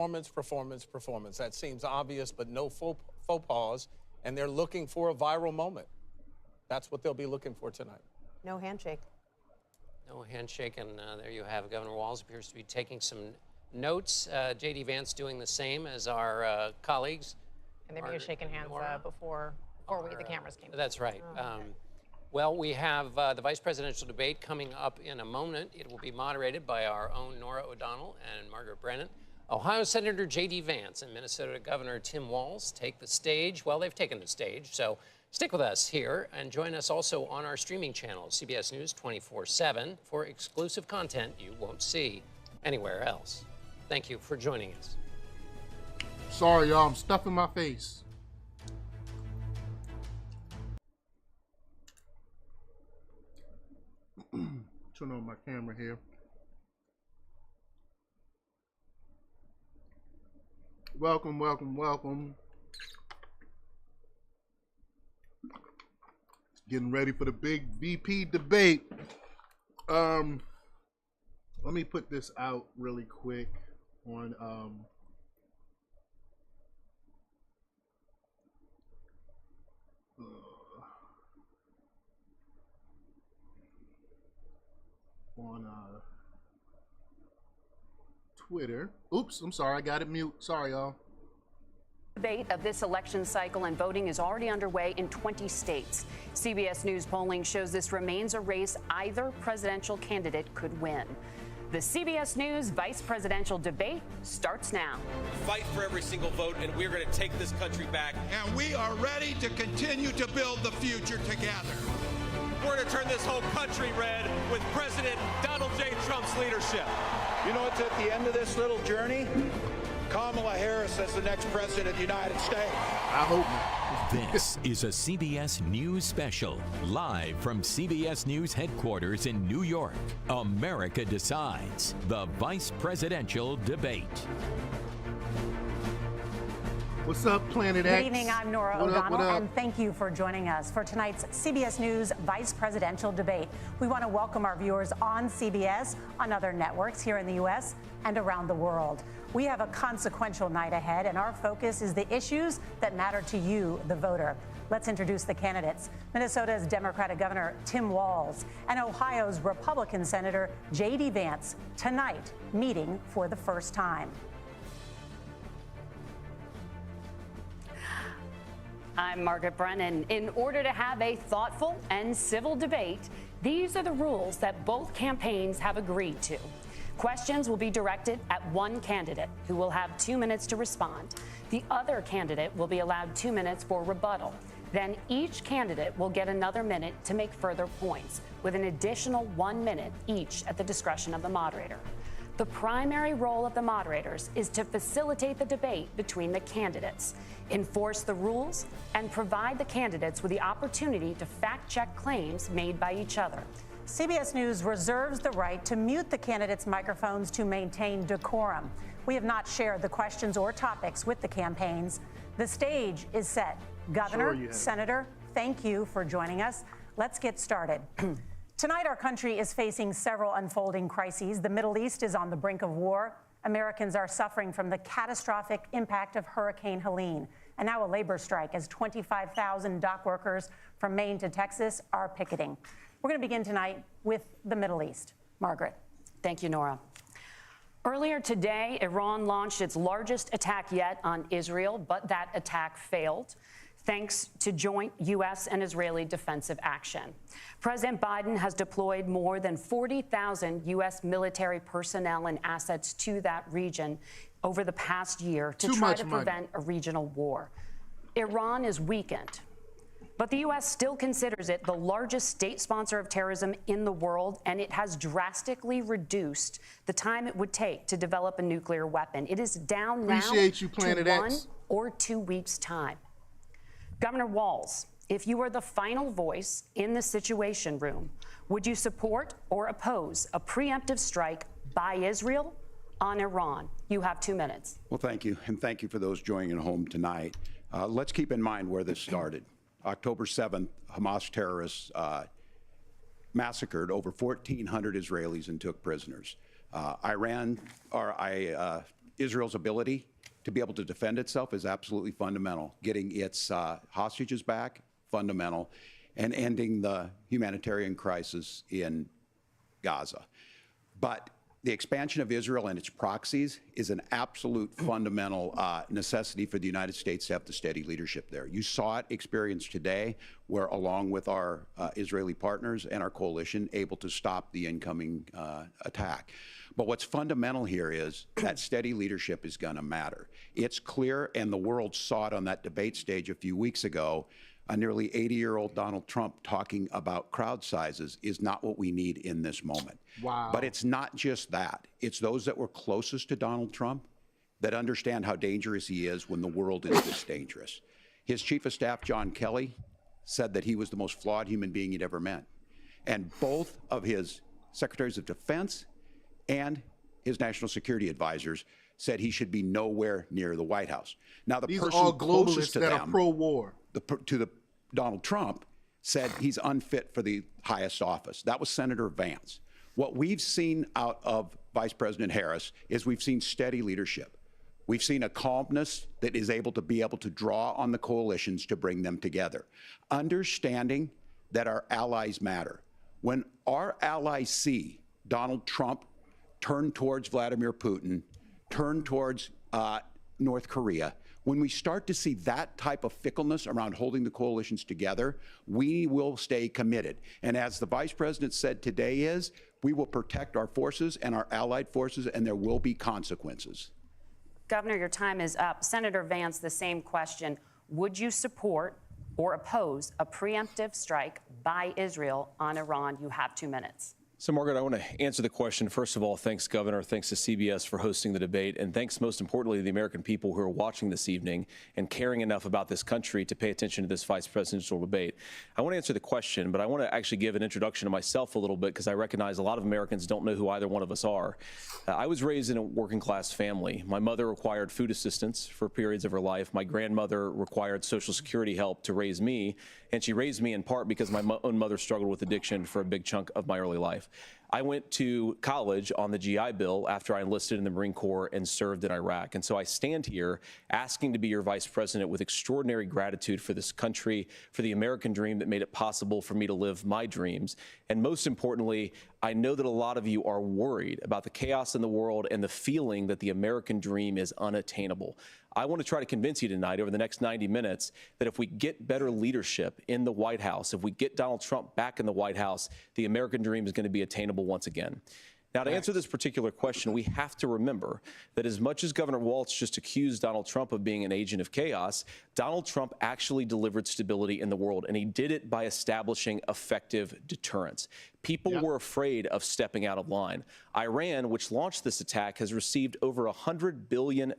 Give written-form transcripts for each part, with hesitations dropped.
Performance, performance, performance. That seems obvious, but no faux pas. And they're looking for a viral moment. That's what they'll be looking for tonight. No handshake. No handshake, and there you have it. Governor Walz appears to be taking some notes. J.D. Vance doing the same as our colleagues. And they were shaking hands before the cameras came. That's right. Oh, okay. Well, we have the vice presidential debate coming up in a moment. It will be moderated by our own Nora O'Donnell and Margaret Brennan. Ohio Senator J.D. Vance and Minnesota Governor Tim Walz take the stage. Well, they've taken the stage, so stick with us here and join us also on our streaming channel, CBS News 24/7, for exclusive content you won't see anywhere else. Thank you for joining us. Sorry, y'all, I'm stuffing my face. Turn on my camera here. Welcome, welcome, welcome. Getting ready for the big VP debate. Let me put this out really quick on Twitter. Oops, I'm sorry, I got it mute. Sorry, y'all. Debate of this election cycle and voting is already underway in 20 states. CBS News polling shows this remains a race either presidential candidate could win. The CBS News vice presidential debate starts now. Fight for every single vote, and we're going to take this country back. And we are ready to continue to build the future together. We're going to turn this whole country red with President Donald J. Trump's leadership. You know what's at the end of this little journey? Kamala Harris as the next president of the United States. I hope not. This is a CBS News special, live from CBS News headquarters in New York. America Decides, the vice presidential debate. What's up, Planet X? Good evening, I'm Nora O'Donnell, and thank you for joining us for tonight's CBS News Vice Presidential Debate. We want to welcome our viewers on CBS, on other networks here in the U.S. and around the world. We have a consequential night ahead, and our focus is the issues that matter to you, the voter. Let's introduce the candidates. Minnesota's Democratic Governor Tim Walz and Ohio's Republican Senator J.D. Vance, tonight meeting for the first time. I'm Margaret Brennan. In order to have a thoughtful and civil debate, these are the rules that both campaigns have agreed to. Questions will be directed at one candidate, who will have 2 minutes to respond. The other candidate will be allowed 2 minutes for rebuttal. Then each candidate will get another minute to make further points, with an additional 1 minute each at the discretion of the moderator. The primary role of the moderators is to facilitate the debate between the candidates, enforce the rules, and provide the candidates with the opportunity to fact-check claims made by each other. CBS News reserves the right to mute the candidates' microphones to maintain decorum. We have not shared the questions or topics with the campaigns. The stage is set. Governor, Senator, thank you for joining us. Let's get started. Tonight, our country is facing several unfolding crises. The Middle East is on the brink of war. Americans are suffering from the catastrophic impact of Hurricane Helene. And now a labor strike as 25,000 dock workers from Maine to Texas are picketing. We're going to begin tonight with the Middle East. Margaret. Thank you, Nora. Earlier today, Iran launched its largest attack yet on Israel, but that attack failed, thanks to joint U.S. and Israeli defensive action. President Biden has deployed more than 40,000 U.S. military personnel and assets to that region over the past year to try to prevent a regional war. Iran is weakened, but the U.S. still considers it the largest state sponsor of terrorism in the world, and it has drastically reduced the time it would take to develop a nuclear weapon. It is down now to 1 or 2 weeks' time. Governor Walz, if you were the final voice in the Situation Room, would you support or oppose a preemptive strike by Israel on Iran? You have 2 minutes. Well, thank you, and thank you for those joining at home tonight. Let's keep in mind where this started. October 7th, Hamas terrorists massacred over 1,400 Israelis and took prisoners. Israel's ability to be able to defend itself is absolutely fundamental. Getting its hostages back, fundamental, and ending the humanitarian crisis in Gaza. But the expansion of Israel and its proxies is an absolute fundamental necessity for the United States to have the steady leadership there. You saw it experienced today, where along with our Israeli partners and our coalition, able to stop the incoming attack. But what's fundamental here is that steady leadership is going to matter. It's clear, and the world saw it on that debate stage a few weeks ago. A nearly 80-year-old Donald Trump talking about crowd sizes is not what we need in this moment. Wow. But it's not just that. It's those that were closest to Donald Trump that understand how dangerous he is when the world is this dangerous. His chief of staff, John Kelly, said that he was the most flawed human being he'd ever met. And both of his secretaries of defense and his national security advisors said he should be nowhere near the White House. Now, the These person are all closest globalists to that them, are pro-war. to Donald Trump, said he's unfit for the highest office. That was Senator Vance. What we've seen out of Vice President Harris is we've seen steady leadership. We've seen a calmness that is able to draw on the coalitions to bring them together. Understanding that our allies matter. When our allies see Donald Trump turn towards Vladimir Putin, turn towards North Korea, when we start to see that type of fickleness around holding the coalitions together, we will stay committed. And as the Vice President said today we will protect our forces and our allied forces, and there will be consequences. Governor, your time is up. Senator Vance, the same question. Would you support or oppose a preemptive strike by Israel on Iran? You have 2 minutes. So, Margaret, I want to answer the question. First of all, thanks, Governor. Thanks to CBS for hosting the debate. And thanks, most importantly, to the American people who are watching this evening and caring enough about this country to pay attention to this vice presidential debate. I want to answer the question, but I want to actually give an introduction to myself a little bit, because I recognize a lot of Americans don't know who either one of us are. I was raised in a working class family. My mother required food assistance for periods of her life. My grandmother required Social Security help to raise me. And she raised me in part because my own mother struggled with addiction for a big chunk of my early life. I went to college on the GI Bill after I enlisted in the Marine Corps and served in Iraq. And so I stand here asking to be your vice president with extraordinary gratitude for this country, for the American dream that made it possible for me to live my dreams. And most importantly, I know that a lot of you are worried about the chaos in the world and the feeling that the American dream is unattainable. I want to try to convince you tonight over the next 90 minutes that if we get better leadership in the White House, if we get Donald Trump back in the White House, the American dream is going to be attainable once again. Now, to answer this particular question, we have to remember that as much as Governor Walz just accused Donald Trump of being an agent of chaos, Donald Trump actually delivered stability in the world, and he did it by establishing effective deterrence. People were afraid of stepping out of line. Iran, which launched this attack, has received over $100 billion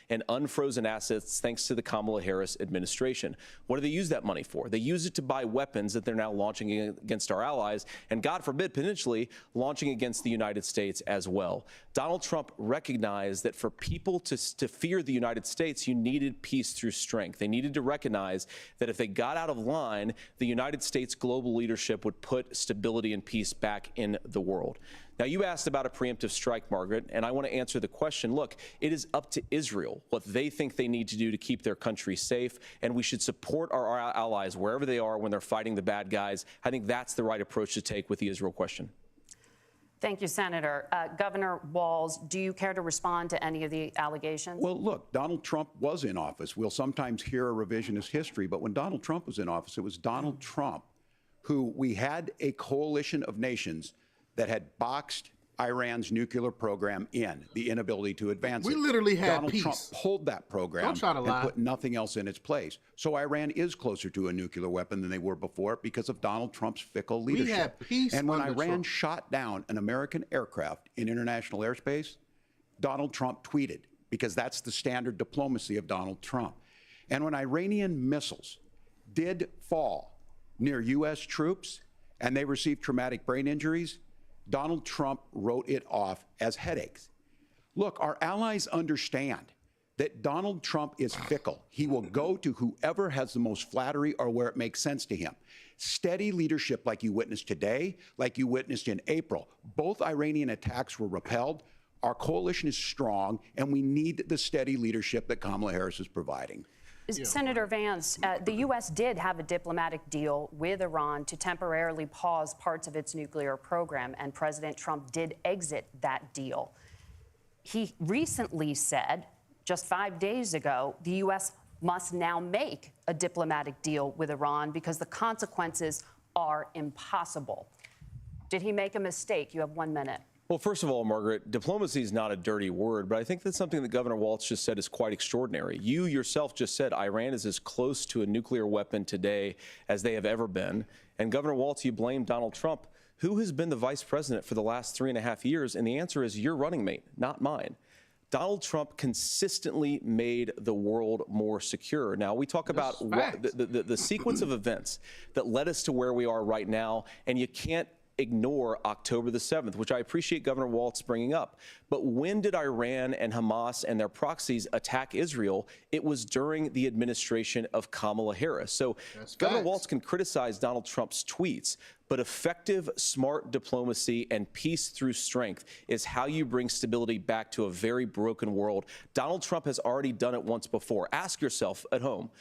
in unfrozen assets thanks to the Kamala Harris administration. What do they use that money for? They use it to buy weapons that they're now launching against our allies, and God forbid, potentially launching against the United States as well. Donald Trump recognized that for people to fear the United States, you needed peace through strength. They needed to recognize that if they got out of line, the United States global leadership would put stability and peace back in the world. Now, you asked about a preemptive strike, Margaret, and I want to answer the question. Look, it is up to Israel what they think they need to do to keep their country safe, and we should support our allies wherever they are when they're fighting the bad guys. I think that's the right approach to take with the Israel question. Thank you, Senator. Governor Walz, do you care to respond to any of the allegations? Well, look, Donald Trump was in office. We'll sometimes hear a revisionist history, but when Donald Trump was in office, it was Donald Trump who we had a coalition of nations that had boxed Iran's nuclear program in, the inability to advance it. We literally had Donald peace. Trump pulled that program and put nothing else in its place. So Iran is closer to a nuclear weapon than they were before because of Donald Trump's fickle leadership. We had peace. And when under Iran Trump. shot down an American aircraft in international airspace, Donald Trump tweeted, because that's the standard diplomacy of Donald Trump. And when Iranian missiles did fall near U.S. troops and they received traumatic brain injuries, Donald Trump wrote it off as headaches. Look, our allies understand that Donald Trump is fickle. He will go to whoever has the most flattery or where it makes sense to him. Steady leadership like you witnessed today, like you witnessed in April. Both Iranian attacks were repelled. Our coalition is strong, and we need the steady leadership that Kamala Harris is providing. Senator Vance, the U.S. did have a diplomatic deal with Iran to temporarily pause parts of its nuclear program, and President Trump did exit that deal. He recently said, just 5 days ago, the U.S. must now make a diplomatic deal with Iran because the consequences are impossible. Did he make a mistake? You have 1 minute. Well, first of all, Margaret, diplomacy is not a dirty word, but I think that's something that Governor Walz just said is quite extraordinary. You yourself just said Iran is as close to a nuclear weapon today as they have ever been. And Governor Walz, you blame Donald Trump. Who has been the vice president for the last 3.5 years? And the answer is your running mate, not mine. Donald Trump consistently made the world more secure. Now, we talk about the sequence of events that led us to where we are right now, and you can't ignore October the 7th, which I appreciate Governor Walz bringing up. But when did Iran and Hamas and their proxies attack Israel? It was during the administration of Kamala Harris. So Governor Walz can criticize Donald Trump's tweets, but effective, smart diplomacy and peace through strength is how you bring stability back to a very broken world. Donald Trump has already done it once before. Ask yourself at home,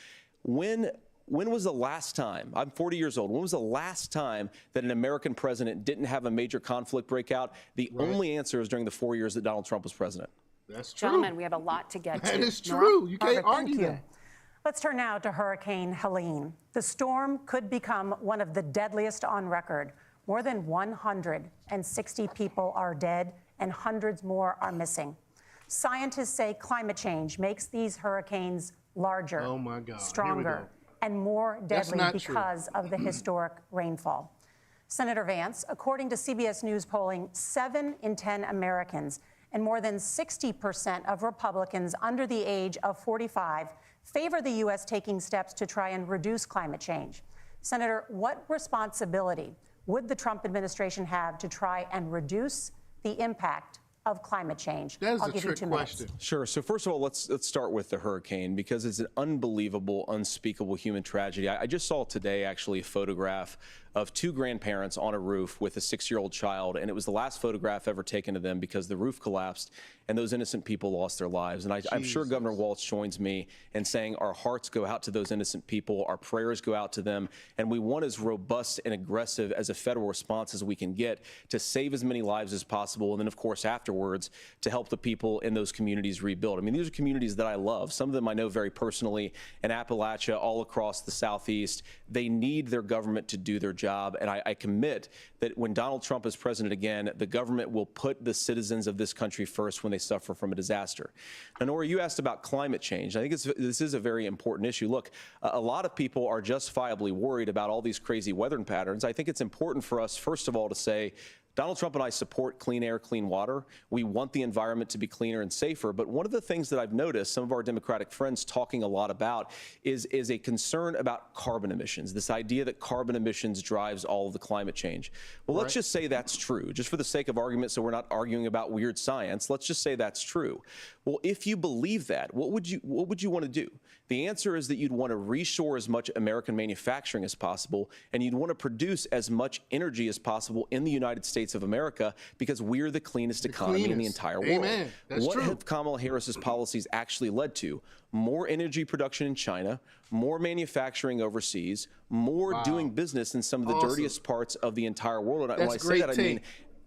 when was the last time, I'm 40 years old, when was the last time that an American president didn't have a major conflict break out? The only answer is during the 4 years that Donald Trump was president. That's true. Gentlemen, we have a lot to get to. That is true. You can't argue that. Let's turn now to Hurricane Helene. The storm could become one of the deadliest on record. More than 160 people are dead and hundreds more are missing. Scientists say climate change makes these hurricanes larger, stronger, and more deadly because of the historic rainfall. Senator Vance, according to CBS News polling, 7 in 10 Americans and more than 60% of Republicans under the age of 45 favor the U.S. taking steps to try and reduce climate change. Senator, what responsibility would the Trump administration have to try and reduce the impact of climate change? That is I'll a give trick you 2 question. minutes. Sure. So first of all, let's start with the hurricane because it's an unbelievable, unspeakable human tragedy. I just saw today actually a photograph of 2 grandparents on a roof with a 6-year-old child, and it was the last photograph ever taken of them because the roof collapsed and those innocent people lost their lives. And I'm sure Governor Walz joins me in saying our hearts go out to those innocent people, our prayers go out to them, and we want as robust and aggressive as a federal response as we can get to save as many lives as possible, and then, of course, afterwards, to help the people in those communities rebuild. I mean, these are communities that I love. Some of them I know very personally in Appalachia, all across the Southeast. They need their government to do their job, and I commit that when Donald Trump is president again, the government will put the citizens of this country first when they suffer from a disaster. Now, Nora, you asked about climate change. I think this is a very important issue. Look, a lot of people are justifiably worried about all these crazy weather patterns. I think it's important for us, first of all, to say Donald Trump and I support clean air, clean water. We want the environment to be cleaner and safer. But one of the things that I've noticed some of our Democratic friends talking a lot about is a concern about carbon emissions, this idea that carbon emissions drives all of the climate change. Well, let's just say that's true, just for the sake of argument, so we're not arguing about weird science. Let's just say that's true. Well, if you believe that, what would you want to do? The answer is that you'd want to reshore as much American manufacturing as possible, and you'd want to produce as much energy as possible in the United States of America because we're the cleanest economy in the entire world. Amen. That's what true. have Kamala Harris's policies actually led to? More energy production in China, more manufacturing overseas, more doing business in some of the dirtiest parts of the entire world. And when I say that, I mean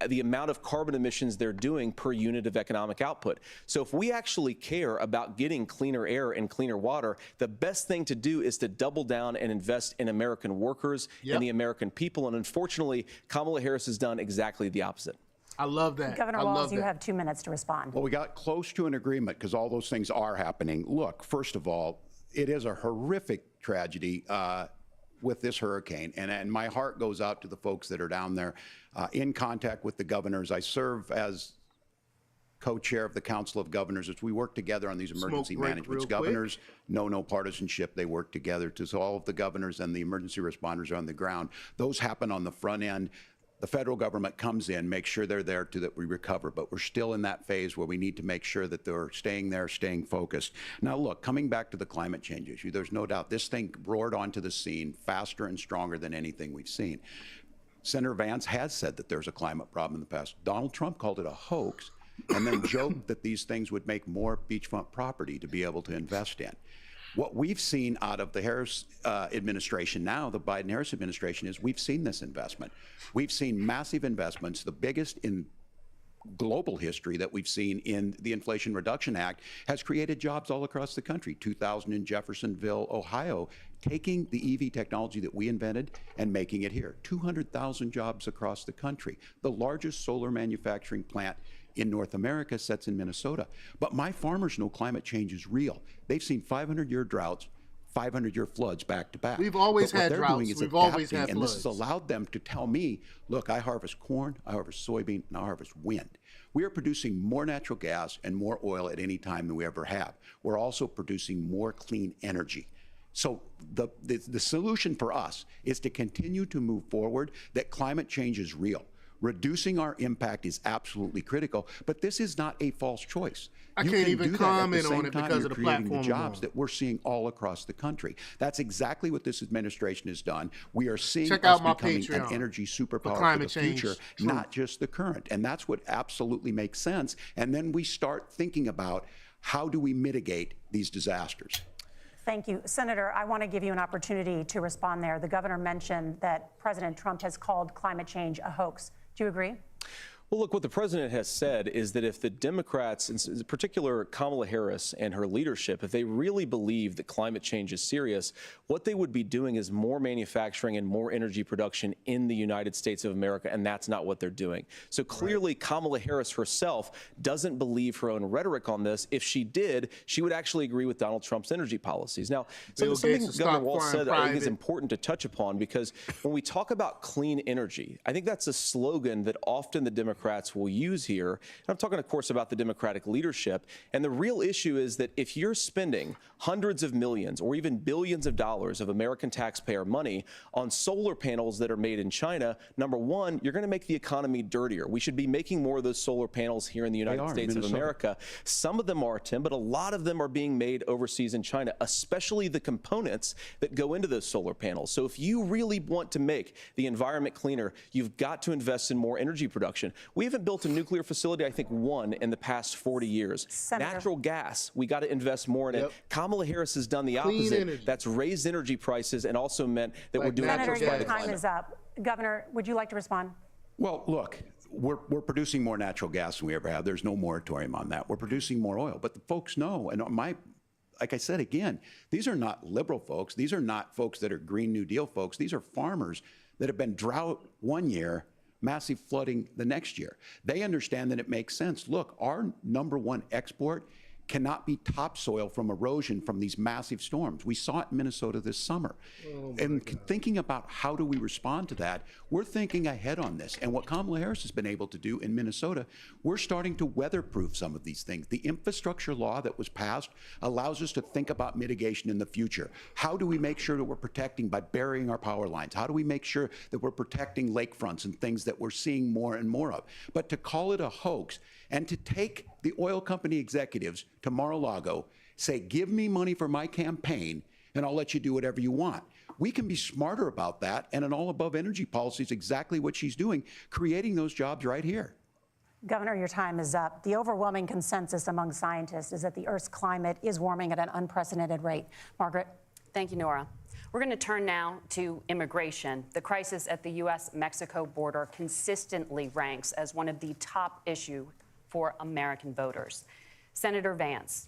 the amount of carbon emissions they're doing per unit of economic output. So if we actually care about getting cleaner air and cleaner water, the best thing to do is to double down and invest in American workers and the American people. And unfortunately, Kamala Harris has done exactly the opposite. I love that. Governor Walz, you have 2 minutes to respond. Well, we got close to an agreement because all those things are happening. Look, first of all, it is a horrific tragedy with this hurricane, and my heart goes out to the folks that are down there in contact with the governors. I serve as co-chair of the Council of Governors as we work together on these emergency management. Governors know no partisanship. They work together. So all of the governors and the emergency responders are on the ground. Those happen on the front end. The federal government comes in, makes sure they're there that we recover, but we're still in that phase where we need to make sure that they're staying there, staying focused. Now, look, coming back to the climate change issue, there's no doubt this thing roared onto the scene faster and stronger than anything we've seen. Senator Vance has said that there's a climate problem in the past. Donald Trump called it a hoax. and then joked that these things would make more beachfront property to be able to invest in. What we've seen out of the Harris administration now, the Biden-Harris administration, is we've seen this investment. We've seen massive investments, the biggest in global history that we've seen in the Inflation Reduction Act, has created jobs all across the country. 2,000 in Jeffersonville, Ohio, taking the EV technology that we invented and making it here. 200,000 jobs across the country. The largest solar manufacturing plant in North America sits in Minnesota. But my farmers know climate change is real. They've seen 500-year droughts, 500-year floods back to back. We've always had droughts. We've always had floods. And this has allowed them to tell me, look, I harvest corn, I harvest soybean, and I harvest wind. We are producing more natural gas and more oil at any time than we ever have. We're also producing more clean energy. So the solution for us is to continue to move forward that climate change is real. Reducing our impact is absolutely critical, but this is not a false choice. I can't even comment on it because of the platform. The jobs that we're seeing all across the country. That's exactly what this administration has done. We are seeing us becoming an energy superpower for the future, not just the current. And that's what absolutely makes sense. And then we start thinking about how do we mitigate these disasters. Thank you. Senator, I want to give you an opportunity to respond there. The governor mentioned that President Trump has called climate change a hoax. Do you agree? Well, look, what the president has said is that if the Democrats, in particular Kamala Harris and her leadership, if they really believe that climate change is serious, what they would be doing is more manufacturing and more energy production in the United States of America, and that's not what they're doing. So clearly, Kamala Harris herself doesn't believe her own rhetoric on this. If she did, she would actually agree with Donald Trump's energy policies. Now, something Governor Walz said I think is important to touch upon, because when we talk about clean energy, I think that's a slogan that often the Democrats will use here. And I'm talking, of course, about the Democratic leadership. And the real issue is that if you're spending hundreds of millions or even billions of dollars of American taxpayer money on solar panels that are made in China, number one, you're going to make the economy dirtier. We should be making more of those solar panels here in the United States of America. Some of them are, Tim, but a lot of them are being made overseas in China, especially the components that go into those solar panels. So if you really want to make the environment cleaner, you've got to invest in more energy production. We haven't built a nuclear facility, I think, one in the past 40 years. Senator. Natural gas, we got to invest more in it. Kamala Harris has done the opposite. Energy. That's raised energy prices and also meant that we're doing Senator, it by your the time climate. is up. Governor, would you like to respond? Well, look, we're producing more natural gas than we ever have. There's no moratorium on that. We're producing more oil. But the folks know, and like I said again, these are not liberal folks. These are not folks that are Green New Deal folks. These are farmers that have been drought one year, massive flooding the next year. They understand that it makes sense. Look, our #1 export cannot be topsoil from erosion from these massive storms. We saw it in Minnesota this summer. And thinking about how do we respond to that, we're thinking ahead on this. And what Kamala Harris has been able to do in Minnesota, we're starting to weatherproof some of these things. The infrastructure law that was passed allows us to think about mitigation in the future. How do we make sure that we're protecting by burying our power lines? How do we make sure that we're protecting lakefronts and things that we're seeing more and more of? But to call it a hoax and to take the oil company executives to Mar-a-Lago, say, give me money for my campaign and I'll let you do whatever you want. We can be smarter about that, and an all-above energy policy is exactly what she's doing, creating those jobs right here. Governor, your time is up. The overwhelming consensus among scientists is that the Earth's climate is warming at an unprecedented rate. Margaret? Thank you, Nora. We're going to turn now to immigration. The crisis at the U.S.-Mexico border consistently ranks as one of the top issues for American voters. Senator Vance,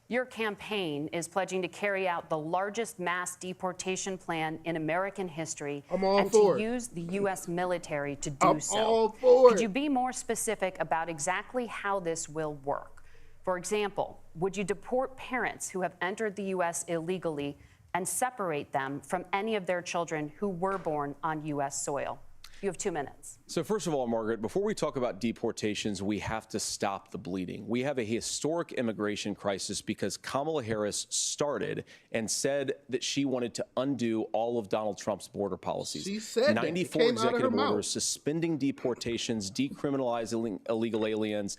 your campaign is pledging to carry out the largest mass deportation plan in American history and to use the U.S. military to do so. Could you be more specific about exactly how this will work? For example, would you deport parents who have entered the U.S. illegally and separate them from any of their children who were born on U.S. soil? You have 2 minutes. So first of all, Margaret, before we talk about deportations, we have to stop the bleeding. We have a historic immigration crisis because Kamala Harris started and said that she wanted to undo all of Donald Trump's border policies. She said 94 executive orders, suspending deportations, decriminalizing illegal aliens,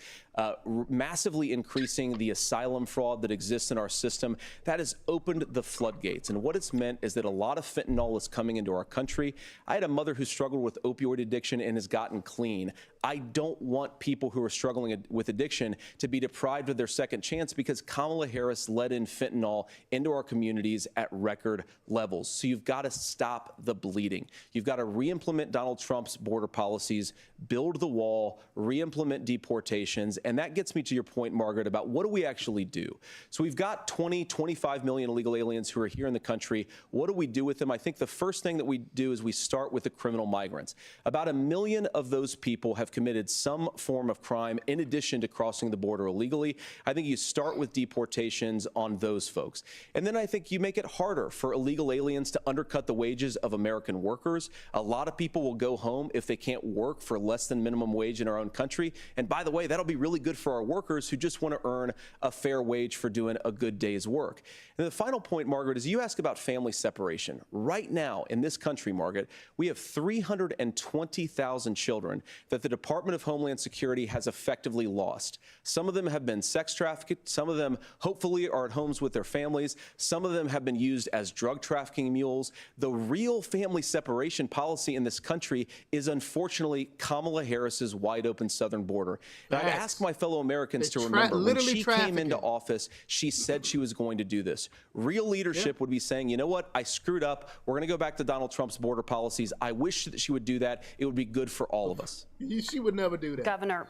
massively increasing the asylum fraud that exists in our system. That has opened the floodgates. And what it's meant is that a lot of fentanyl is coming into our country. I had a mother who struggled with opioid addiction and has gotten clean. I don't want people who are struggling with addiction to be deprived of their second chance because Kamala Harris let in fentanyl into our communities at record levels. So you've got to stop the bleeding. You've got to re-implement Donald Trump's border policies, build the wall, re-implement deportations. And that gets me to your point, Margaret, about what do we actually do? So we've got 25 million illegal aliens who are here in the country. What do we do with them? I think the first thing that we do is we start with the criminal migrants. About 1 million of those people have committed some form of crime in addition to crossing the border illegally. I think you start with deportations on those folks. And then I think you make it harder for illegal aliens to undercut the wages of American workers. A lot of people will go home if they can't work for less than minimum wage in our own country. And by the way, that'll be really good for our workers who just want to earn a fair wage for doing a good day's work. And the final point, Margaret, is you ask about family separation. Right now in this country, Margaret, we have 320,000 children that the Department of Homeland Security has effectively lost. Some of them have been sex trafficked. Some of them hopefully are at homes with their families. Some of them have been used as drug trafficking mules. The real family separation policy in this country is unfortunately Kamala Harris's wide open southern border. And I ask my fellow Americans to remember when she came into office, she said she was going to do this. Real leadership would be saying, you know what, I screwed up. We're going to go back to Donald Trump's border policies. I wish that she would do that. It would be good for all of us. She would never do that. Governor,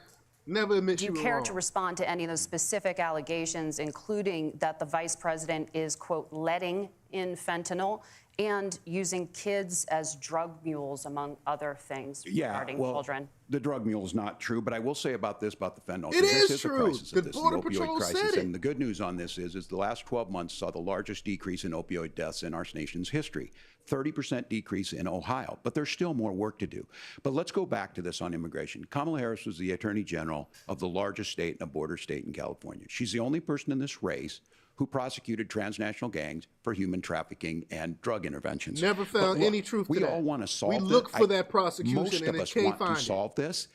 never admit do you care to respond to any of those specific allegations, including that the vice president is, quote, letting in fentanyl and using kids as drug mules, among other things regarding children? The drug mule is not true, but I will say about this, about the fentanyl. It is this true. Is the Border Patrol crisis. said it. And the good news on this is the last 12 months saw the largest decrease in opioid deaths in our nation's history. 30% decrease in Ohio, but there's still more work to do. But let's go back to this on immigration. Kamala Harris was the Attorney General of the largest state and a border state in California. She's the only person in this race who prosecuted transnational gangs for human trafficking and drug interventions. Never found any truth to that. We all want to solve We this. look for that prosecution Most and of it us can't want find to it. solve this.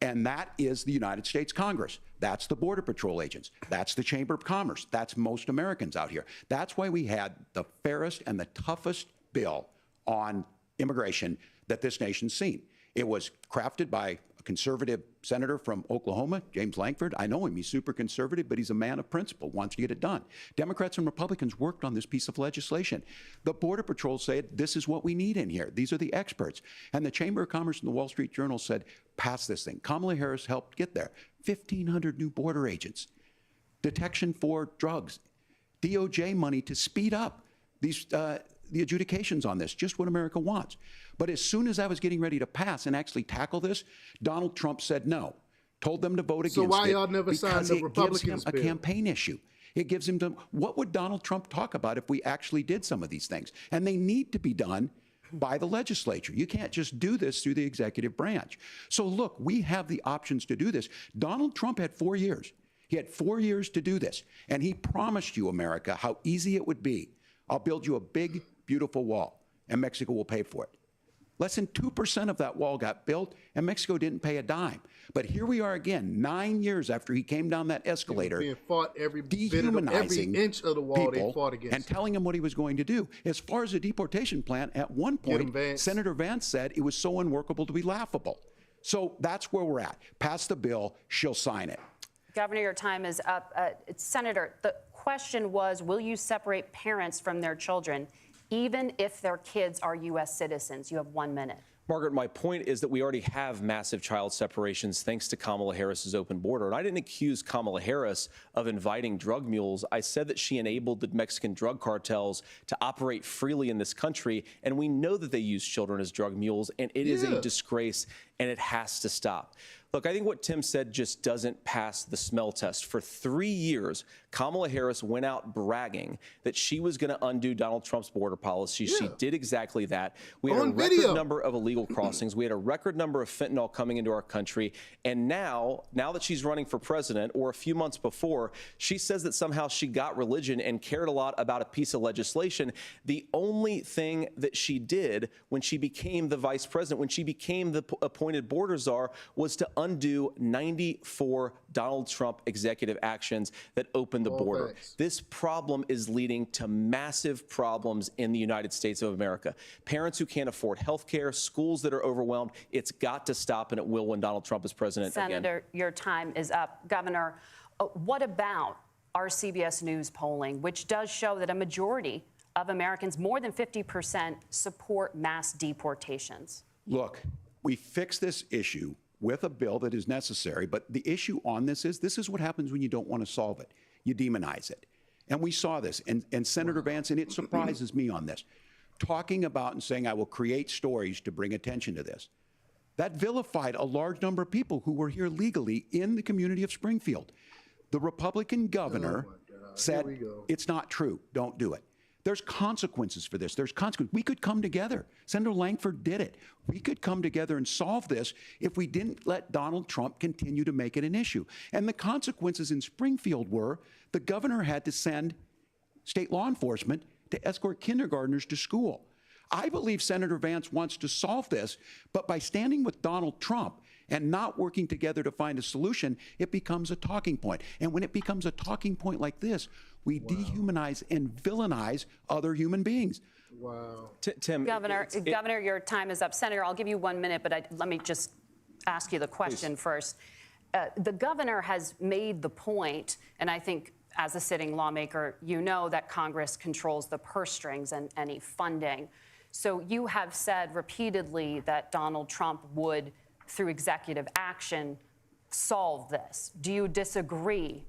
And that is the United States Congress. That's the Border Patrol agents. That's the Chamber of Commerce. That's most Americans out here. That's why we had the fairest and the toughest bill on immigration that this nation's seen. It was crafted by a conservative senator from Oklahoma, James Lankford. I know him. He's super conservative, but he's a man of principle, wants to get it done. Democrats and Republicans worked on this piece of legislation. The Border Patrol said, this is what we need in here. These are the experts. And the Chamber of Commerce and the Wall Street Journal said, pass this thing. Kamala Harris helped get there. 1,500 new border agents, detection for drugs, DOJ money to speed up these the adjudications on this, just what America wants. But as soon as I was getting ready to pass and actually tackle this, Donald Trump said no, told them to vote against it. So why y'all never signed the Republicans bill? A campaign issue. It gives him what would Donald Trump talk about if we actually did some of these things? And they need to be done by the legislature. You can't just do this through the executive branch. So look, we have the options to do this. Donald Trump had 4 years. He had 4 years to do this. And he promised you, America, how easy it would be. I'll build you a big, beautiful wall, and Mexico will pay for it. Less than 2% of that wall got built, and Mexico didn't pay a dime. But here we are again, 9 years after he came down that escalator, being fought every dehumanizing inch of the wall people they fought against, and telling him what he was going to do. As far as the deportation plan, at one point, Senator Vance said it was so unworkable to be laughable. So that's where we're at. Pass the bill, she'll sign it. Governor, your time is up. Senator, the question was, will you separate parents from their children, even if their kids are U.S. citizens? You have 1 minute. Margaret, my point is that we already have massive child separations thanks to Kamala Harris's open border. And I didn't accuse Kamala Harris of inviting drug mules. I said that she enabled the Mexican drug cartels to operate freely in this country. And we know that they use children as drug mules. And it is a disgrace, and it has to stop. Look, I think what Tim said just doesn't pass the smell test. For 3 years, Kamala Harris went out bragging that she was going to undo Donald Trump's border policy. She did exactly that. We had a record number of illegal crossings. We had a record number of fentanyl coming into our country. And now that she's running for president, or a few months before, she says that somehow she got religion and cared a lot about a piece of legislation. The only thing that she did when she became the vice president, when she became the appointed border czar, was to undo 94 Donald Trump executive actions that opened the border. Thanks. This problem is leading to massive problems in the United States of America. Parents who can't afford health care, schools that are overwhelmed. It's got to stop, and it will when Donald Trump is president again. Senator, your time is up. Governor, what about our CBS News polling, which does show that a majority of Americans, more than 50%, support mass deportations? Look, we fix this issue with a bill that is necessary, but the issue on this is what happens when you don't want to solve it. You demonize it. And we saw this, and Senator Vance, and it surprises me on this, talking about and saying, I will create stories to bring attention to this. That vilified a large number of people who were here legally in the community of Springfield. The Republican governor said, it's not true, don't do it. There's consequences for this. There's consequences. We could come together. Senator Langford did it. We could come together and solve this if we didn't let Donald Trump continue to make it an issue. And the consequences in Springfield were the governor had to send state law enforcement to escort kindergartners to school. I believe Senator Vance wants to solve this, but by standing with Donald Trump and not working together to find a solution, it becomes a talking point. And when it becomes a talking point like this, we dehumanize and villainize other human beings. Wow. Tim, Governor, your time is up. Senator, I'll give you 1 minute, but let me just ask you the question first. The governor has made the point, and I think as a sitting lawmaker, you know that Congress controls the purse strings and any funding. So you have said repeatedly that Donald Trump would, through executive action, solve this. Do you disagree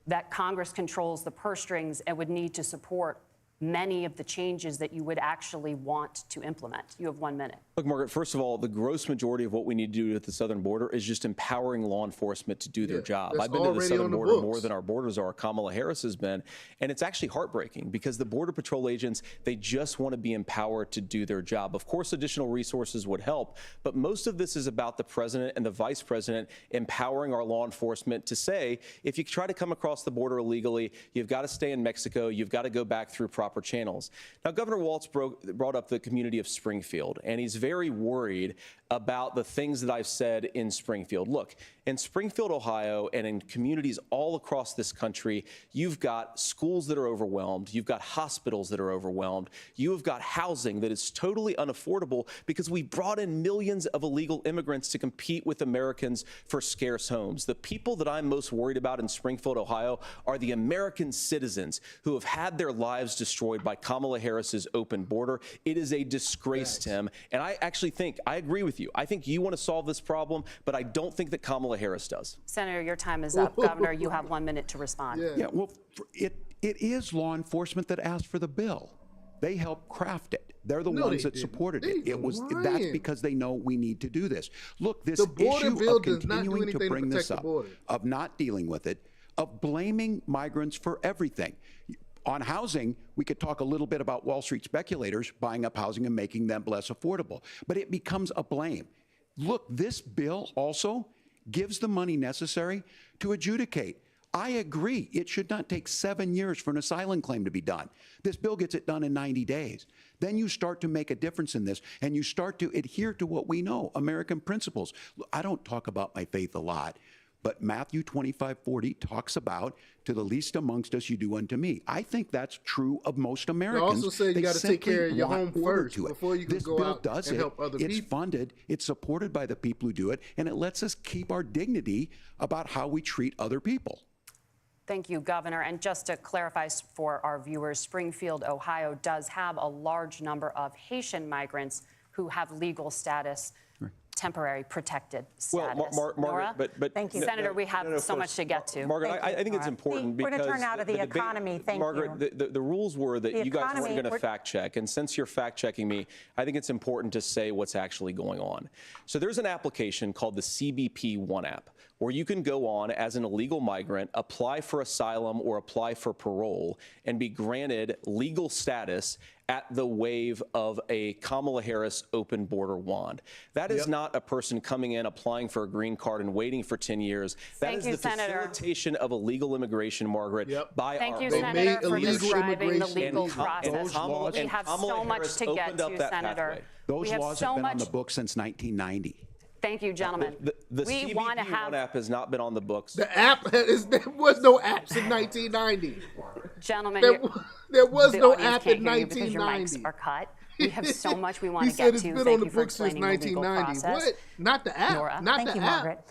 that Congress controls the purse strings and would need to support many of the changes that you would actually want to implement? You have 1 minute. Look, Margaret, first of all, the gross majority of what we need to do at the southern border is just empowering law enforcement to do their job. I've been to the southern border more than our borders are. Kamala Harris has been. And it's actually heartbreaking because the Border Patrol agents, they just want to be empowered to do their job. Of course, additional resources would help, but most of this is about the president and the vice president empowering our law enforcement to say, if you try to come across the border illegally, you've got to stay in Mexico, you've got to go back through proper channels. Now, Governor Walz brought up the community of Springfield, and he's very worried about the things that I've said in Springfield. Look, in Springfield, Ohio, and in communities all across this country, you've got schools that are overwhelmed, you've got hospitals that are overwhelmed, you've got housing that is totally unaffordable because we brought in millions of illegal immigrants to compete with Americans for scarce homes. The people that I'm most worried about in Springfield, Ohio, are the American citizens who have had their lives destroyed by Kamala Harris's open border. It is a disgrace, Tim, and I actually think, I agree with you. I think you want to solve this problem, but I don't think that Kamala Harris does. Senator, your time is up. Governor, you have 1 minute to respond. Yeah, well, it is law enforcement that asked for the bill. They helped craft it. They're the ones that supported it. That's because they know we need to do this. Look, this issue of continuing to bring this up, of not dealing with it, of blaming migrants for everything. On housing, we could talk a little bit about Wall Street speculators buying up housing and making them less affordable, but it becomes a blame. Look, this bill also gives the money necessary to adjudicate. I agree, it should not take 7 years for an asylum claim to be done. This bill gets it done in 90 days. Then you start to make a difference in this, and you start to adhere to what we know, American principles. I don't talk about my faith a lot, but Matthew 25:40 talks about, to the least amongst us you do unto me. I think that's true of most Americans. It also says you got to take care of your home first before you can go out and help other people. It's funded, it's supported by the people who do it, and it lets us keep our dignity about how we treat other people. Thank you, Governor. And just to clarify for our viewers, Springfield, Ohio does have a large number of Haitian migrants who have legal status, temporary protected status. Well, Margaret, but thank you, Senator. We have so much to get to. Margaret, I think it's important because we're going to turn out of the economy. Thank you, Margaret. The rules were that you guys weren't going to fact check, and since you're fact checking me, I think it's important to say what's actually going on. So there's an application called the CBP One app, where you can go on as an illegal migrant, apply for asylum or apply for parole, and be granted legal status at the wave of a Kamala Harris open border wand. That is not a person coming in, applying for a green card and waiting for 10 years. That is the facilitation of illegal immigration, Margaret, by Thank you, Senator, for describing the legal process. We have so much to get to, Senator. Those laws have been on the books since 1990. Thank you, gentlemen. The we CBP want to have One app has not been on the books. The app there was no apps in 1990. Gentlemen, there was the no audience app can't in hear you because your 1990. mics are cut. We have so much we want He to said get it's to. been Thank on you the for books since explaining the legal 1990. process. What? Not the app. Nora. Not Thank the you, app. Margaret.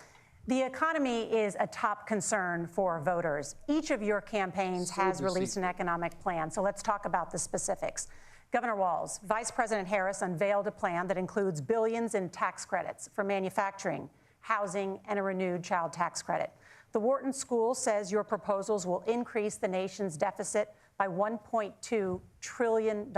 The economy is a top concern for voters. Each of your campaigns has released an economic plan, so let's talk about the specifics. Governor Walz, Vice President Harris unveiled a plan that includes billions in tax credits for manufacturing, housing, and a renewed child tax credit. The Wharton School says your proposals will increase the nation's deficit by $1.2 trillion.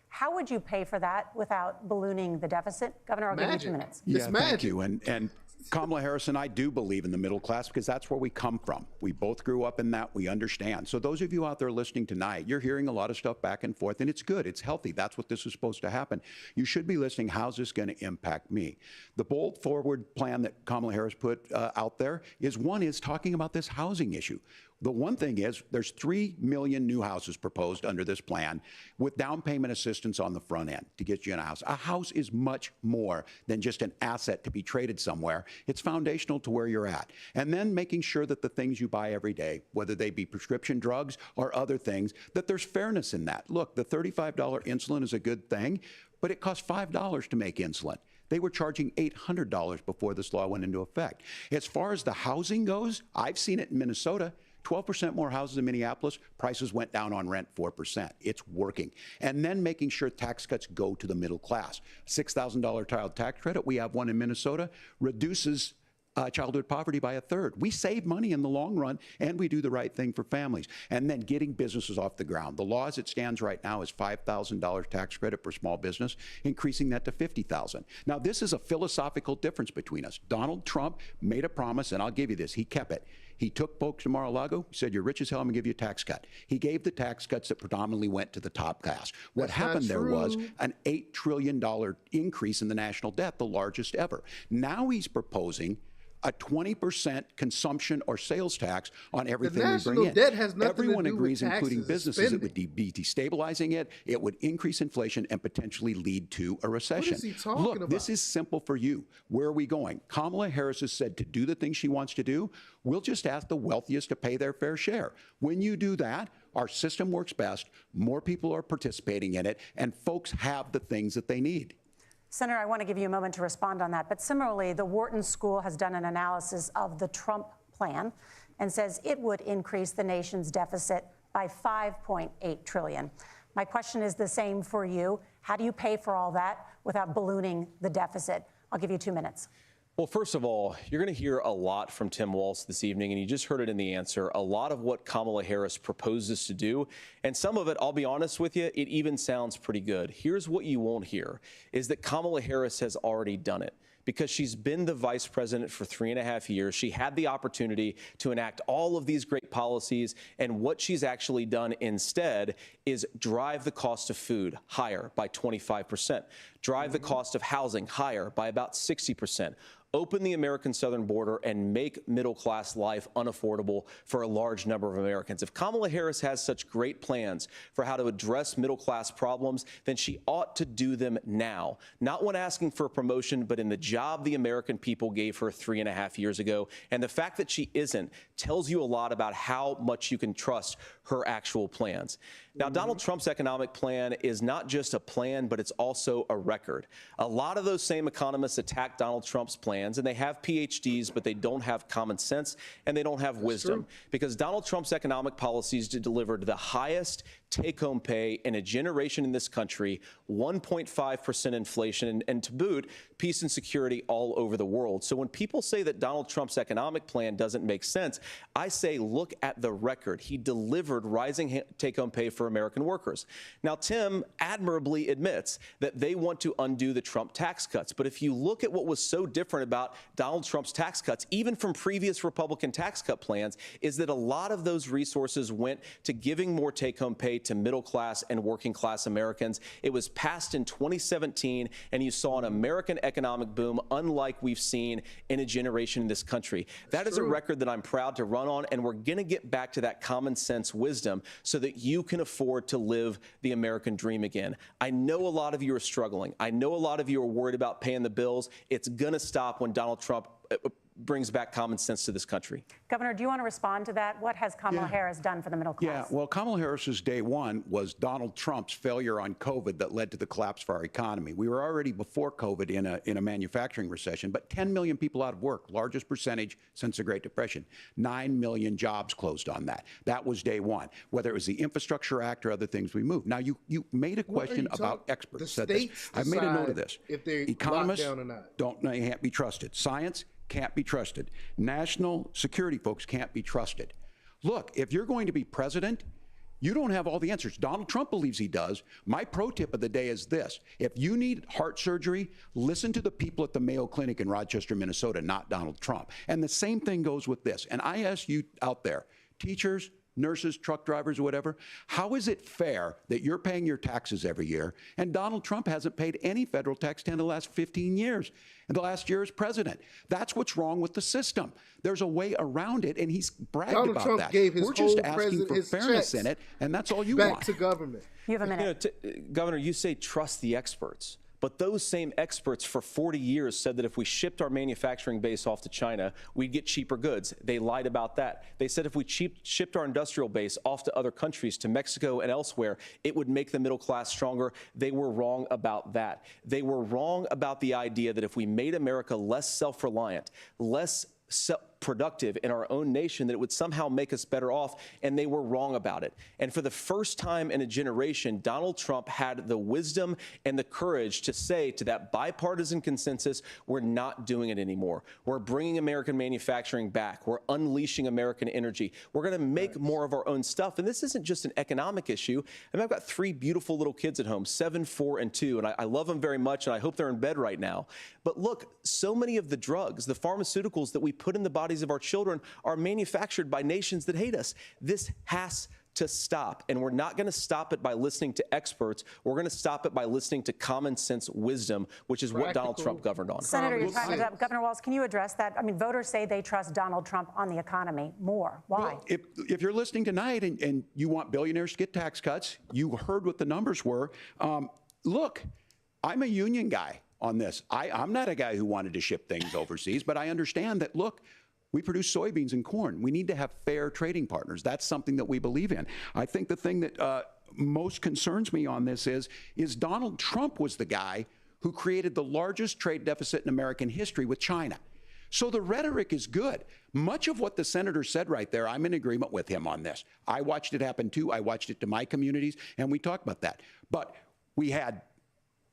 How would you pay for that without ballooning the deficit? Governor, I'll give you 2 minutes. Yeah, thank you. And Kamala Harris and I do believe in the middle class because that's where we come from. We both grew up in that. We understand. So those of you out there listening tonight, you're hearing a lot of stuff back and forth, and it's good. It's healthy. That's what this is supposed to happen. You should be listening. How's this going to impact me? The bold forward plan that Kamala Harris put out there is talking about this housing issue. The one thing is there's 3 million new houses proposed under this plan with down payment assistance on the front end to get you in a house. A house is much more than just an asset to be traded somewhere. It's foundational to where you're at. And then making sure that the things you buy every day, whether they be prescription drugs or other things, that there's fairness in that. Look, the $35 insulin is a good thing, but it costs $5 to make insulin. They were charging $800 before this law went into effect. As far as the housing goes, I've seen it in Minnesota. 12% more houses in Minneapolis, prices went down on rent 4%. It's working. And then making sure tax cuts go to the middle class. $6,000 child tax credit, we have one in Minnesota, reduces childhood poverty by 1/3. We save money in the long run, and we do the right thing for families. And then getting businesses off the ground. The law as it stands right now is $5,000 tax credit for small business, increasing that to $50,000. Now, this is a philosophical difference between us. Donald Trump made a promise, and I'll give you this, he kept it. He took folks to Mar-a-Lago, said, you're rich as hell, I'm gonna give you a tax cut. He gave the tax cuts that predominantly went to the top class. What happened there was an $8 trillion increase in the national debt, the largest ever. Now he's proposing a 20% consumption or sales tax on everything we bring in. Debt has nothing Everyone to do agrees, with taxes, including businesses, spending. it would be destabilizing it, it would increase inflation and potentially lead to a recession. What is he talking Look, about? this is simple for you. Where are we going? Kamala Harris has said to do the things she wants to do, we'll just ask the wealthiest to pay their fair share. When you do that, our system works best, more people are participating in it, and folks have the things that they need. Senator, I want to give you a moment to respond on that. But similarly, the Wharton School has done an analysis of the Trump plan and says it would increase the nation's deficit by $5.8 trillion. My question is the same for you. How do you pay for all that without ballooning the deficit? I'll give you 2 minutes. Well, first of all, you're going to hear a lot from Tim Walz this evening, and you just heard it in the answer, a lot of what Kamala Harris proposes to do. And some of it, I'll be honest with you, it even sounds pretty good. Here's what you won't hear, is that Kamala Harris has already done it. Because she's been the vice president for 3.5 years. She had the opportunity to enact all of these great policies, and what she's actually done instead is drive the cost of food higher by 25%, drive the cost of housing higher by about 60%, open the American southern border and make middle-class life unaffordable for a large number of Americans. If Kamala Harris has such great plans for how to address middle-class problems, then she ought to do them now. Not when asking for a promotion, but in the job the American people gave her 3.5 years ago. And the fact that she isn't tells you a lot about how much you can trust her actual plans. Now, Donald Trump's economic plan is not just a plan, but it's also a record. A lot of those same economists attack Donald Trump's plans, and they have PhDs, but they don't have common sense and they don't have wisdom. Because Donald Trump's economic policies delivered the highest take-home pay in a generation in this country, 1.5% inflation, and to boot, peace and security all over the world. So when people say that Donald Trump's economic plan doesn't make sense, I say look at the record. He delivered rising take-home pay for American workers. Now, Tim admirably admits that they want to undo the Trump tax cuts. But if you look at what was so different about Donald Trump's tax cuts, even from previous Republican tax cut plans, is that a lot of those resources went to giving more take-home pay to middle-class and working-class Americans. It was passed in 2017, and you saw an American economic boom unlike we've seen in a generation in this country. That is a record that I'm proud to run on, and we're going to get back to that common sense wisdom so that you can afford to live the American dream again. I know a lot of you are struggling. I know a lot of you are worried about paying the bills. It's going to stop when Donald Trump brings back common sense to this country. Governor, do you want to respond to that? What has Kamala Harris done for the middle class? Yeah, well, Kamala Harris's day one was Donald Trump's failure on COVID that led to the collapse of our economy. We were already before COVID in a manufacturing recession, but 10 million people out of work, largest percentage since the Great Depression. 9 million jobs closed on that. That was day one. Whether it was the Infrastructure Act or other things we moved. Now, you made a question about experts. The states I've made a note of this. If they're Economists locked down or not. can't be trusted. Science can't be trusted. National security folks can't be trusted. Look, if you're going to be president, you don't have all the answers. Donald Trump believes he does. My pro tip of the day is this. If you need heart surgery, listen to the people at the Mayo Clinic in Rochester, Minnesota, not Donald Trump. And the same thing goes with this. And I ask you out there, teachers, nurses, truck drivers, or whatever, how is it fair that you're paying your taxes every year and Donald Trump hasn't paid any federal tax in the last 15 years? And the last year as president. That's what's wrong with the system. There's a way around it, and he's bragged Donald about Trump that. gave his We're just whole asking for fairness in it, and that's all you back want. to government. You have a minute. Governor, you say trust the experts. But those same experts for 40 years said that if we shipped our manufacturing base off to China, we'd get cheaper goods. They lied about that. They said if we shipped our industrial base off to other countries, to Mexico and elsewhere, it would make the middle class stronger. They were wrong about that. They were wrong about the idea that if we made America less self-reliant, less productive in our own nation, that it would somehow make us better off, and they were wrong about it. And for the first time in a generation, Donald Trump had the wisdom and the courage to say to that bipartisan consensus, we're not doing it anymore. We're bringing American manufacturing back. We're unleashing American energy. We're going to make more of our own stuff. And this isn't just an economic issue. I mean, I've got 3 beautiful little kids at home, 7, 4, and 2, and I love them very much, and I hope they're in bed right now. But look, so many of the drugs, the pharmaceuticals that we put in the bodies of our children are manufactured by nations that hate us. This has to stop, and we're not going to stop it by listening to experts. We're going to stop it by listening to common sense wisdom, which is what Donald Trump governed on. Senator, your time is up. Governor Walz, can you address that? I mean, voters say they trust Donald Trump on the economy more. Why? Well, if you're listening tonight and you want billionaires to get tax cuts, you heard what the numbers were. Look, I'm a union guy on this. I'm not a guy who wanted to ship things overseas, but I understand that, look, we produce soybeans and corn. We need to have fair trading partners. That's something that we believe in. I think the thing that most concerns me on this is Donald Trump was the guy who created the largest trade deficit in American history with China. So the rhetoric is good. Much of what the senator said right there, I'm in agreement with him on this. I watched it happen too. I watched it to my communities, and we talked about that. But we had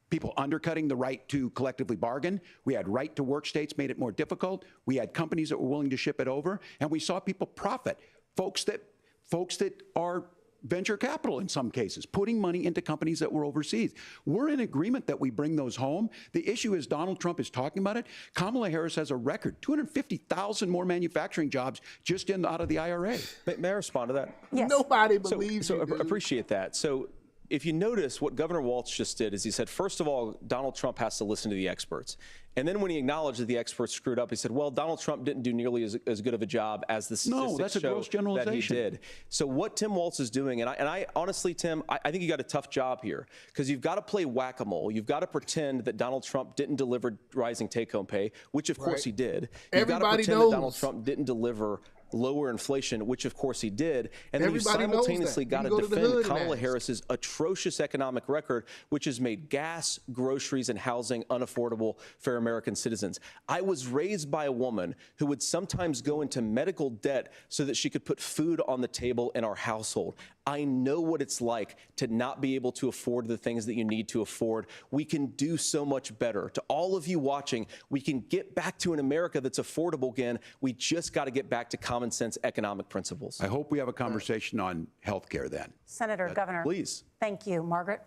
people undercutting the right to collectively bargain. We had right to work states made it more difficult. We had companies that were willing to ship it over, and we saw people profit. Folks that are venture capital in some cases, putting money into companies that were overseas. We're in agreement that we bring those home. The issue is Donald Trump is talking about it. Kamala Harris has a record, 250,000 more manufacturing jobs just out of the IRA. May I respond to that? Yes. Nobody believes so you, dude. appreciate that. So if you notice, what Governor Walz just did is he said, first of all, Donald Trump has to listen to the experts. And then when he acknowledged that the experts screwed up, he said, well, Donald Trump didn't do nearly as good of a job as the statistics that's a gross generalization. that he did. So what Tim Walz is doing, and I honestly, Tim, I think you got a tough job here, because you've got to play whack-a-mole. You've got to pretend that Donald Trump didn't deliver rising take-home pay, which of course he did. You've got to pretend that Donald Trump didn't deliver lower inflation, which of course he did. And then you simultaneously got to defend Kamala Harris's atrocious economic record, which has made gas, groceries, and housing unaffordable for American citizens. I was raised by a woman who would sometimes go into medical debt so that she could put food on the table in our household. I know what it's like to not be able to afford the things that you need to afford. We can do so much better. To all of you watching, we can get back to an America that's affordable again. We just got to get back to common sense economic principles. I hope we have a conversation on health care then. Senator, Governor. Please. Thank you. Margaret?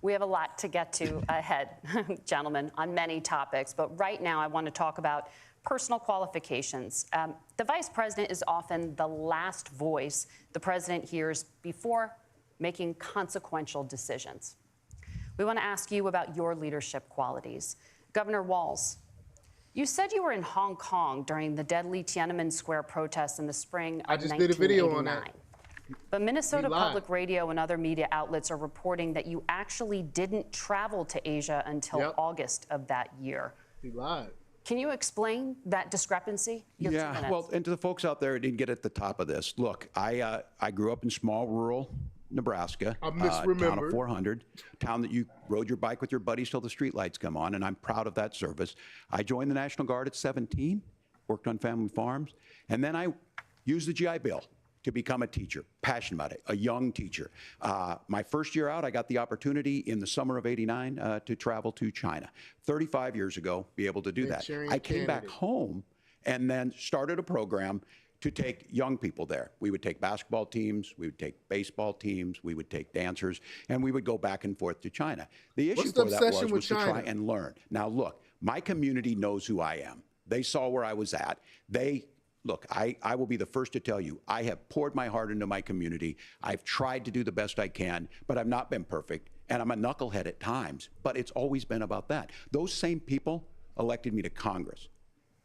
We have a lot to get to ahead, gentlemen, on many topics. But right now, I want to talk about personal qualifications. The vice president is often the last voice the president hears before making consequential decisions. We want to ask you about your leadership qualities. Governor Walz, you said you were in Hong Kong during the deadly Tiananmen Square protests in the spring of 1989. I just did a video on that. But Minnesota Public Radio and other media outlets are reporting that you actually didn't travel to Asia until August of that year. He lied. Can you explain that discrepancy? Yeah, well, and to the folks out there who didn't get at the top of this, look, I grew up in small rural Nebraska, town of 400, town that you rode your bike with your buddies till the streetlights come on, and I'm proud of that service. I joined the National Guard at 17, worked on family farms, and then I used the GI Bill to become a teacher, passionate about it, a young teacher. My first year out, I got the opportunity in the summer of '89 to travel to China. 35 years ago, be able to do that. I came back home and then started a program to take young people there. We would take basketball teams, we would take baseball teams, we would take dancers, and we would go back and forth to China. The issue for that was to try and learn. Now look, my community knows who I am. They saw where I was at. Look, I will be the first to tell you, I have poured my heart into my community. I've tried to do the best I can, but I've not been perfect. And I'm a knucklehead at times, but it's always been about that. Those same people elected me to Congress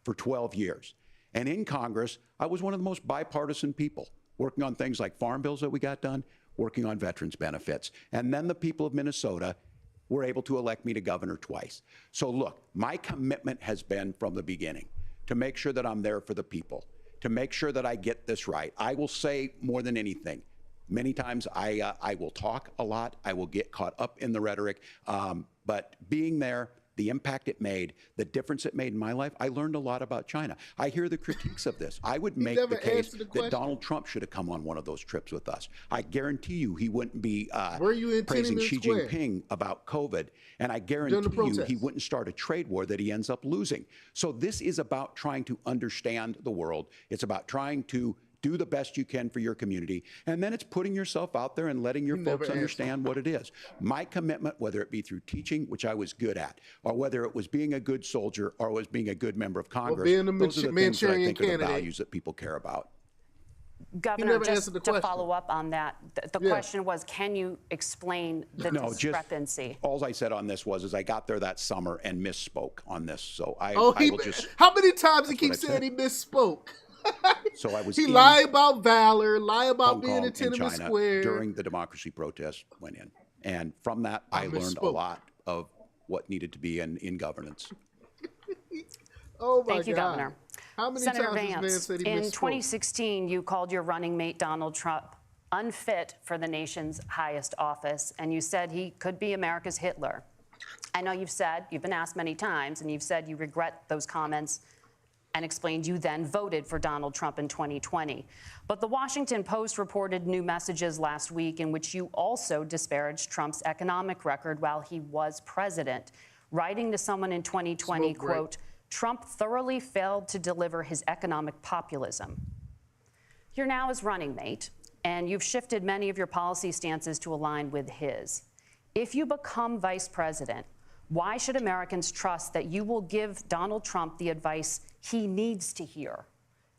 for 12 years. And in Congress, I was one of the most bipartisan people, working on things like farm bills that we got done, working on veterans benefits. And then the people of Minnesota were able to elect me to governor twice. So look, my commitment has been from the beginning to make sure that I'm there for the people, to make sure that I get this right. I will say more than anything, many times I will talk a lot, I will get caught up in the rhetoric, but being there, the impact it made, the difference it made in my life, I learned a lot about China. I hear the critiques of this. I would make the case that Donald Trump should have come on one of those trips with us. I guarantee you he wouldn't be praising Xi Jinping about COVID, and I guarantee you he wouldn't start a trade war that he ends up losing. So this is about trying to understand the world. It's about trying to do the best you can for your community. And then it's putting yourself out there and letting your folks understand what it is. My commitment, whether it be through teaching, which I was good at, or whether it was being a good soldier, or was being a good member of Congress, those are the things that I think are the values that people care about. Governor, just to follow up on that, the question was, can you explain the discrepancy? All I said on this was I got there that summer and misspoke on this. So I will just... How many times he keeps saying he misspoke? So I was. He lied about valor, lie about being in Tiananmen China Square during the democracy protest went in, and from that I learned a lot of what needed to be in governance. Oh my Thank you, God. Governor. How many Senator times Vance, has Vance said he in misspoke? 2016, you called your running mate Donald Trump unfit for the nation's highest office, and you said he could be America's Hitler. I know you've been asked many times, and you've said you regret those comments and explained you then voted for Donald Trump in 2020. But the Washington Post reported new messages last week in which you also disparaged Trump's economic record while he was president, writing to someone in 2020, quote, Trump thoroughly failed to deliver his economic populism. You're now his running mate, and you've shifted many of your policy stances to align with his. If you become vice president, why should Americans trust that you will give Donald Trump the advice he needs to hear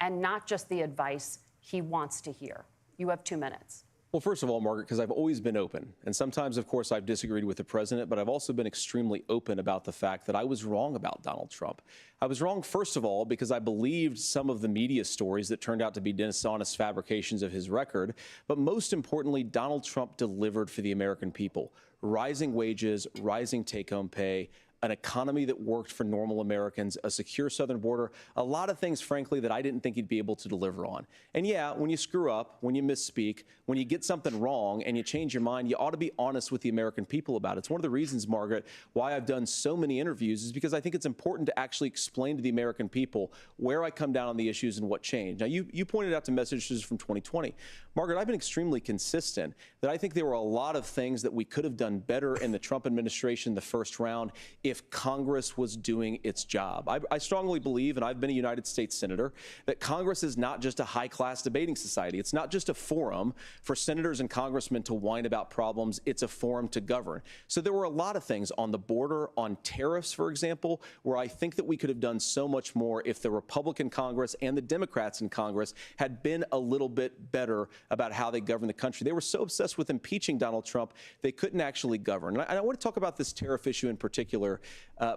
and not just the advice he wants to hear? You have 2 minutes. Well, first of all, Margaret, because I've always been open. And sometimes, of course, I've disagreed with the president, but I've also been extremely open about the fact that I was wrong about Donald Trump. I was wrong, first of all, because I believed some of the media stories that turned out to be dishonest fabrications of his record. But most importantly, Donald Trump delivered for the American people. Rising wages, rising take-home pay, an economy that worked for normal Americans, a secure southern border, a lot of things, frankly, that I didn't think he'd be able to deliver on. And yeah, when you screw up, when you misspeak, when you get something wrong and you change your mind, you ought to be honest with the American people about it. It's one of the reasons, Margaret, why I've done so many interviews is because I think it's important to actually explain to the American people where I come down on the issues and what changed. Now, you pointed out to messages from 2020. Margaret, I've been extremely consistent that I think there were a lot of things that we could have done better in the Trump administration the first round if Congress was doing its job. I strongly believe, and I've been a United States Senator, that Congress is not just a high-class debating society. It's not just a forum for senators and congressmen to whine about problems. It's a forum to govern. So there were a lot of things on the border, on tariffs, for example, where I think that we could have done so much more if the Republican Congress and the Democrats in Congress had been a little bit better about how they govern the country. They were so obsessed with impeaching Donald Trump, they couldn't actually govern. And I want to talk about this tariff issue in particular,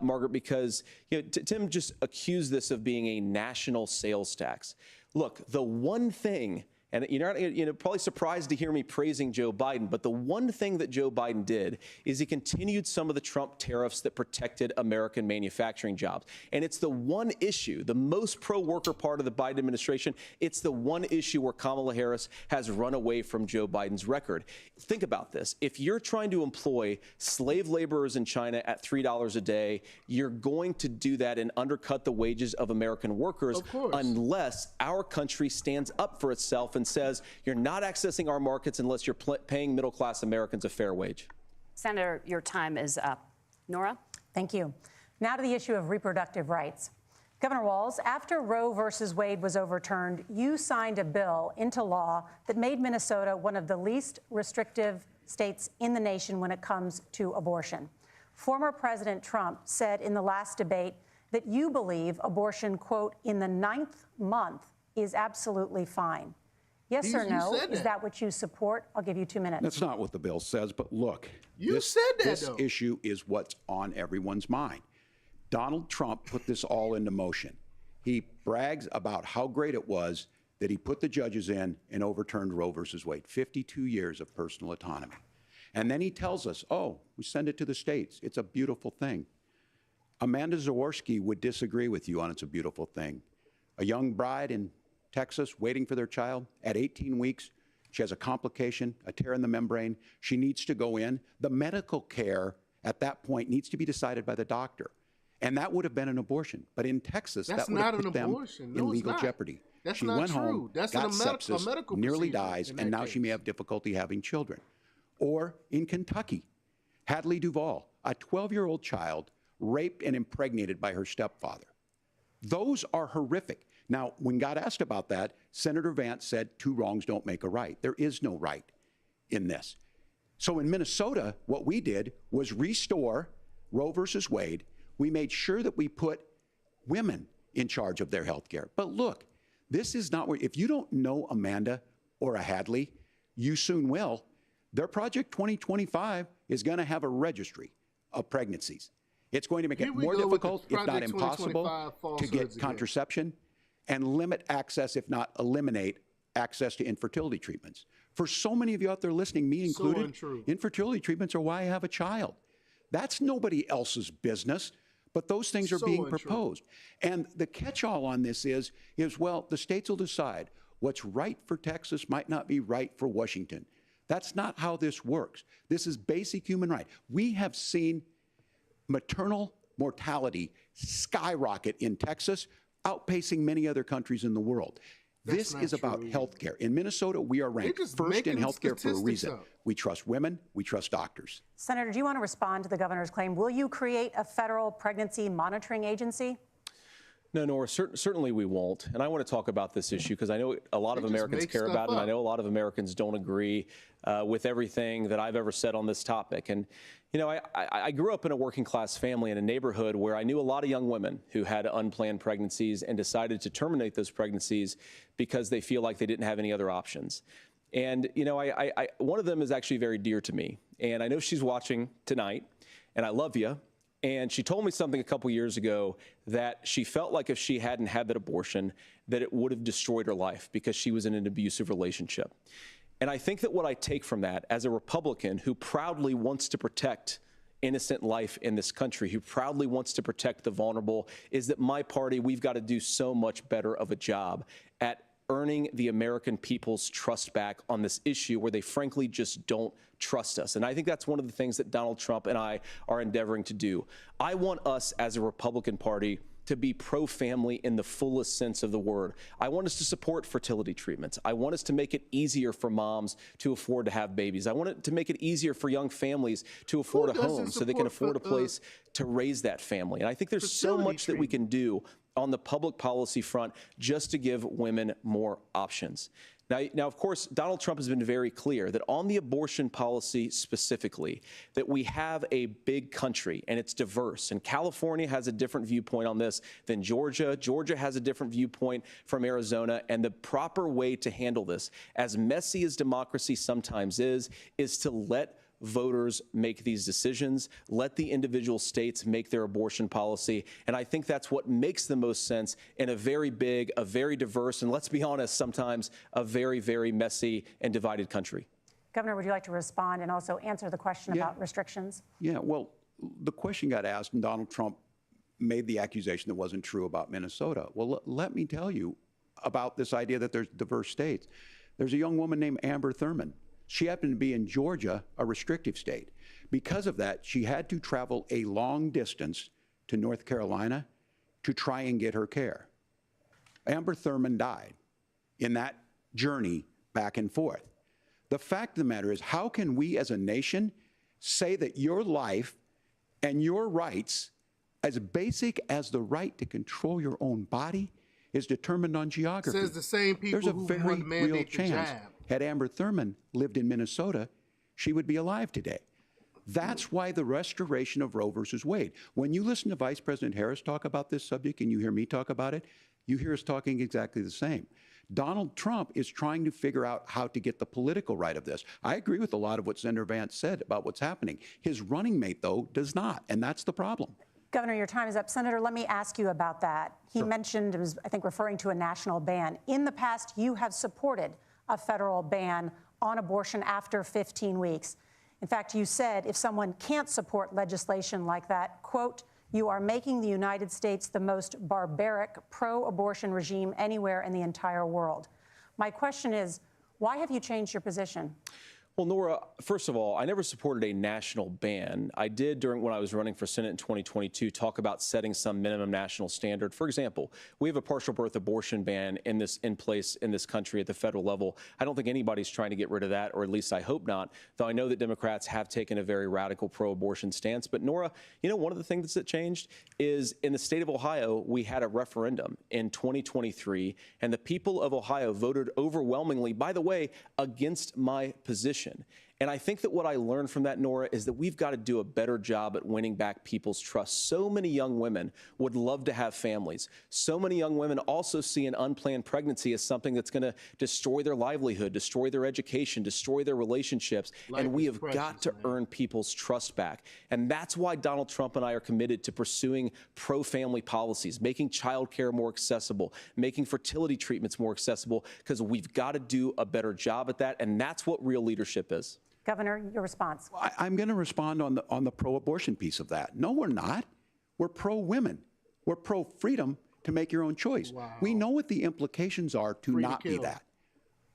Margaret, because Tim just accused this of being a national sales tax. Look, the one thing And you're probably surprised to hear me praising Joe Biden, but the one thing that Joe Biden did is he continued some of the Trump tariffs that protected American manufacturing jobs. And it's the one issue, the most pro-worker part of the Biden administration, it's the one issue where Kamala Harris has run away from Joe Biden's record. Think about this. If you're trying to employ slave laborers in China at $3 a day, you're going to do that and undercut the wages of American workers unless our country stands up for itself and says you're not accessing our markets unless you're paying middle-class Americans a fair wage. Senator, your time is up. Nora? Thank you. Now to the issue of reproductive rights. Governor Walz, after Roe versus Wade was overturned, you signed a bill into law that made Minnesota one of the least restrictive states in the nation when it comes to abortion. Former President Trump said in the last debate that you believe abortion, quote, in the 9th month is absolutely fine. Yes or no? Is that what you support? I'll give you 2 minutes. That's not what the bill says, but look. This issue is what's on everyone's mind. Donald Trump put this all into motion. He brags about how great it was that he put the judges in and overturned Roe versus Wade, 52 years of personal autonomy. And then he tells us, oh, we send it to the states. It's a beautiful thing. Amanda Zaworski would disagree with you on it's a beautiful thing. A young bride in Texas waiting for their child at 18 weeks. She has a complication, a tear in the membrane. She needs to go in. The medical care at that point needs to be decided by the doctor. And that would have been an abortion. But in Texas, that would have put them in legal jeopardy. That's she not went true. home, That's got a sepsis, medical nearly procedure dies, in and that now case. she may have difficulty having children. Or in Kentucky, Hadley Duvall, a 12-year-old child raped and impregnated by her stepfather. Those are horrific. Now, when God asked about that, Senator Vance said 2 wrongs don't make a right. There is no right in this. So in Minnesota, what we did was restore Roe versus Wade. We made sure that we put women in charge of their health care. But look, this is not where, if you don't know Amanda or a Hadley, you soon will. Their Project 2025 is going to have a registry of pregnancies. It's going to make it more difficult, if not impossible, to get contraception and limit access, if not eliminate access to infertility treatments. For so many of you out there listening, me included, infertility treatments are why I have a child. That's nobody else's business, but those things are being proposed. And the catch-all on this is, well, the states will decide what's right for Texas might not be right for Washington. That's not how this works. This is basic human right. We have seen maternal mortality skyrocket in Texas, outpacing many other countries in the world. This is about health care. In Minnesota, we are ranked first in health care for a reason. We trust women, we trust doctors. Senator, do you want to respond to the governor's claim? Will you create a federal pregnancy monitoring agency? No, Nora, certainly we won't. And I want to talk about this issue because I know a lot of Americans care about it, and I know a lot of Americans don't agree with everything that I've ever said on this topic. And, you know, I grew up in a working class family in a neighborhood where I knew a lot of young women who had unplanned pregnancies and decided to terminate those pregnancies because they feel like they didn't have any other options. And, you know, one of them is actually very dear to me. And I know she's watching tonight, and I love you. And she told me something a couple years ago that she felt like if she hadn't had that abortion, that it would have destroyed her life because she was in an abusive relationship. And I think that what I take from that as a Republican who proudly wants to protect innocent life in this country, who proudly wants to protect the vulnerable, is that my party, we've got to do so much better of a job at earning the American people's trust back on this issue where they frankly just don't trust us. And I think that's one of the things that Donald Trump and I are endeavoring to do. I want us as a Republican Party to be pro-family in the fullest sense of the word. I want us to support fertility treatments. I want us to make it easier for moms to afford to have babies. I want it to make it easier for young families to afford a home so they can afford a place to raise that family. And I think there's so much that we can do on the public policy front just to give women more options. Now, of course, Donald Trump has been very clear that on the abortion policy specifically, that we have a big country and it's diverse. And California has a different viewpoint on this than Georgia. Georgia has a different viewpoint from Arizona. And the proper way to handle this, as messy as democracy sometimes is to let voters make these decisions. Let the individual states make their abortion policy. And I think that's what makes the most sense in a very big, a very diverse, and let's be honest, sometimes a very, very messy and divided country. Governor, would you like to respond and also answer the question about restrictions? Yeah, well, the question got asked, and Donald Trump made the accusation that wasn't true about Minnesota. Well, let me tell you about this idea that there's diverse states. There's a young woman named Amber Thurman. She happened to be in Georgia, a restrictive state. Because of that, she had to travel a long distance to North Carolina to try and get her care. Amber Thurman died in that journey back and forth. The fact of the matter is, how can we as a nation say that your life and your rights, as basic as the right to control your own body, is determined on geography? Says the same people There's a who very want to mandate real the chance. jab. Had Amber Thurman lived in Minnesota, she would be alive today. That's why the restoration of Roe versus Wade. When you listen to Vice President Harris talk about this subject and you hear me talk about it, you hear us talking exactly the same. Donald Trump is trying to figure out how to get the political right of this. I agree with a lot of what Senator Vance said about what's happening. His running mate, though, does not, and that's the problem. Governor, your time is up. Senator, let me ask you about that. He mentioned, it was, I think, referring to a national ban. In the past, you have supported a federal ban on abortion after 15 weeks. In fact, you said if someone can't support legislation like that, quote, you are making the United States the most barbaric pro-abortion regime anywhere in the entire world. My question is, why have you changed your position? Well, Nora, first of all, I never supported a national ban. I did when I was running for Senate in 2022 talk about setting some minimum national standard. For example, we have a partial birth abortion ban in place in this country at the federal level. I don't think anybody's trying to get rid of that, or at least I hope not, though I know that Democrats have taken a very radical pro-abortion stance. But Nora, you know, one of the things that changed is in the state of Ohio, we had a referendum in 2023, and the people of Ohio voted overwhelmingly, by the way, against my position. And I think that what I learned from that, Nora, is that we've got to do a better job at winning back people's trust. So many young women would love to have families. So many young women also see an unplanned pregnancy as something that's going to destroy their livelihood, destroy their education, destroy their relationships. And we have got to earn people's trust back. And that's why Donald Trump and I are committed to pursuing pro-family policies, making child care more accessible, making fertility treatments more accessible, because we've got to do a better job at that. And that's what real leadership is. Governor, your response. I'm going to respond on the pro-abortion piece of that. No, we're not. We're pro-women. We're pro-freedom to make your own choice. Wow. We know what the implications are to not be that.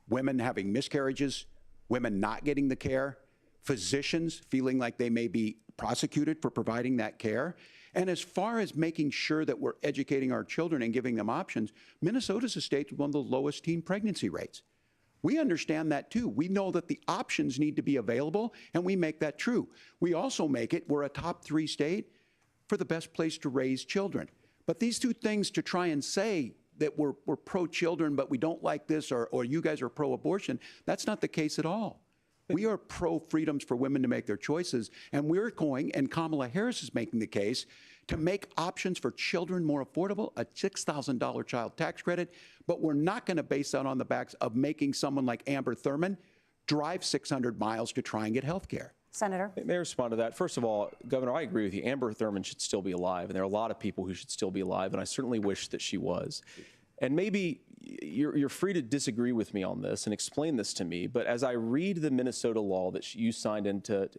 Women having miscarriages, women not getting the care, physicians feeling like they may be prosecuted for providing that care. And as far as making sure that we're educating our children and giving them options, Minnesota's a state with one of the lowest teen pregnancy rates. We understand that too. We know that the options need to be available, and we make that true. We also make it, we're a top 3 state for the best place to raise children. But these two things, to try and say that we're pro-children, but we don't like this, or you guys are pro-abortion, that's not the case at all. We are pro-freedoms for women to make their choices, and we're going, and Kamala Harris is making the case, to make options for children more affordable, a $6,000 child tax credit, but we're not going to base that on the backs of making someone like Amber Thurman drive 600 miles to try and get health care. Senator. May I respond to that? First of all, Governor, I agree with you. Amber Thurman should still be alive, and there are a lot of people who should still be alive, and I certainly wish that she was. And maybe you're free to disagree with me on this and explain this to me, but as I read the Minnesota law that you signed into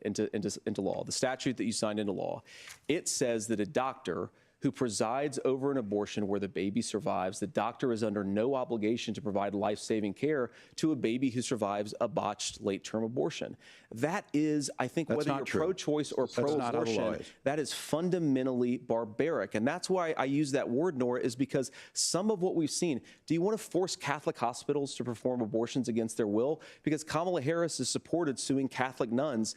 law, the statute that you signed into law, it says that a doctor who presides over an abortion where the baby survives, the doctor is under no obligation to provide life-saving care to a baby who survives a botched late-term abortion. That is, I think, whether you're pro-choice or pro-abortion, that is fundamentally barbaric. And that's why I use that word, Nora, is because some of what we've seen, do you want to force Catholic hospitals to perform abortions against their will? Because Kamala Harris has supported suing Catholic nuns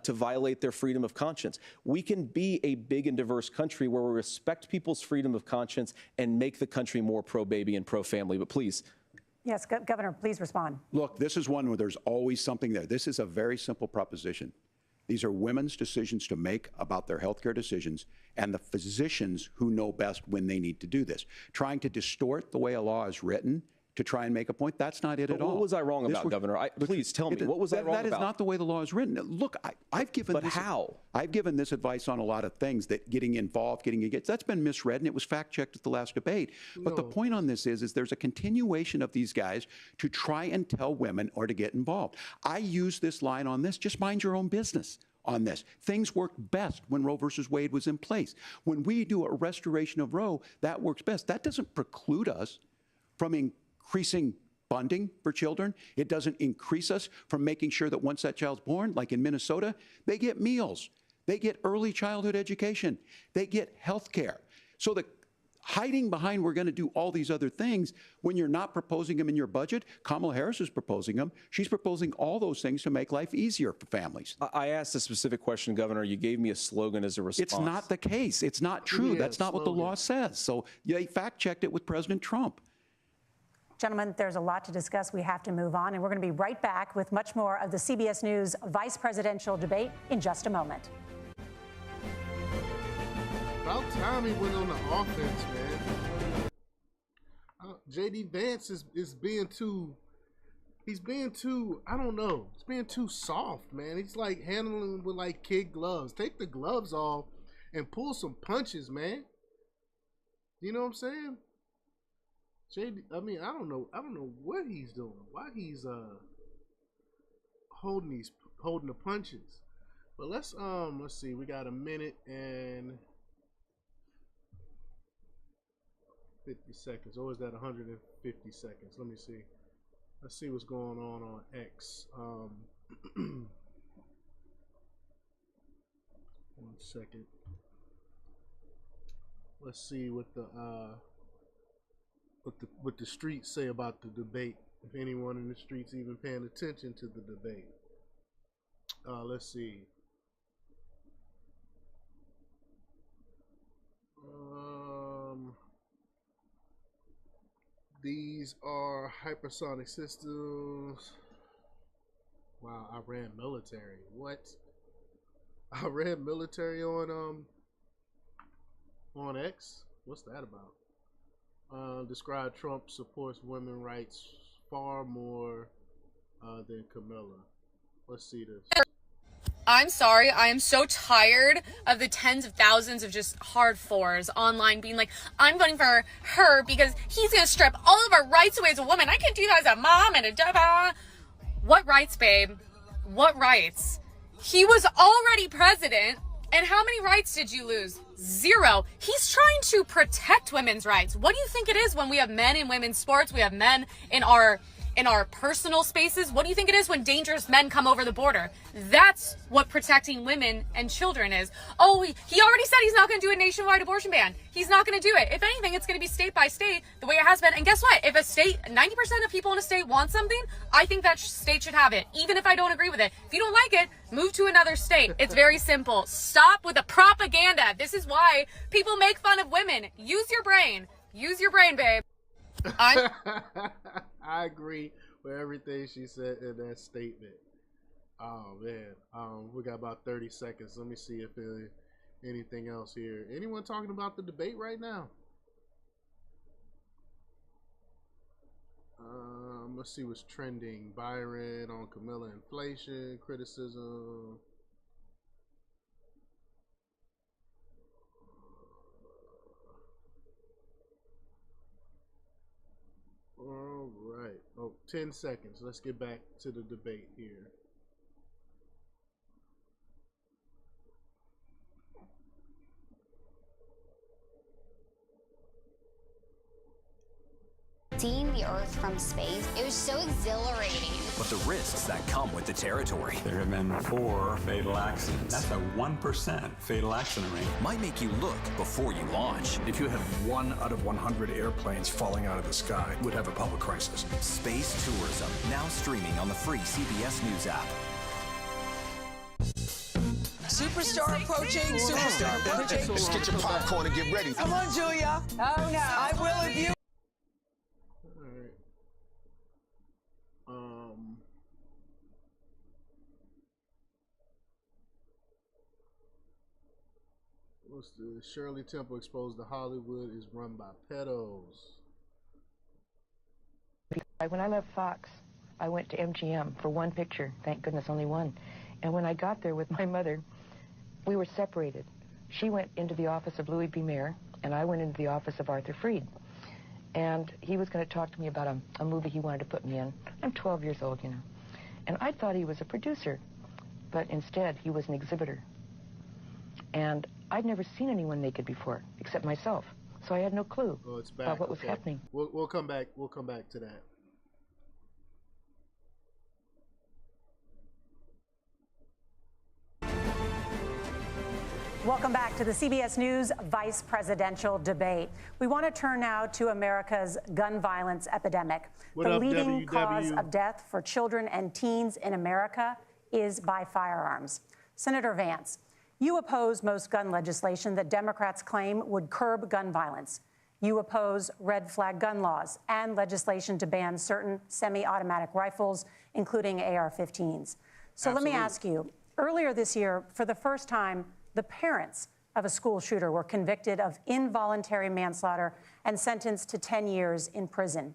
to violate their freedom of conscience. We can be a big and diverse country where we respect people's freedom of conscience and make the country more pro-baby and pro-family. But please. Yes, Governor, please respond. Look, this is one where there's always something there. This is a very simple proposition. These are women's decisions to make about their healthcare decisions, and the physicians who know best when they need to do this. Trying to distort the way a law is written to try and make a point. That's not it at all. What was I wrong about, Governor? Please tell me, what was I wrong about? That is not the way the law is written. Look, I've given But how? I've given this advice on a lot of things, that getting involved, getting engaged, that's been misread, and it was fact-checked at the last debate. But the point on this is there's a continuation of these guys to try and tell women or to get involved. I use this line on this, just mind your own business on this. Things worked best when Roe versus Wade was in place. When we do a restoration of Roe, that works best. That doesn't preclude us from increasing funding for children. It doesn't increase us from making sure that once that child's born, like in Minnesota, they get meals, they get early childhood education, they get health care. So the hiding behind we're going to do all these other things when you're not proposing them in your budget. Kamala Harris is proposing them. She's proposing all those things to make life easier for families. I asked a specific question, Governor. You gave me a slogan as a response. It's not the case. It's not true. That's not what the law says. So they fact-checked it with President Trump. Gentlemen, there's a lot to discuss. We have to move on, and we're going to be right back with much more of the CBS News vice presidential debate in just a moment. About time he went on the offense, man. J.D. Vance is being too, I don't know, he's being too soft, man. He's like handling with like kid gloves. Take the gloves off and pull some punches, man. You know what I'm saying? JD, I mean, I don't know what he's doing. Why he's holding the punches. But let's see. We got a minute and 50 seconds. Or is that 150 seconds? Let me see. Let's see what's going on X. 1 second. Let's see what the streets say about the debate. If anyone in the streets even paying attention to the debate. Let's see. These are hypersonic systems. Wow, Iran military. What? Iran military on X? What's that about? Describe Trump supports women's rights far more than Camilla. Let's see this. I'm sorry. I am so tired of the tens of thousands of just hard fours online being like, I'm voting for her because he's going to strip all of our rights away as a woman. I can do that as a mom and a da. What rights, babe? What rights? He was already president. And how many rights did you lose? 0. He's trying to protect women's rights. What do you think it is when we have men in women's sports? We have men in our personal spaces. What do you think it is when dangerous men come over the border? That's what protecting women and children is. Oh, he already said he's not going to do a nationwide abortion ban. He's not going to do it. If anything, it's going to be state by state the way it has been. And guess what? If a state, 90% of people in a state want something, I think that state should have it, even if I don't agree with it. If you don't like it, move to another state. It's very simple. Stop with the propaganda. This is why people make fun of women. Use your brain. Use your brain, babe. I agree with everything she said in that statement. Oh man, we got about 30 seconds. Let me see if there's anything else here. Anyone talking about the debate right now? Let's see what's trending. Byron on Camilla inflation, criticism. All right. Oh, 10 seconds. Let's get back to the debate here. Seeing the Earth from space, it was so exhilarating. But the risks that come with the territory. There have been 4 fatal accidents. That's a 1% fatal accident rate. Might make you look before you launch. If you had 1 out of 100 airplanes falling out of the sky, we'd have a public crisis. Space tourism, now streaming on the free CBS News app. Superstar approaching, superstar approaching. Let's get your popcorn and get ready. Come on, Julia. Oh, no. I will if you. What's the Shirley Temple exposed to Hollywood is run by pedos. When I left Fox, I went to MGM for one picture. Thank goodness, only one. And when I got there with my mother, we were separated. She went into the office of Louis B. Mayer, and I went into the office of Arthur Freed. And he was going to talk to me about a movie he wanted to put me in. I'm 12 years old, you know. And I thought he was a producer, but instead he was an exhibitor. And I'd never seen anyone naked before, except myself. So I had no clue about what was happening. We'll come back. We'll come back to that. Welcome back to the CBS News Vice Presidential Debate. We want to turn now to America's gun violence epidemic. The leading cause of death for children and teens in America is by firearms. Senator Vance, you oppose most gun legislation that Democrats claim would curb gun violence. You oppose red flag gun laws and legislation to ban certain semi-automatic rifles, including AR-15s. So let me ask you, earlier this year, for the first time, the parents of a school shooter were convicted of involuntary manslaughter and sentenced to 10 years in prison.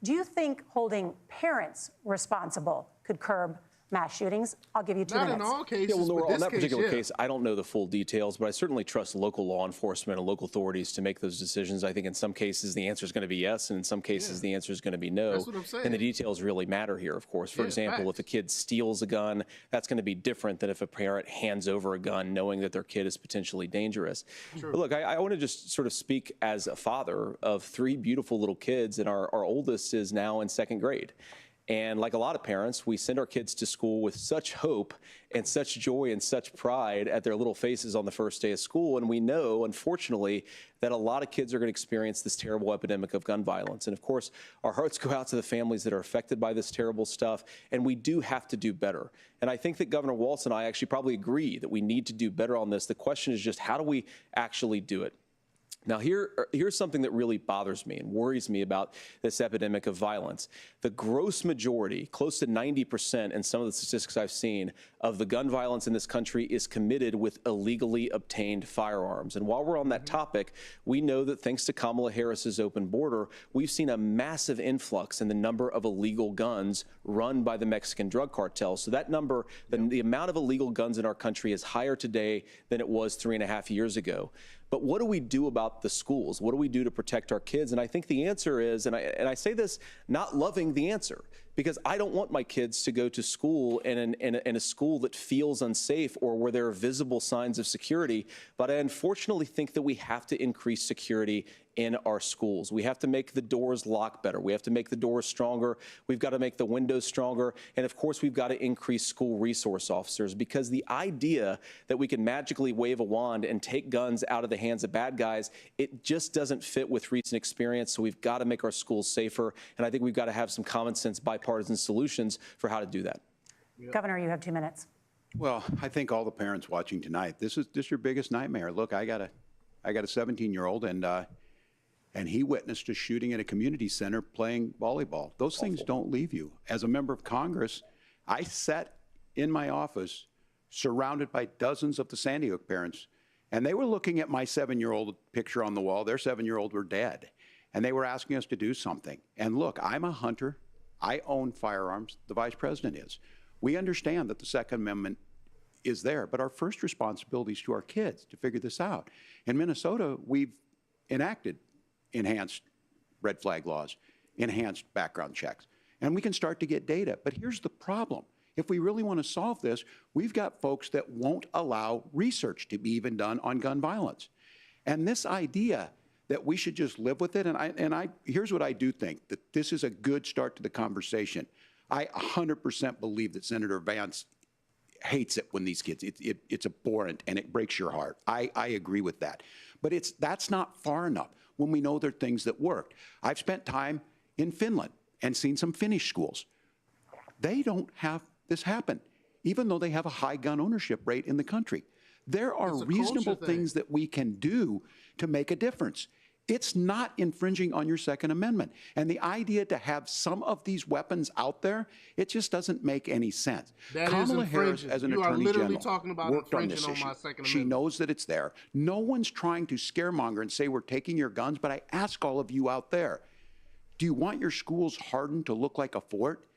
Do you think holding parents responsible could curb mass shootings? I'll give you 2 minutes. Not in all cases. Yeah, well, Laura, but on that particular case, case, I don't know the full details, but I certainly trust local law enforcement and local authorities to make those decisions. I think in some cases the answer is going to be yes, and in some cases the answer is going to be no. That's what I'm saying. And the details really matter here, of course. For example, if a kid steals a gun, that's going to be different than if a parent hands over a gun knowing that their kid is potentially dangerous. But look, I want to just sort of speak as a father of 3 beautiful little kids, and our oldest is now in 2nd grade. And like a lot of parents, we send our kids to school with such hope and such joy and such pride at their little faces on the first day of school. And we know, unfortunately, that a lot of kids are going to experience this terrible epidemic of gun violence. And of course, our hearts go out to the families that are affected by this terrible stuff. And we do have to do better. And I think that Governor Walz and I actually probably agree that we need to do better on this. The question is just, how do we actually do it? Now, here's something that really bothers me and worries me about this epidemic of violence. The gross majority, close to 90% in some of the statistics I've seen, of the gun violence in this country is committed with illegally obtained firearms. And while we're on that topic, we know that thanks to Kamala Harris's open border, we've seen a massive influx in the number of illegal guns run by the Mexican drug cartels. So that number, the amount of illegal guns in our country is higher today than it was 3.5 years ago. But what do we do about the schools? What do we do to protect our kids? And I think the answer is, and I say this not loving the answer, because I don't want my kids to go to school in a school that feels unsafe or where there are visible signs of security. But I unfortunately think that we have to increase security in our schools. We have to make the doors lock better. We have to make the doors stronger. We've got to make the windows stronger. And of course, we've got to increase school resource officers, because the idea that we can magically wave a wand and take guns out of the hands of bad guys, it just doesn't fit with recent experience. So we've got to make our schools safer. And I think we've got to have some common sense bipartisan solutions for how to do that. Governor, you have 2 minutes. Well, I think all the parents watching tonight, this is your biggest nightmare. Look, I got a 17-year-old, and he witnessed a shooting at a community center playing volleyball. Those things don't leave you. As a member of Congress, I sat in my office surrounded by dozens of the Sandy Hook parents, and they were looking at my 7-year-old picture on the wall. Their 7-year-old were dead, and they were asking us to do something. And look, I'm a hunter. I own firearms. The vice president is. We understand that the Second Amendment is there, but our first responsibility is to our kids to figure this out. In Minnesota, we've enacted enhanced red flag laws, enhanced background checks, and we can start to get data. But here's the problem. If we really want to solve this, we've got folks that won't allow research to be even done on gun violence. And this idea that we should just live with it, and here's what I do think, that this is a good start to the conversation. I 100% believe that Senator Vance hates it when these kids, it's abhorrent and it breaks your heart. I agree with that. But that's not far enough when we know there are things that worked. I've spent time in Finland and seen some Finnish schools. They don't have this happen, even though they have a high gun ownership rate in the country. There are reasonable things that we can do to make a difference. It's not infringing on your Second Amendment. And the idea to have some of these weapons out there, it just doesn't make any sense. Kamala Harris, as an attorney general, worked on this issue. She knows that it's there. No one's trying to scaremonger and say we're taking your guns, but I ask all of you out there, Do you want your schools hardened to look like a fort?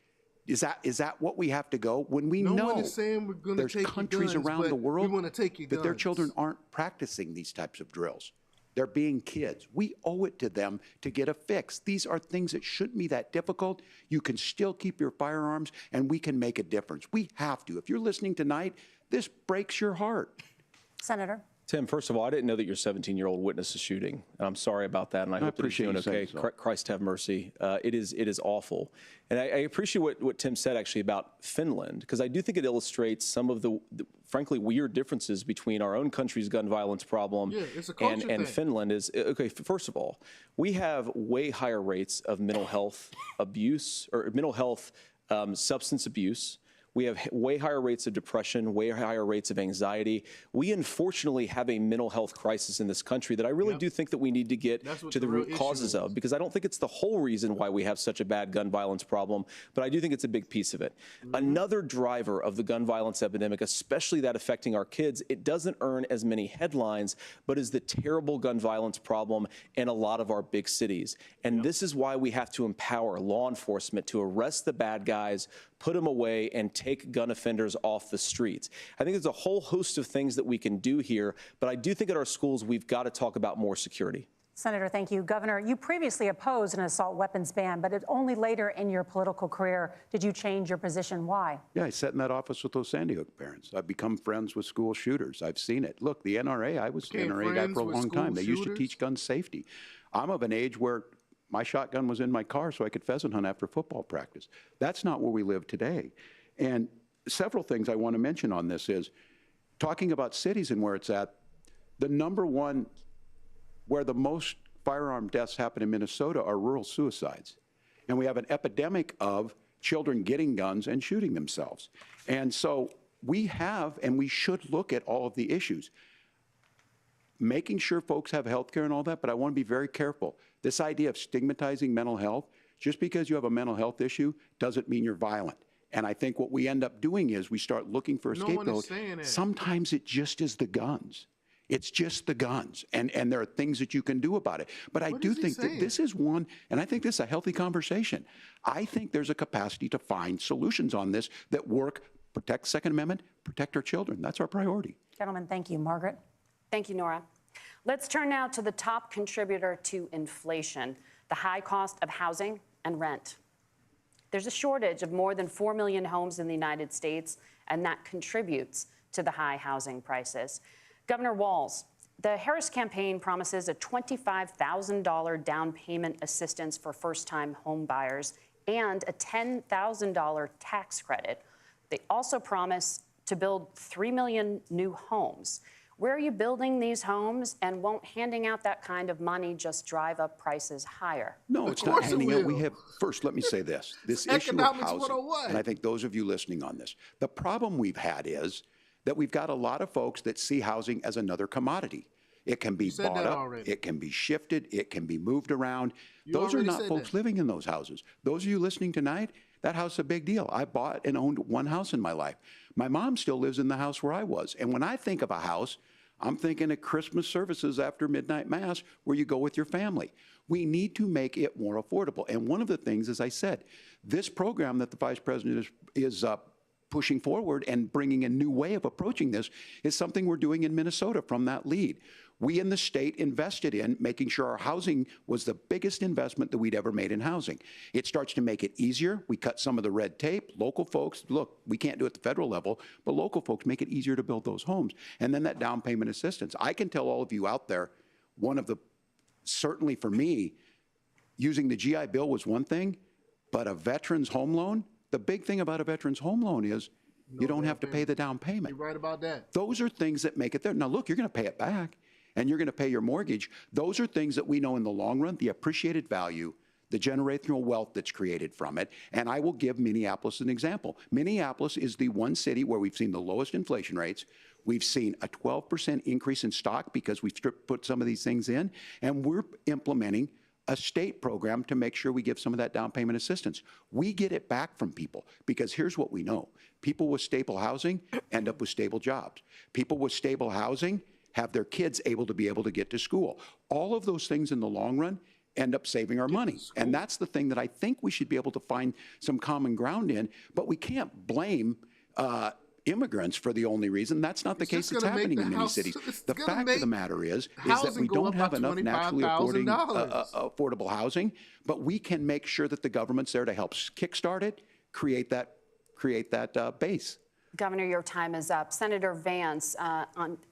Is that what we have to go? When we know one is saying we're gonna there's take countries your guns, around but the world we wanna take your that their guns. children aren't practicing these types of drills. They're being kids. We owe it to them to get a fix. These are things that shouldn't be that difficult. You can still keep your firearms, and we can make a difference. We have to. If you're listening tonight, this breaks your heart. Senator. Tim, first of all, I didn't know that your 17-year-old witnessed a shooting, and I'm sorry about that, and I hope that he's doing okay. Christ have mercy. It is awful. And I appreciate what Tim said, actually, about Finland, because I do think it illustrates some of the frankly, weird differences between our own country's gun violence problem and Finland. Okay, first of all, we have way higher rates of mental health abuse, or mental health substance abuse. We have way higher rates of depression, way higher rates of anxiety. We unfortunately have a mental health crisis in this country that I really do think that we need to get to the root causes of, because I don't think it's the whole reason why we have such a bad gun violence problem, but I do think it's a big piece of it. Another driver of the gun violence epidemic, especially that affecting our kids, it doesn't earn as many headlines, but is the terrible gun violence problem in a lot of our big cities. And this is why we have to empower law enforcement to arrest the bad guys, put them away, and take gun offenders off the streets. I think there's a whole host of things that we can do here, but I do think at our schools we've got to talk about more security. Senator, thank you. Governor, you previously opposed an assault weapons ban, but only later in your political career did you change your position. Why? Yeah, I sat in that office with those Sandy Hook parents. I've become friends with school shooters. I've seen it. Look, the NRA, I was an NRA guy for a long time. They used to teach gun safety. I'm of an age where my shotgun was in my car so I could pheasant hunt after football practice. That's not where we live today. And several things I want to mention on this is, talking about cities and where it's at, the number one where the most firearm deaths happen in Minnesota are rural suicides. And we have an epidemic of children getting guns and shooting themselves. And so we have, and we should look at all of the issues. Making sure folks have health care and all that, but I want to be very careful. This idea of stigmatizing mental health, just because you have a mental health issue doesn't mean you're violent. And I think what we end up doing is we start looking for a scapegoat. Sometimes it just is the guns. It's just the guns. And there are things that you can do about it. But I do think that this is one, and I think this is a healthy conversation. I think there's a capacity to find solutions on this that work, protect Second Amendment, protect our children. That's our priority. Gentlemen, thank you. Margaret? Thank you, Nora. Let's turn now to the top contributor to inflation, the high cost of housing and rent. There's a shortage of more than 4 million homes in the United States, and that contributes to the high housing prices. Governor Walz, the Harris campaign promises a $25,000 down payment assistance for first-time home buyers and a $10,000 tax credit. They also promise to build 3 million new homes. Where are you building these homes, and won't handing out that kind of money just drive up prices higher? No, it's not handing out. We have, first, let me say this. This issue of housing, and I think those of you listening on this, the problem we've had is that we've got a lot of folks that see housing as another commodity. It can be bought up, it can be shifted, it can be moved around. Those are not folks living in those houses. Those of you listening tonight, that house is a big deal. I bought and owned one house in my life. My mom still lives in the house where I was. And when I think of a house, I'm thinking of Christmas services after midnight mass where you go with your family. We need to make it more affordable. And one of the things, as I said, this program that the Vice President is pushing forward and bringing a new way of approaching this is something we're doing in Minnesota from that lead. We in the state invested in making sure our housing was the biggest investment that we'd ever made in housing. It starts to make it easier. We cut some of the red tape. Local folks, look, we can't do it at the federal level, but local folks make it easier to build those homes. And then that down payment assistance. I can tell all of you out there, one of the, certainly for me, using the GI Bill was one thing, but a veteran's home loan, the big thing about a veteran's home loan is you don't have to pay the down payment. You're right about that. Those are things that make it there. Now, look, you're going to pay it back, and you're going to pay your mortgage. Those are things that we know in the long run, the appreciated value, the generational wealth that's created from it. And I will give Minneapolis an example. Minneapolis is the one city where we've seen the lowest inflation rates. We've seen a 12% increase in stock because we've put some of these things in, and we're implementing a state program to make sure we give some of that down payment assistance. We get it back from people because here's what we know. People with stable housing end up with stable jobs. People with stable housing have their kids able to get to school. All of those things in the long run end up saving our money. And that's the thing that I think we should be able to find some common ground in, but we can't blame immigrants for the only reason. That's not the case that's happening in many cities. The fact of the matter is that we don't have enough naturally affordable housing, but we can make sure that the government's there to help kickstart it, create that base. Governor, your time is up. Senator Vance,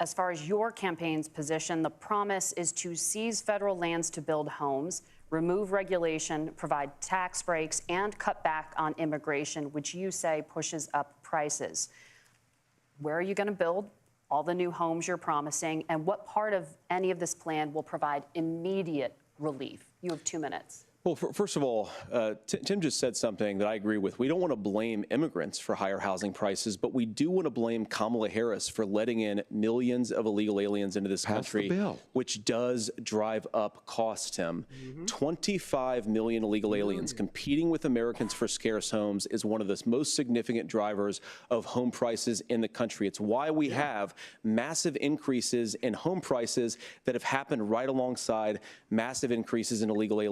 as far as your campaign's position, the promise is to seize federal lands to build homes, remove regulation, provide tax breaks, and cut back on immigration, which you say pushes up prices. Where are you going to build all the new homes you're promising, and what part of any of this plan will provide immediate relief? You have 2 minutes. Well, first of all, Tim just said something that I agree with. We don't want to blame immigrants for higher housing prices, but we do want to blame Kamala Harris for letting in millions of illegal aliens into this country, which does drive up costs, Tim. 25 million illegal aliens competing with Americans for scarce homes is one of the most significant drivers of home prices in the country. It's why we have massive increases in home prices that have happened right alongside massive increases in illegal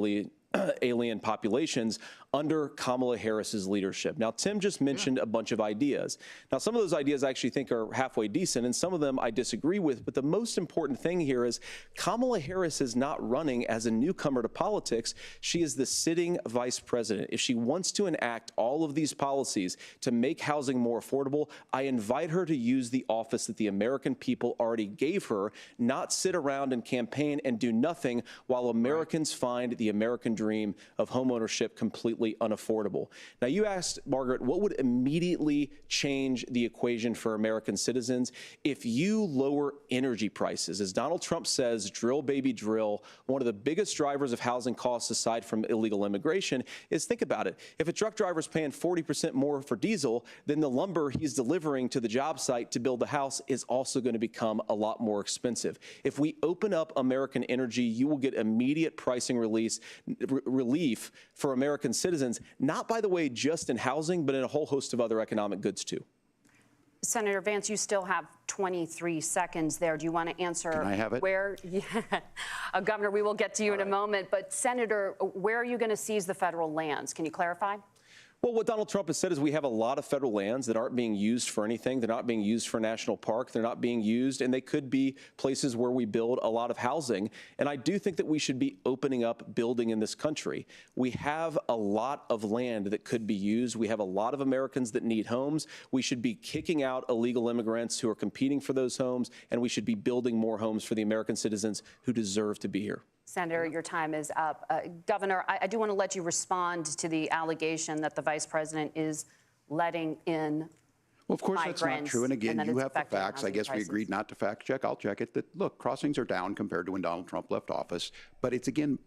alien populations under Kamala Harris's leadership. Now, Tim just mentioned a bunch of ideas. Now, some of those ideas I actually think are halfway decent, and some of them I disagree with, but the most important thing here is Kamala Harris is not running as a newcomer to politics. She is the sitting vice president. If she wants to enact all of these policies to make housing more affordable, I invite her to use the office that the American people already gave her, not sit around and campaign and do nothing while Americans find the American dream of homeownership completely unaffordable. Now, you asked, Margaret, what would immediately change the equation for American citizens if you lower energy prices? As Donald Trump says, drill, baby, drill. One of the biggest drivers of housing costs, aside from illegal immigration, is, think about it. If a truck driver's paying 40% more for diesel, then the lumber he's delivering to the job site to build the house is also going to become a lot more expensive. If we open up American energy, you will get immediate pricing relief for American citizens, not, by the way, just in housing, but in a whole host of other economic goods, too. Senator Vance, you still have 23 seconds there. Do you want to answer? Can I have it? Where, Governor, we will get to you in a moment. But, Senator, where are you going to seize the federal lands? Can you clarify? Well, what Donald Trump has said is we have a lot of federal lands that aren't being used for anything. They're not being used for a national park. They're not being used, and they could be places where we build a lot of housing. And I do think that we should be opening up building in this country. We have a lot of land that could be used. We have a lot of Americans that need homes. We should be kicking out illegal immigrants who are competing for those homes, and we should be building more homes for the American citizens who deserve to be here. Senator, your time is up. Governor, I do want to let you respond to the allegation that the vice president is letting in Well, of course, that's not true. And again, you have the facts. I guess we agreed not to fact check. I'll check it. That, look, crossings are down compared to when Donald Trump left office. But it's, again,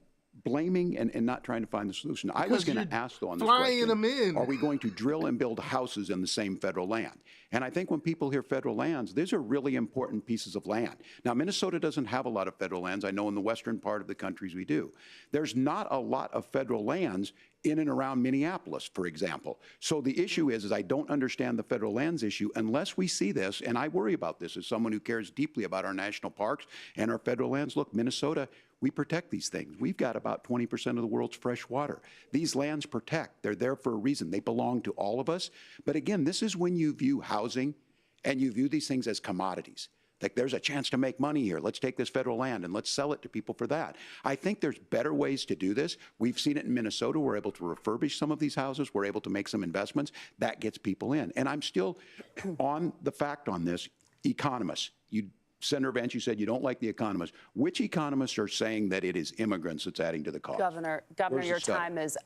blaming and not trying to find the solution. I was going to ask, though, on this question, are we going to drill and build houses in the same federal land? And I think when people hear federal lands, these are really important pieces of land. Now, Minnesota doesn't have a lot of federal lands. I know in the western part of the countries we do. There's not a lot of federal lands in and around Minneapolis, for example. So the issue is I don't understand the federal lands issue unless we see this, and I worry about this as someone who cares deeply about our national parks and our federal lands. Look, Minnesota, we protect these things. We've got about 20% of the world's fresh water. These lands protect. They're there for a reason. They belong to all of us. But again, this is when you view housing and you view these things as commodities. Like, there's a chance to make money here. Let's take this federal land and let's sell it to people for that. I think there's better ways to do this. We've seen it in Minnesota. We're able to refurbish some of these houses. We're able to make some investments. That gets people in. And I'm still on the fact on this. Economists, Senator Vance, you said you don't like the economists. Which economists are saying that it is immigrants that's adding to the cost? Governor, your time is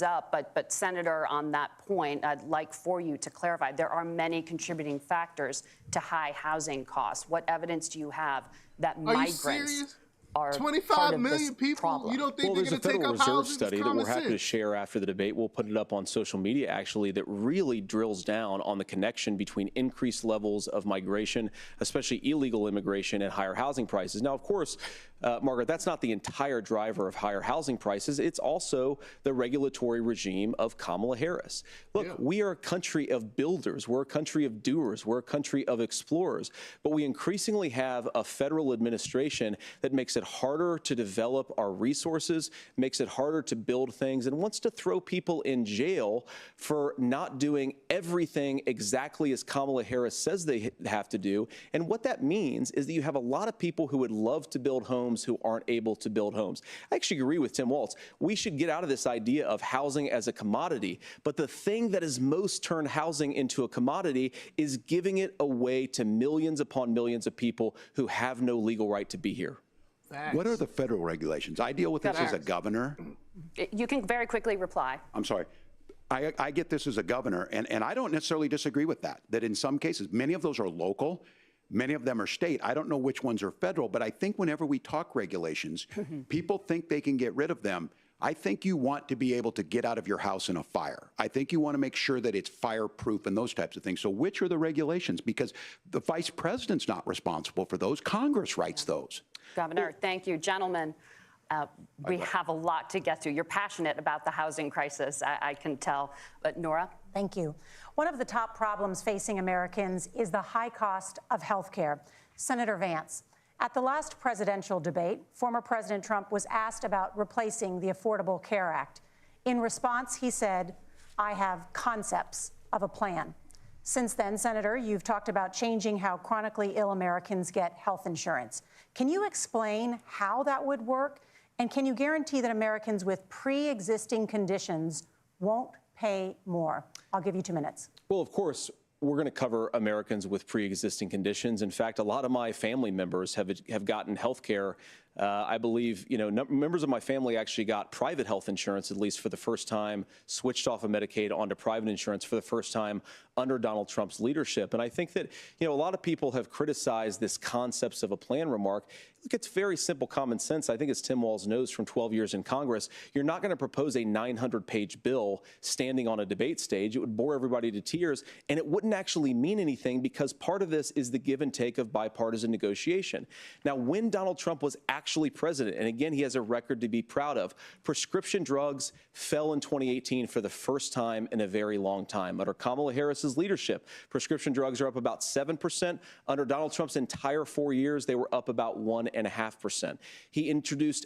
up. But Senator, on that point, I'd like for you to clarify. There are many contributing factors to high housing costs. What evidence do you have that migrants are 25 million people? Problem? You don't think well, they're going to take up housing? There's a Federal Reserve study that we're happy to share after the debate. We'll put it up on social media, actually, that really drills down on the connection between increased levels of migration, especially illegal immigration, and higher housing prices. Now, of course, Margaret, that's not the entire driver of higher housing prices. It's also the regulatory regime of Kamala Harris. Look, we are a country of builders. We're a country of doers. We're a country of explorers. But we increasingly have a federal administration that makes a it harder to develop our resources, makes it harder to build things, and wants to throw people in jail for not doing everything exactly as Kamala Harris says they have to do. And what that means is that you have a lot of people who would love to build homes who aren't able to build homes. I actually agree with Tim Walz. We should get out of this idea of housing as a commodity. But the thing that has most turned housing into a commodity is giving it away to millions upon millions of people who have no legal right to be here. What are the federal regulations? I deal with this as a governor. You can very quickly reply. I'm sorry. I get this as a governor, and I don't necessarily disagree with that, that in some cases, many of those are local, many of them are state. I don't know which ones are federal, but I think whenever we talk regulations, people think they can get rid of them. I think you want to be able to get out of your house in a fire. I think you want to make sure that it's fireproof and those types of things. So which are the regulations? Because the vice president's not responsible for those. Congress writes those. Governor, thank you. Gentlemen, we have a lot to get to. You're passionate about the housing crisis, I can tell. But Nora? Thank you. One of the top problems facing Americans is the high cost of health care. Senator Vance, at the last presidential debate, former President Trump was asked about replacing the Affordable Care Act. In response, he said, "I have concepts of a plan." Since then, Senator, you've talked about changing how chronically ill Americans get health insurance. Can you explain how that would work? And can you guarantee that Americans with pre-existing conditions won't pay more? I'll give you 2 minutes. Well, of course, we're going to cover Americans with pre-existing conditions. In fact, a lot of my family members have gotten health care. I believe, members of my family actually got private health insurance, at least for the first time, switched off of Medicaid onto private insurance for the first time under Donald Trump's leadership. And I think that, a lot of people have criticized this concepts of a plan remark. Look, it's very simple common sense. I think as Tim Walz knows from 12 years in Congress, you're not going to propose a 900-page bill standing on a debate stage. It would bore everybody to tears, and it wouldn't actually mean anything because part of this is the give and take of bipartisan negotiation. Now, when Donald Trump was actually president, and again, he has a record to be proud of, prescription drugs fell in 2018 for the first time in a very long time. Under Kamala Harris's leadership, prescription drugs are up about 7%. Under Donald Trump's entire 4 years, they were up about 1.5%. He introduced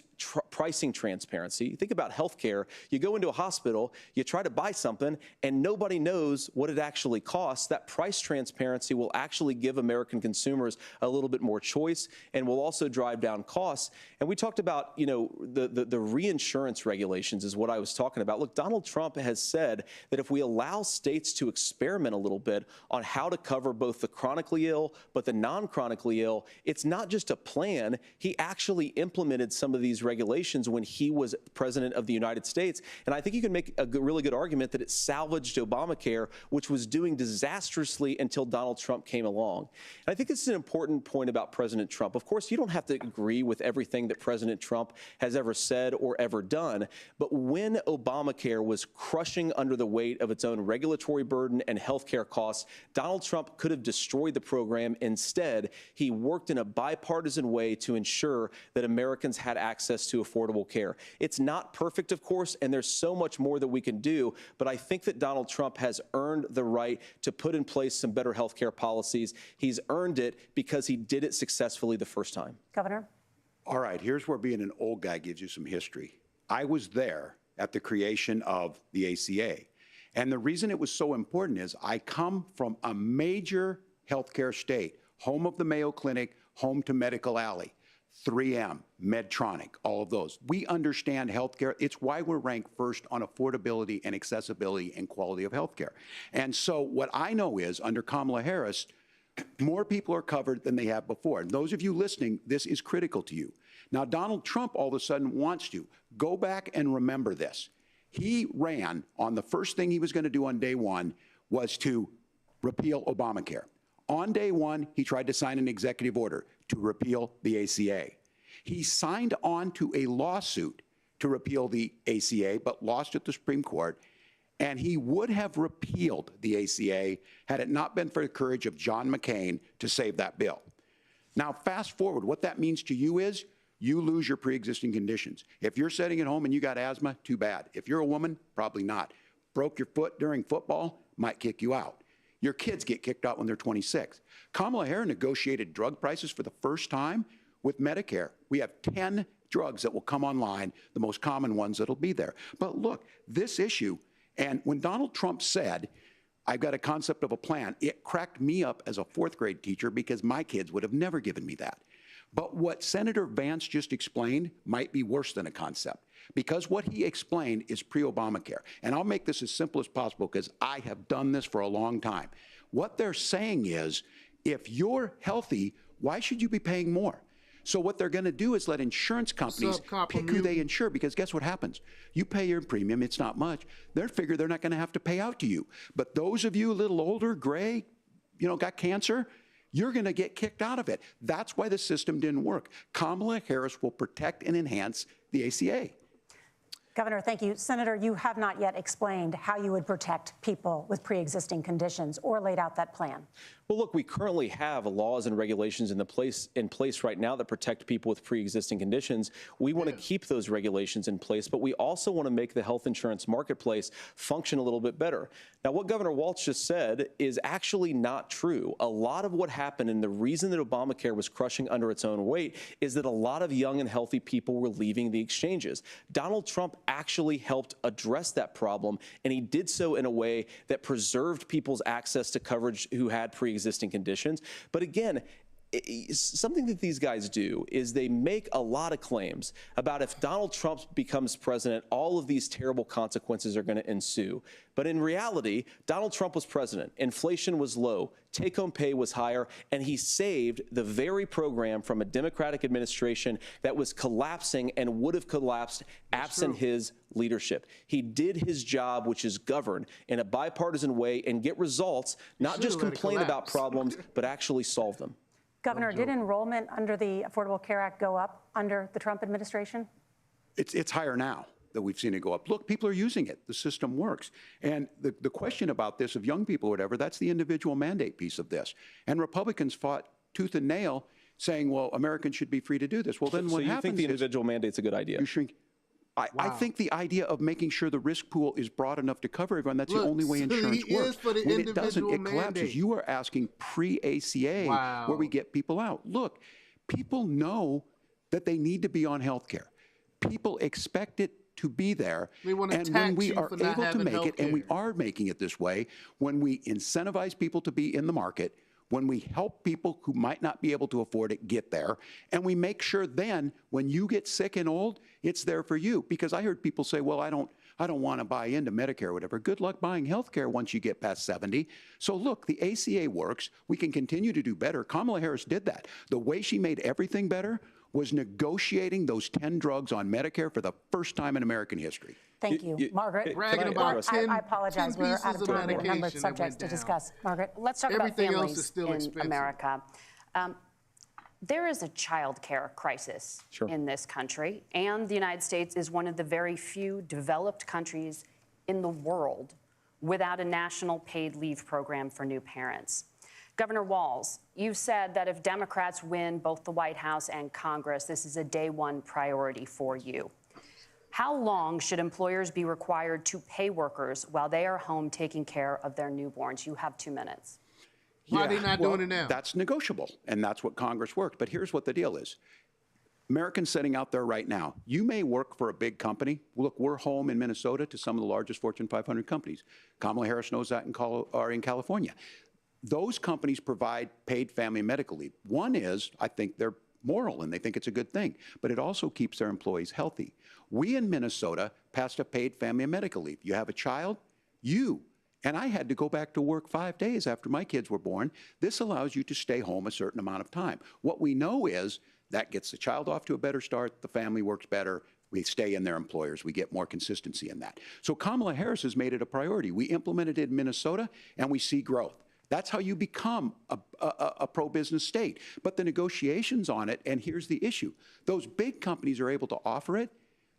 pricing transparency. Think about healthcare. You go into a hospital, you try to buy something, and nobody knows what it actually costs. That price transparency will actually give American consumers a little bit more choice and will also drive down costs. And we talked about, the reinsurance regulations is what I was talking about. Look, Donald Trump has said that if we allow states to experiment a little bit on how to cover both the chronically ill but the non-chronically ill, it's not just a plan. He actually implemented some of these regulations when he was president of the United States. And I think you can make a really good argument that it salvaged Obamacare, which was doing disastrously until Donald Trump came along. And I think this is an important point about President Trump. Of course, you don't have to agree with everything that President Trump has ever said or ever done. But when Obamacare was crushing under the weight of its own regulatory burden and health care costs, Donald Trump could have destroyed the program. Instead, he worked in a bipartisan way to ensure that Americans had access to affordable care. It's not perfect, of course, and there's so much more that we can do. But I think that Donald Trump has earned the right to put in place some better health care policies. He's earned it because he did it successfully the first time. Governor? All right, here's where being an old guy gives you some history. I was there at the creation of the ACA. And the reason it was so important is I come from a major healthcare state, home of the Mayo Clinic, home to Medical Alley, 3M, Medtronic, all of those. We understand healthcare. It's why we're ranked first on affordability and accessibility and quality of healthcare. And so what I know is under Kamala Harris, more people are covered than they have before. And those of you listening, this is critical to you. Now, Donald Trump all of a sudden wants to go back and remember this. He ran on the first thing he was going to do on day one was to repeal Obamacare. On day one, he tried to sign an executive order to repeal the ACA. He signed on to a lawsuit to repeal the ACA, but lost at the Supreme Court. And he would have repealed the ACA had it not been for the courage of John McCain to save that bill. Now, fast forward, what that means to you is you lose your pre-existing conditions. If you're sitting at home and you got asthma, too bad. If you're a woman, probably not. Broke your foot during football, might kick you out. Your kids get kicked out when they're 26. Kamala Harris negotiated drug prices for the first time with Medicare. We have 10 drugs that will come online, the most common ones that'll be there. But look, this issue, and when Donald Trump said, I've got a concept of a plan, it cracked me up as a fourth grade teacher because my kids would have never given me that. But what Senator Vance just explained might be worse than a concept, because what he explained is pre-Obamacare. And I'll make this as simple as possible because I have done this for a long time. What they're saying is, if you're healthy, why should you be paying more? So what they're going to do is let insurance companies pick who they insure, because guess what happens? You pay your premium, it's not much. They figure they're not going to have to pay out to you. But those of you a little older, gray, got cancer, you're going to get kicked out of it. That's why the system didn't work. Kamala Harris will protect and enhance the ACA. Governor, thank you. Senator, you have not yet explained how you would protect people with pre-existing conditions or laid out that plan. Well, look, we currently have laws and regulations in place right now that protect people with pre-existing conditions. We want to keep those regulations in place, but we also want to make the health insurance marketplace function a little bit better. Now, what Governor Walz just said is actually not true. A lot of what happened, and the reason that Obamacare was crushing under its own weight, is that a lot of young and healthy people were leaving the exchanges. Donald Trump actually helped address that problem, and he did so in a way that preserved people's access to coverage who had pre-existing conditions. But again, something that these guys do is they make a lot of claims about if Donald Trump becomes president, all of these terrible consequences are going to ensue. But in reality, Donald Trump was president. Inflation was low. Take-home pay was higher. And he saved the very program from a Democratic administration that was collapsing and would have collapsed absent his leadership. He did his job, which is govern in a bipartisan way and get results, not just complain about problems, but actually solve them. Governor, did enrollment under the Affordable Care Act go up under the Trump administration? It's higher now that we've seen it go up. Look, people are using it. The system works. And the question about this of young people or whatever, that's the individual mandate piece of this. And Republicans fought tooth and nail saying, well, Americans should be free to do this. Well, then what happens is... So you think the individual mandate's a good idea? You shrink... I think the idea of making sure the risk pool is broad enough to cover everyone, that's the only way insurance works. When it doesn't, it collapses. You are asking pre-ACA where we get people out. Look, people know that they need to be on health care. People expect it to be there. And when we are able to make it, and we are making it this way, when we incentivize people to be in the market, when we help people who might not be able to afford it get there, and we make sure then when you get sick and old, it's there for you. Because I heard people say, well, I don't want to buy into Medicare or whatever. Good luck buying health care once you get past 70. So look, the ACA works. We can continue to do better. Kamala Harris did that. The way she made everything better was negotiating those 10 drugs on Medicare for the first time in American history. Thank you. Margaret, I apologize. We're out of time. We have a number of subjects to discuss. Margaret, let's talk about families in America. There is a child care crisis in this country, and the United States is one of the very few developed countries in the world without a national paid leave program for new parents. Governor Walz, you've said that if Democrats win both the White House and Congress, this is a day one priority for you. How long should employers be required to pay workers while they are home taking care of their newborns? You have 2 minutes. Why are they not doing it now? That's negotiable, and that's what Congress worked. But here's what the deal is. Americans sitting out there right now, you may work for a big company. Look, we're home in Minnesota to some of the largest Fortune 500 companies. Kamala Harris knows that in California. Those companies provide paid family and medical leave. One is, I think they're moral and they think it's a good thing, but it also keeps their employees healthy. We in Minnesota passed a paid family and medical leave. You have a child, and I had to go back to work 5 days after my kids were born. This allows you to stay home a certain amount of time. What we know is that gets the child off to a better start, the family works better, we stay in their employers, we get more consistency in that. So Kamala Harris has made it a priority. We implemented it in Minnesota and we see growth. That's how you become a pro-business state. But the negotiations on it, and here's the issue, those big companies are able to offer it.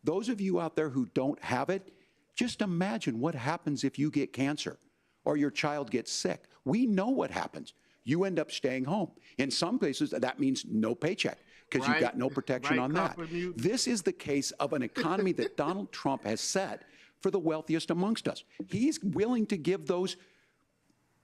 Those of you out there who don't have it, just imagine what happens if you get cancer or your child gets sick. We know what happens. You end up staying home. In some places, that means no paycheck because you've got no protection on that. This is the case of an economy that Donald Trump has set for the wealthiest amongst us. He's willing to give those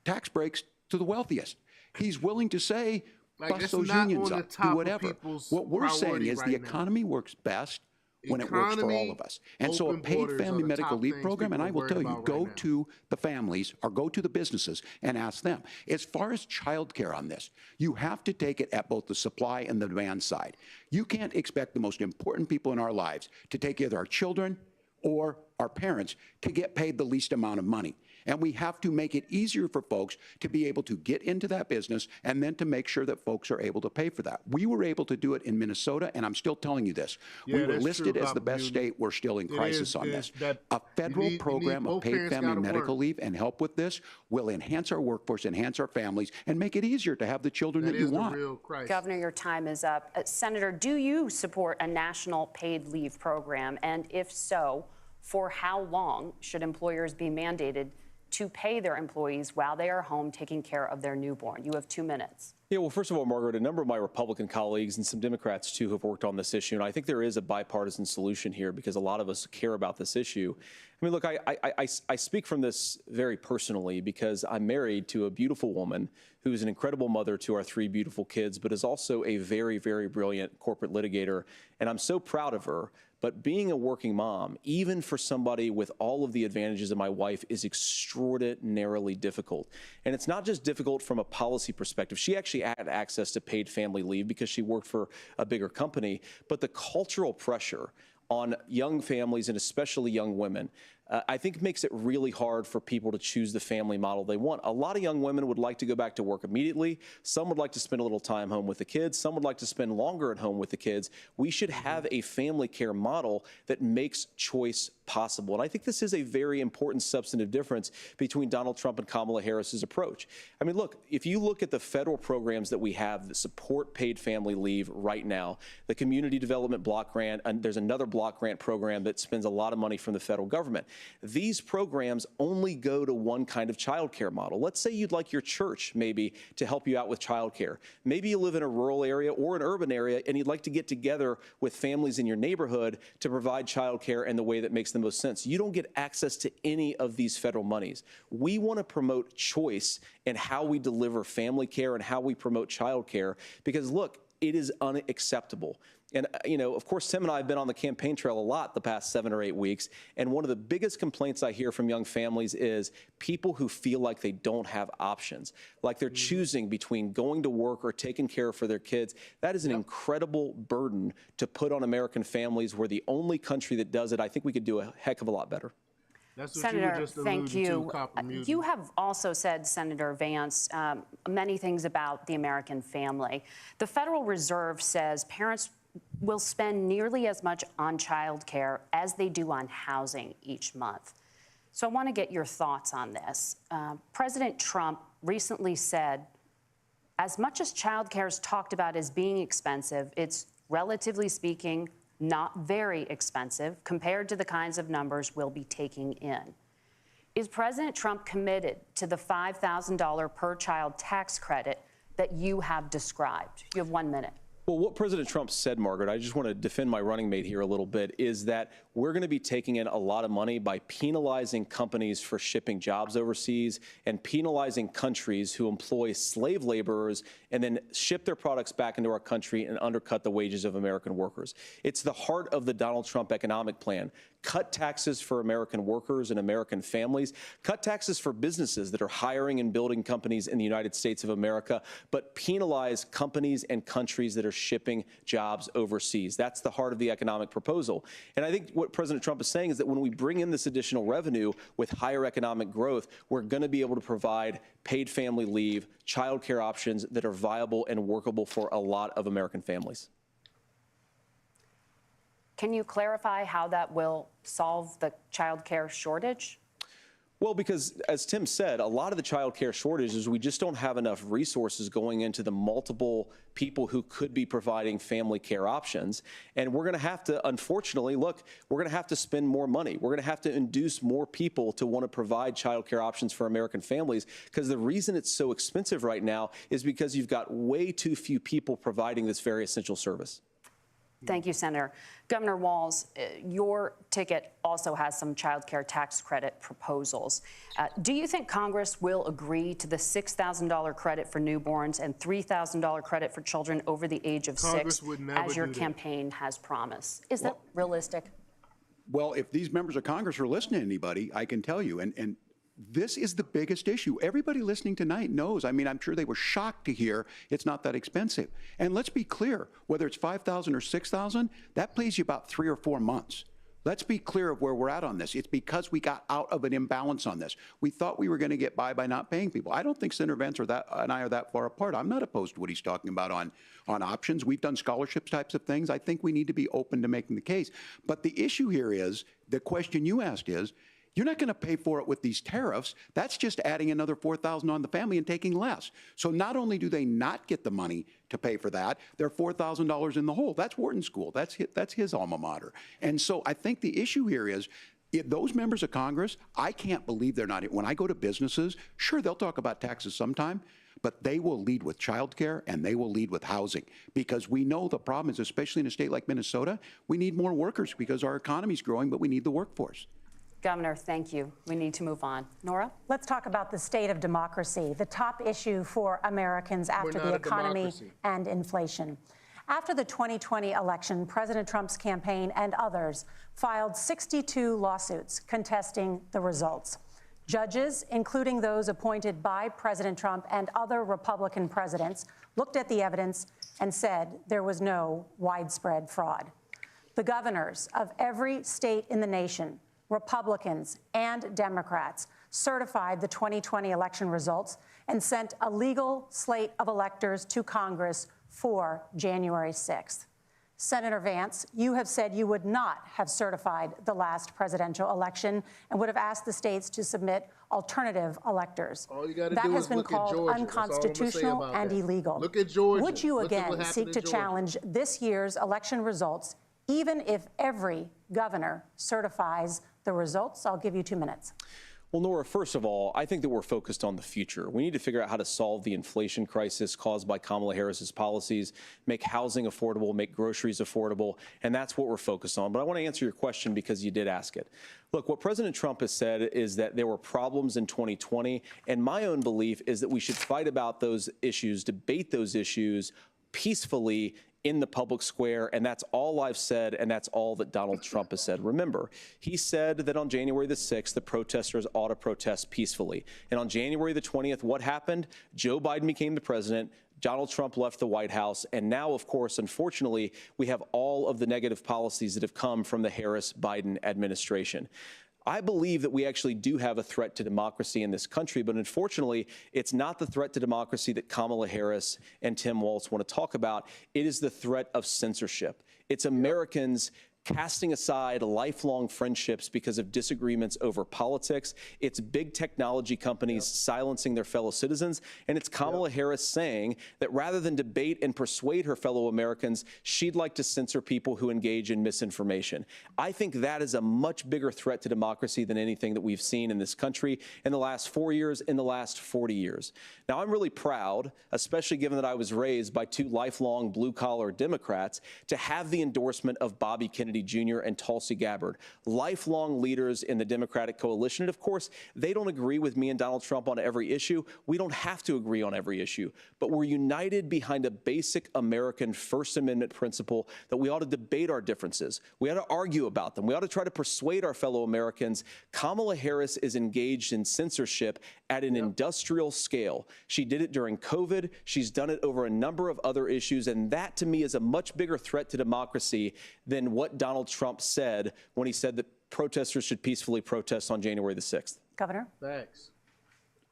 tax breaks to the wealthiest. He's willing to say, Like, bust it's those not unions on the up, top do of whatever. people's What we're saying priority is right the now. economy works best when it works for all of us. And so a open paid borders are family the medical top leave things program, and people I are will worried tell you, about go right now. to the families or go to the businesses and ask them. As far as childcare on this, you have to take it at both the supply and the demand side. You can't expect the most important people in our lives to take either our children or our parents to get paid the least amount of money. And we have to make it easier for folks to be able to get into that business and then to make sure that folks are able to pay for that. We were able to do it in Minnesota, and I'm still telling you this. Yeah, we were that's listed true, as the best state. We're still in crisis on this. A federal program of both paid parents family gotta medical work. leave and help with this will enhance our workforce, enhance our families, and make it easier to have the children that you want. Governor, your time is up. Senator, do you support a national paid leave program? And if so, for how long should employers be mandated to pay their employees while they are home taking care of their newborn? You have 2 minutes. Yeah, well, first of all, Margaret, a number of my Republican colleagues and some Democrats, too, have worked on this issue. And I think there is a bipartisan solution here because a lot of us care about this issue. I mean, look, I speak from this very personally because I'm married to a beautiful woman who is an incredible mother to our 3 beautiful kids, but is also a very, very brilliant corporate litigator. And I'm so proud of her. But being a working mom, even for somebody with all of the advantages of my wife, is extraordinarily difficult. And it's not just difficult from a policy perspective. She actually had access to paid family leave because she worked for a bigger company. But the cultural pressure on young families and especially young women, I think makes it really hard for people to choose the family model they want. A lot of young women would like to go back to work immediately. Some would like to spend a little time home with the kids. Some would like to spend longer at home with the kids. We should have a family care model that makes choice possible. And I think this is a very important substantive difference between Donald Trump and Kamala Harris's approach. I mean, look, if you look at the federal programs that we have that support paid family leave right now, the Community Development Block Grant, and there's another block grant program that spends a lot of money from the federal government. These programs only go to one kind of childcare model. Let's say you'd like your church maybe to help you out with childcare. Maybe you live in a rural area or an urban area and you'd like to get together with families in your neighborhood to provide childcare in the way that makes the most sense. You don't get access to any of these federal monies. We want to promote choice in how we deliver family care and how we promote childcare because, look, it is unacceptable. And, you know, of course, Tim and I have been on the campaign trail a lot the past 7 or 8 weeks. And one of the biggest complaints I hear from young families is people who feel like they don't have options, like they're choosing between going to work or taking care for their kids. That is an incredible burden to put on American families. We're the only country that does it. I think we could do a heck of a lot better. That's what Senator, you were just thank you. to, You have also said, Senator Vance, many things about the American family. The Federal Reserve says parents will spend nearly as much on child care as they do on housing each month. So I want to get your thoughts on this. President Trump recently said, as much as child care is talked about as being expensive, it's relatively speaking not very expensive compared to the kinds of numbers we'll be taking in. Is President Trump committed to the $5,000 per child tax credit that you have described? You have 1 minute. Well, what President Trump said, Margaret, I just want to defend my running mate here a little bit, is that we're going to be taking in a lot of money by penalizing companies for shipping jobs overseas and penalizing countries who employ slave laborers and then ship their products back into our country and undercut the wages of American workers. It's the heart of the Donald Trump economic plan. Cut taxes for American workers and American families. Cut taxes for businesses that are hiring and building companies in the United States of America, but penalize companies and countries that are shipping jobs overseas. That's the heart of the economic proposal. And I think what President Trump is saying is that when we bring in this additional revenue with higher economic growth, we're going to be able to provide paid family leave, child care options that are viable and workable for a lot of American families. Can you clarify how that will solve the child care shortage? Well, because as Tim said, a lot of the child care shortage is we just don't have enough resources going into the multiple people who could be providing family care options. And we're going to have to, unfortunately, look, we're going to have to spend more money. We're going to have to induce more people to want to provide child care options for American families, because the reason it's so expensive right now is because you've got way too few people providing this very essential service. Thank you, Senator. Governor Walz, your ticket also has some child care tax credit proposals. Do you think Congress will agree to the $6,000 credit for newborns and $3,000 credit for children over the age of Congress 6, would never as your do that. campaign has promised? Is that realistic? Well, if these members of Congress are listening to anybody, I can tell you, and this is the biggest issue. Everybody listening tonight knows. I mean, I'm sure they were shocked to hear it's not that expensive. And let's be clear, whether it's $5,000 or $6,000, that pays you about 3 or 4 months. Let's be clear of where we're at on this. It's because we got out of an imbalance on this. We thought we were going to get by not paying people. I don't think Senator Vance and I are that far apart. I'm not opposed to what he's talking about on options. We've done scholarships types of things. I think we need to be open to making the case. But the issue here is, the question you asked is, you're not going to pay for it with these tariffs. That's just adding another $4,000 on the family and taking less. So not only do they not get the money to pay for that, they're $4,000 in the hole. That's Wharton School. That's his alma mater. And so I think the issue here is, those members of Congress, I can't believe they're not. When I go to businesses, sure, they'll talk about taxes sometime, but they will lead with childcare and they will lead with housing, because we know the problem is, especially in a state like Minnesota, we need more workers because our economy's growing, but we need the workforce. Governor, thank you. We need to move on. Nora? Let's talk about the state of democracy, the top issue for Americans after the economy and inflation. After the 2020 election, President Trump's campaign and others filed 62 lawsuits contesting the results. Judges, including those appointed by President Trump and other Republican presidents, looked at the evidence and said there was no widespread fraud. The governors of every state in the nation, Republicans and Democrats, certified the 2020 election results and sent a legal slate of electors to Congress for January 6th. Senator Vance, you have said you would not have certified the last presidential election and would have asked the states to submit alternative electors. All you gotta that do has is been look at called Georgia. unconstitutional and illegal. Look at Georgia. Would you Look at what again happened seek in to Georgia. challenge this year's election results, even if every governor certifies the results? I'll give you 2 minutes. Well, Nora, first of all, I think that we're focused on the future. We need to figure out how to solve the inflation crisis caused by Kamala Harris's policies, make housing affordable, make groceries affordable, and that's what we're focused on. But I want to answer your question because you did ask it. Look, what President Trump has said is that there were problems in 2020, and my own belief is that we should fight about those issues, debate those issues peacefully in the public square, and that's all I've said, and that's all that Donald Trump has said. Remember, he said that on January the 6th, the protesters ought to protest peacefully. And on January the 20th, what happened? Joe Biden became the president, Donald Trump left the White House, and now, of course, unfortunately, we have all of the negative policies that have come from the Harris-Biden administration. I believe that we actually do have a threat to democracy in this country, but unfortunately, it's not the threat to democracy that Kamala Harris and Tim Walz want to talk about. It is the threat of censorship. It's Americans casting aside lifelong friendships because of disagreements over politics. It's big technology companies silencing their fellow citizens. And it's Kamala Harris saying that rather than debate and persuade her fellow Americans, she'd like to censor people who engage in misinformation. I think that is a much bigger threat to democracy than anything that we've seen in this country in the last 4 years, in the last 40 years. Now, I'm really proud, especially given that I was raised by 2 lifelong blue-collar Democrats, to have the endorsement of Bobby Kennedy Jr. and Tulsi Gabbard, lifelong leaders in the Democratic coalition. And of course, they don't agree with me and Donald Trump on every issue. We don't have to agree on every issue, but we're united behind a basic American First Amendment principle that we ought to debate our differences. We ought to argue about them. We ought to try to persuade our fellow Americans. Kamala Harris is engaged in censorship at an industrial scale. She did it during COVID. She's done it over a number of other issues. And that, to me, is a much bigger threat to democracy than what Donald Trump said when he said that protesters should peacefully protest on January the 6th. Governor? Thanks.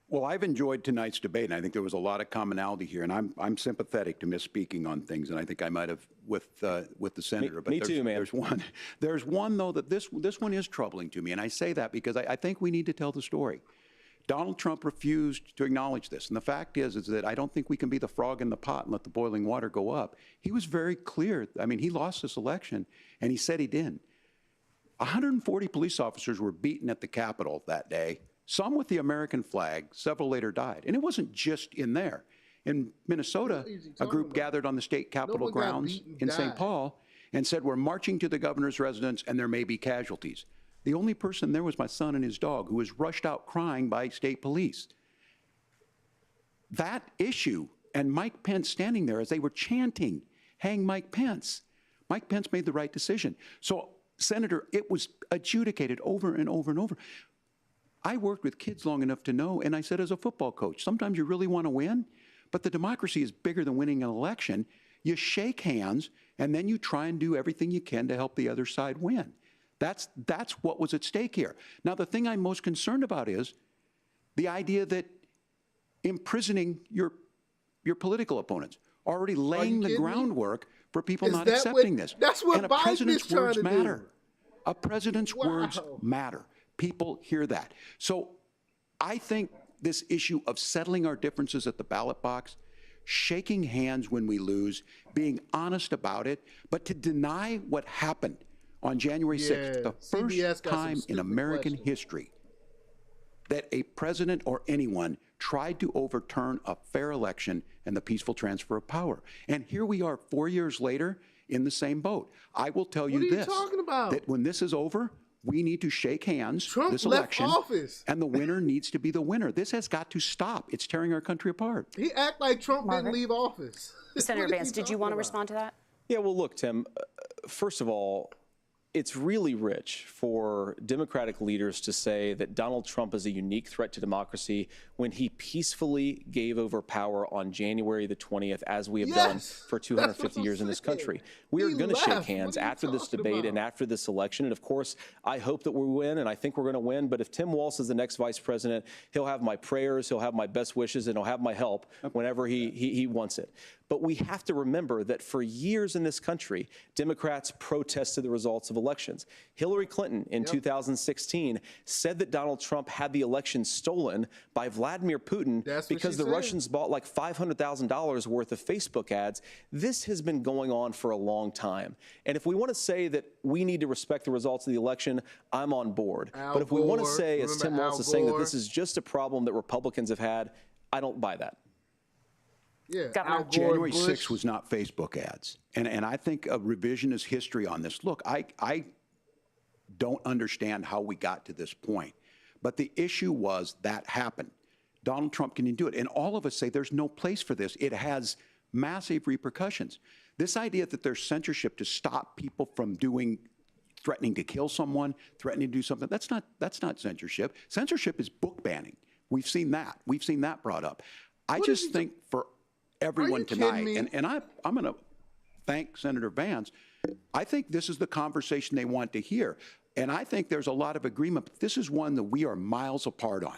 Well, I've enjoyed tonight's debate, and I think there was a lot of commonality here, and I'm sympathetic to misspeaking on things, and I think I might have with the senator. Me too, man. There's one though that this one is troubling to me, and I say that because I think we need to tell the story. Donald Trump refused to acknowledge this, and the fact is that I don't think we can be the frog in the pot and let the boiling water go up. He was very clear. I mean, he lost this election, and he said he didn't. 140 police officers were beaten at the Capitol that day, some with the American flag, several later died. And it wasn't just in there. In Minnesota, a group gathered on the state Capitol grounds in St. Paul, and said, we're marching to the governor's residence and there may be casualties. The only person there was my son and his dog, who was rushed out crying by state police. That issue, and Mike Pence standing there as they were chanting, hang Mike Pence. Mike Pence made the right decision. So, Senator, it was adjudicated over and over and over. I worked with kids long enough to know, and I said as a football coach, sometimes you really want to win, but the democracy is bigger than winning an election. You shake hands, and then you try and do everything you can to help the other side win. That's what was at stake here. Now, the thing I'm most concerned about is the idea that imprisoning your political opponents, already laying the groundwork for people not accepting this. That's what and a Biden president's is trying words to matter. do. A president's words matter. People hear that. So I think this issue of settling our differences at the ballot box, shaking hands when we lose, being honest about it, but to deny what happened on January 6th, the first time in American history that a president or anyone tried to overturn a fair election and the peaceful transfer of power. And here we are 4 years later in the same boat. I will tell you this, that when this is over, we need to shake hands this election, and the winner needs to be the winner. This has got to stop. It's tearing our country apart. He act like Trump didn't leave office. Senator Vance, did you want to respond to that? Yeah, well, look, Tim, first of all, it's really rich for Democratic leaders to say that Donald Trump is a unique threat to democracy when he peacefully gave over power on January the 20th, as we have done for 250 years in this country. We are going to shake hands after this debate and after this election. And of course, I hope that we win, and I think we're going to win. But if Tim Walz is the next vice president, he'll have my prayers, he'll have my best wishes, and he'll have my help whenever he wants it. But we have to remember that for years in this country, Democrats protested the results of elections. Hillary Clinton in 2016 said that Donald Trump had the election stolen by Vladimir Putin because the Russians bought like $500,000 worth of Facebook ads. This has been going on for a long time. And if we want to say that we need to respect the results of the election, I'm on board. But if we want to say, as Tim Walz is saying, that this is just a problem that Republicans have had, I don't buy that. Yeah, January 6th was not Facebook ads. And I think a revisionist history on this. Look, I don't understand how we got to this point. But the issue was that happened. Donald Trump can do it. And all of us say there's no place for this. It has massive repercussions. This idea that there's censorship to stop people from threatening to kill someone, threatening to do something, that's not censorship. Censorship is book banning. We've seen that. We've seen that brought up. I just think for everyone tonight, and I'm going to thank Senator Vance. I think this is the conversation they want to hear. And I think there's a lot of agreement. But this is one that we are miles apart on.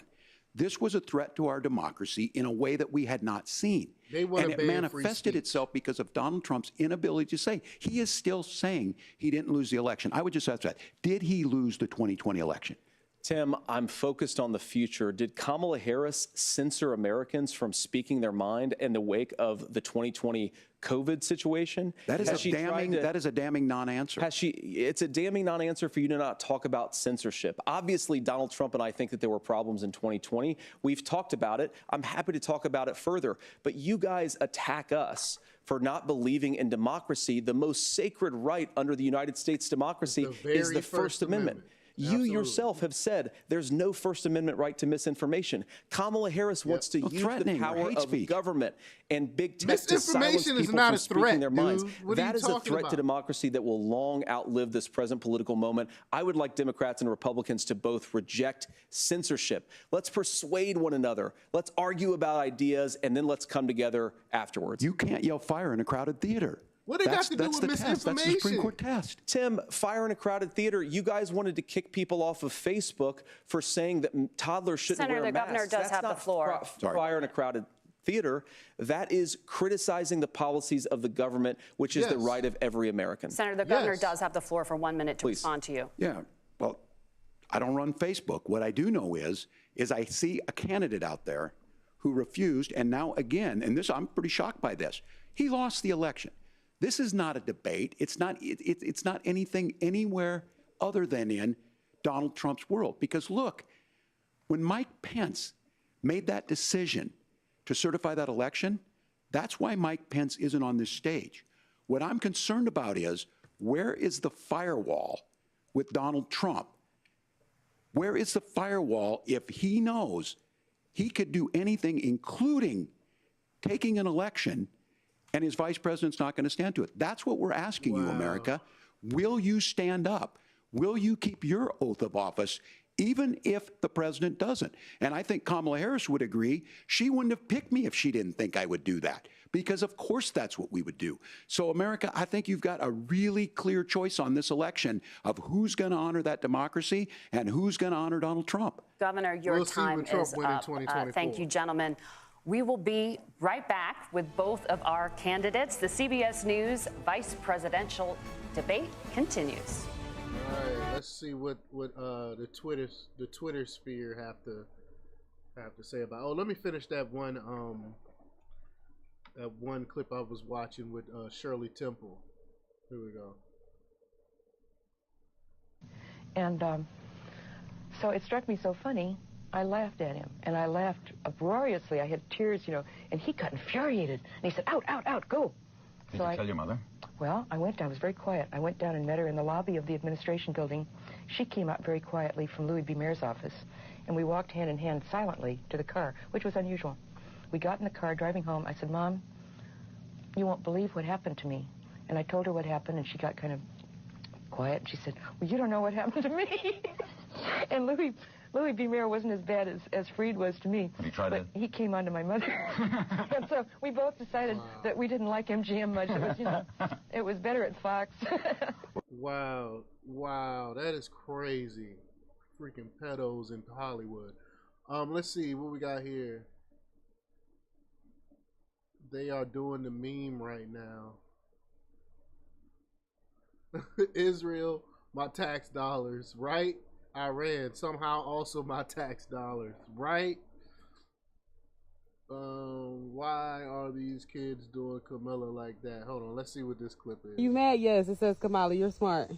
This was a threat to our democracy in a way that we had not seen. And it manifested itself because of Donald Trump's inability to say. He is still saying he didn't lose the election. I would just ask that. Did he lose the 2020 election? Tim, I'm focused on the future. Did Kamala Harris censor Americans from speaking their mind in the wake of the 2020 COVID situation? That is a damning non-answer. It's a damning non-answer for you to not talk about censorship. Obviously, Donald Trump and I think that there were problems in 2020. We've talked about it. I'm happy to talk about it further. But you guys attack us for not believing in democracy. The most sacred right under the United States democracy is the First Amendment. You yourself have said there's no First Amendment right to misinformation. Kamala Harris wants to use the power of government and big tech to silence people from speaking their minds. That is a threat to democracy that will long outlive this present political moment. I would like Democrats and Republicans to both reject censorship. Let's persuade one another. Let's argue about ideas, and then let's come together afterwards. You can't yell fire in a crowded theater. What do they got to do with misinformation? That's the Supreme Court test. Tim, fire in a crowded theater. You guys wanted to kick people off of Facebook for saying that toddlers shouldn't wear masks. Senator, the governor does have the floor. Fire in a crowded theater. That is criticizing the policies of the government, which is the right of every American. Senator, the governor does have the floor for 1 minute to respond to you. Yeah, well, I don't run Facebook. What I do know is I see a candidate out there who refused, and now again, and this, I'm pretty shocked by this. He lost the election. This is not a debate. It's not anything anywhere other than in Donald Trump's world. Because look, when Mike Pence made that decision to certify that election, that's why Mike Pence isn't on this stage. What I'm concerned about is where is the firewall with Donald Trump? Where is the firewall if he knows he could do anything, including taking an election, and his vice president's not going to stand to it? That's what we're asking you, America. Will you stand up? Will you keep your oath of office, even if the president doesn't? And I think Kamala Harris would agree. She wouldn't have picked me if she didn't think I would do that, because of course that's what we would do. So America, I think you've got a really clear choice on this election of who's going to honor that democracy and who's going to honor Donald Trump. Governor, your time is up. Thank you, gentlemen. We will be right back with both of our candidates. The CBS News vice presidential debate continues. All right, let's see what the Twitter sphere have to say about. Oh, let me finish that one clip I was watching with Shirley Temple. Here we go. And so it struck me so funny, I laughed at him, and I laughed uproariously. I had tears, you know, and he got infuriated, and he said, "Out, out, out, go." Did you tell your mother? Well, I was very quiet. I went down and met her in the lobby of the administration building. She came out very quietly from Louis B. Mayor's office, and we walked hand in hand silently to the car, which was unusual. We got in the car driving home. I said, "Mom, you won't believe what happened to me." And I told her what happened, and she got kind of quiet, and she said, "Well, you don't know what happened to me." And Louis B. Mayer wasn't as bad as Freed was to me. Have you tried it? He came on to my mother. And so we both decided that we didn't like MGM much. It was, you know, it was better at Fox. Wow, that is crazy. Freaking pedos in Hollywood. Let's see what we got here. They are doing the meme right now. Israel, my tax dollars, right? Iran, somehow also my tax dollars, right? Why are these kids doing Camilla like that? Hold on, let's see what this clip is. You mad? Yes, it says Kamala. You're smart.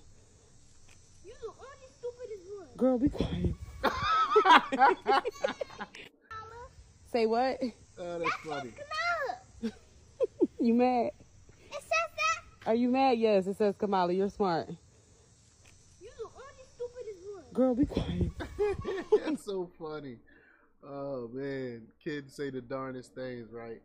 You the only stupidest one. Girl, be quiet. Say what? Oh, that's funny. You mad? It says that. Are you mad? Yes, it says Kamala. You're smart. You the only stupidest one. Girl, be quiet. That's so funny. Oh man, kids say the darndest things, right?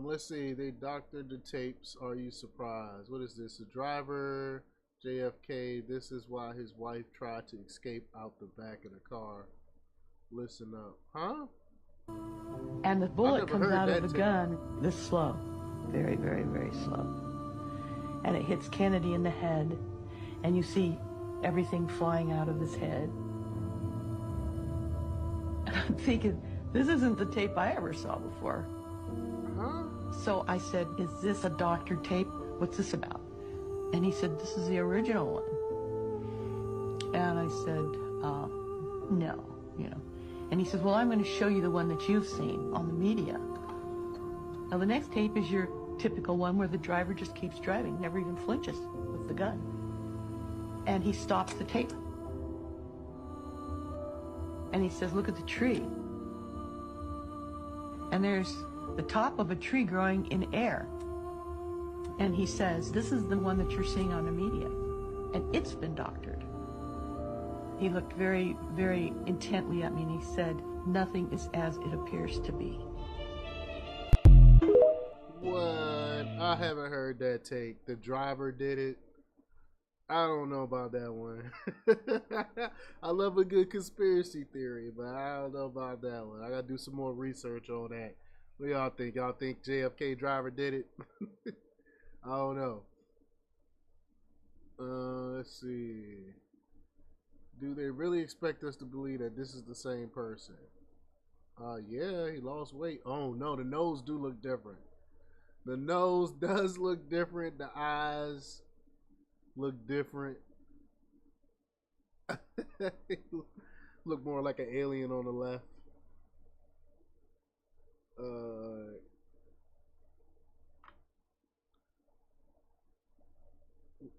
Let's see. They doctored the tapes. Are you surprised? What is this? A driver, JFK. This is why his wife tried to escape out the back of the car. Listen up, huh? And the bullet comes out of the gun this slow, very, very, very slow, and it hits Kennedy in the head, and you see everything flying out of his head. And I'm thinking, this isn't the tape I ever saw before. Huh? So I said, "Is this a doctored tape? What's this about?" And he said, "This is the original one." And I said, "No, you know." And he says, "Well, I'm going to show you the one that you've seen on the media." Now, the next tape is your typical one where the driver just keeps driving, never even flinches with the gun. And he stops the tape. And he says, "Look at the tree." And there's the top of a tree growing in air. And he says, "This is the one that you're seeing on the media. And it's been doctored." He looked very, very intently at me and he said, "Nothing is as it appears to be." What? I haven't heard that take. The driver did it. I don't know about that one. I love a good conspiracy theory, but I don't know about that one. I gotta do some more research on that. What y'all think? Y'all think JFK driver did it? I don't know. Let's see. Do they really expect us to believe that this is the same person? Yeah, he lost weight. Oh no, the nose do look different. The nose does look different. The eyes look different. Look more like an alien on the left.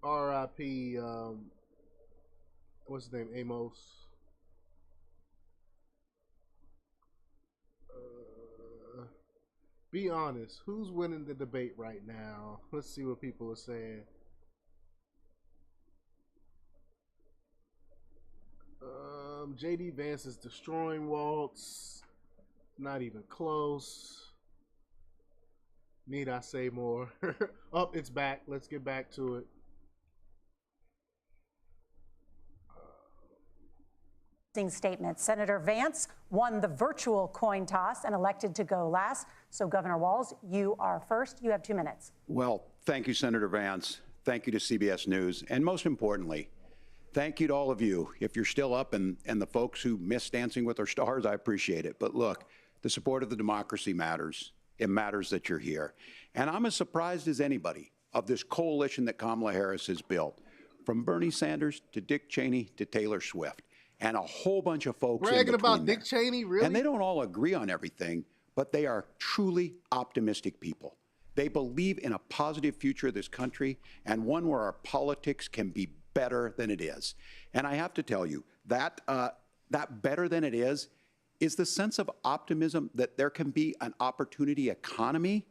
R.I.P. What's his name? Amos. Be honest. Who's winning the debate right now? Let's see what people are saying. J.D. Vance is destroying Walz. Not even close. Need I say more? Oh, it's back. Let's get back to it. Statement. Senator Vance won the virtual coin toss and elected to go last. So, Governor Walz, you are first. You have 2 minutes. Well, thank you, Senator Vance. Thank you to CBS News. And most importantly, thank you to all of you. If you're still up and the folks who miss Dancing with Our Stars, I appreciate it. But look, the support of the democracy matters. It matters that you're here. And I'm as surprised as anybody of this coalition that Kamala Harris has built, from Bernie Sanders to Dick Cheney to Taylor Swift, and a whole bunch of folks bragging about there. Dick Cheney, really? And they don't all agree on everything, but they are truly optimistic people. They believe in a positive future of this country and one where our politics can be better than it is. And I have to tell you, that better than it is the sense of optimism that there can be an opportunity economy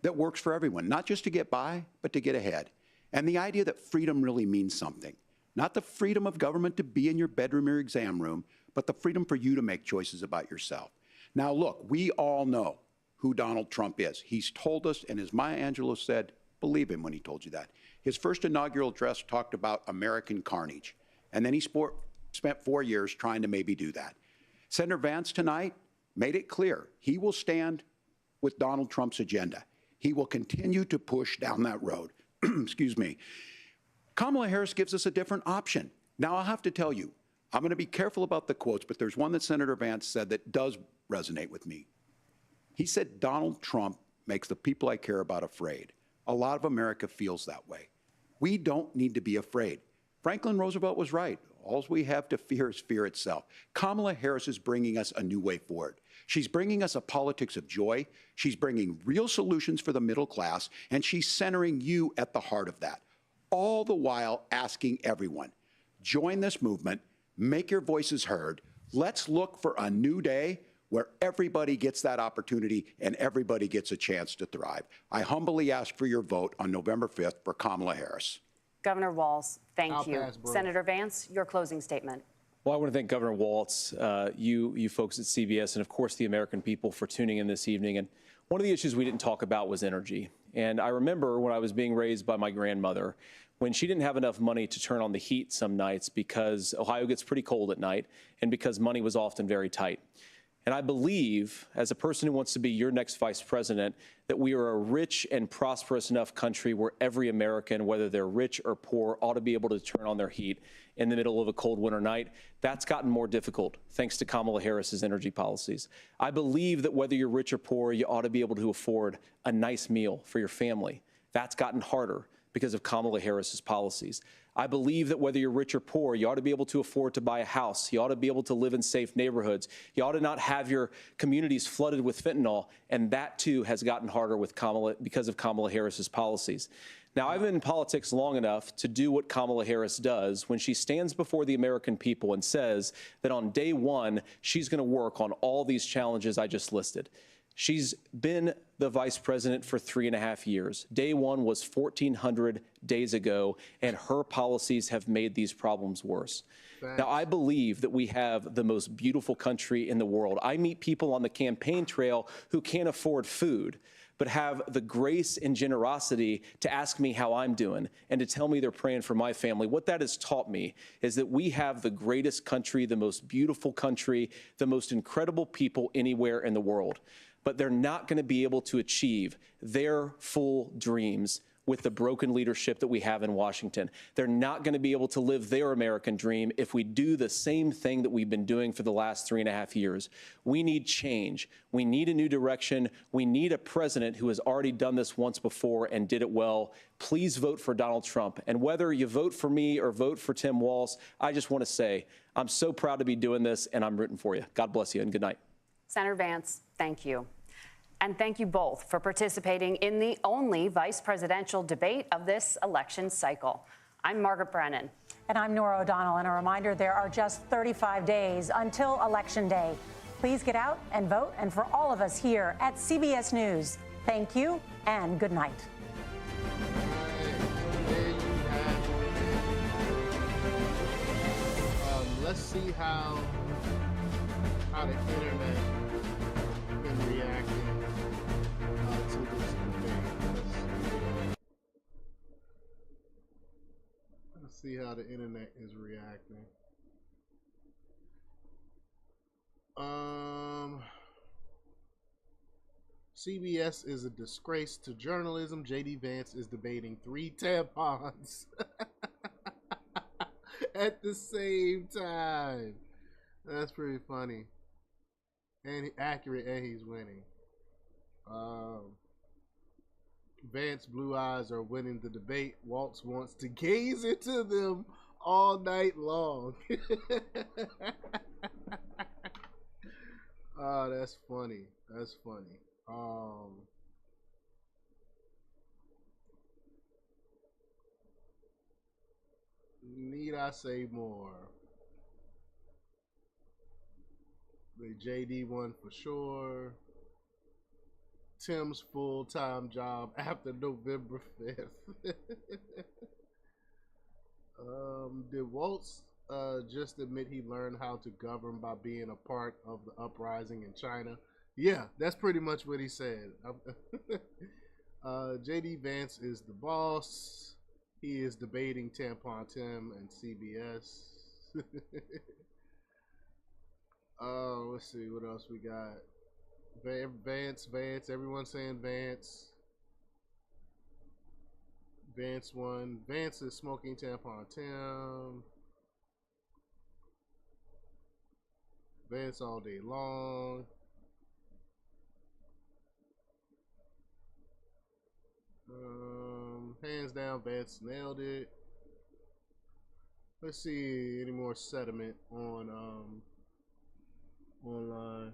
that works for everyone, not just to get by, but to get ahead. And the idea that freedom really means something. Not the freedom of government to be in your bedroom or exam room, but the freedom for you to make choices about yourself. Now, look, we all know who Donald Trump is. He's told us, and as Maya Angelou said, believe him when he told you that. His first inaugural address talked about American carnage, and then he spent 4 years trying to maybe do that. Senator Vance tonight made it clear he will stand with Donald Trump's agenda. He will continue to push down that road. Excuse me. Kamala Harris gives us a different option. Now, I'll have to tell you, I'm going to be careful about the quotes, but there's one that Senator Vance said that does resonate with me. He said, Donald Trump makes the people I care about afraid. A lot of America feels that way. We don't need to be afraid. Franklin Roosevelt was right. All we have to fear is fear itself. Kamala Harris is bringing us a new way forward. She's bringing us a politics of joy. She's bringing real solutions for the middle class, and she's centering you at the heart of that. All the while asking everyone, join this movement, make your voices heard. Let's look for a new day where everybody gets that opportunity and everybody gets a chance to thrive. I humbly ask for your vote on November 5th for Kamala Harris. Governor Walz, thank you. pass, bro. Senator Vance, your closing statement. Well, I want to thank Governor Walz, you folks at CBS, and of course the American people for tuning in this evening. And one of the issues we didn't talk about was energy. And I remember when I was being raised by my grandmother, when she didn't have enough money to turn on the heat some nights because Ohio gets pretty cold at night and because money was often very tight. And I believe, as a person who wants to be your next vice president, that we are a rich and prosperous enough country where every American, whether they're rich or poor, ought to be able to turn on their heat in the middle of a cold winter night. That's gotten more difficult thanks to Kamala Harris's energy policies. I believe that whether you're rich or poor, you ought to be able to afford a nice meal for your family. That's gotten harder because of Kamala Harris's policies. I believe that whether you're rich or poor, you ought to be able to afford to buy a house. You ought to be able to live in safe neighborhoods. You ought to not have your communities flooded with fentanyl. And that, too, has gotten harder with because of Kamala Harris's policies. Now, I've been in politics long enough to do what Kamala Harris does when she stands before the American people and says that on day one, she's going to work on all these challenges I just listed. She's been the vice president for 3.5 years. Day one was 1,400 days ago, and her policies have made these problems worse. Thanks. Now, I believe that we have the most beautiful country in the world. I meet people on the campaign trail who can't afford food, but have the grace and generosity to ask me how I'm doing and to tell me they're praying for my family. What that has taught me is that we have the greatest country, the most beautiful country, the most incredible people anywhere in the world. But they're not going to be able to achieve their full dreams with the broken leadership that we have in Washington. They're not going to be able to live their American dream if we do the same thing that we've been doing for the last 3.5 years. We need change. We need a new direction. We need a president who has already done this once before and did it well. Please vote for Donald Trump. And whether you vote for me or vote for Tim Walz, I just want to say I'm so proud to be doing this, and I'm rooting for you. God bless you, and good night. Senator Vance, thank you. And thank you both for participating in the only vice presidential debate of this election cycle. I'm Margaret Brennan. And I'm Nora O'Donnell. And a reminder, there are just 35 days until Election Day. Please get out and vote. And for all of us here at CBS News, thank you and good night. Let's see how the internet been reacting to this debate. Let's see how the internet is reacting. CBS is a disgrace to journalism. JD Vance is debating 3 tampons at the same time. That's pretty funny. And accurate, and he's winning. Vance blue eyes are winning the debate. Walz wants to gaze into them all night long. Oh, that's funny. That's funny. Need I say more? The JD one for sure. Tim's full-time job after November 5th. Did Walz just admit he learned how to govern by being a part of the uprising in China? Yeah, that's pretty much what he said. JD Vance is the boss. He is debating Tampon Tim and CBS. Let's see what else we got. Vance. Everyone's saying Vance. Vance won. Vance is smoking Tampon Tim. Vance all day long. Hands down, Vance nailed it. Let's see any more sentiment on online.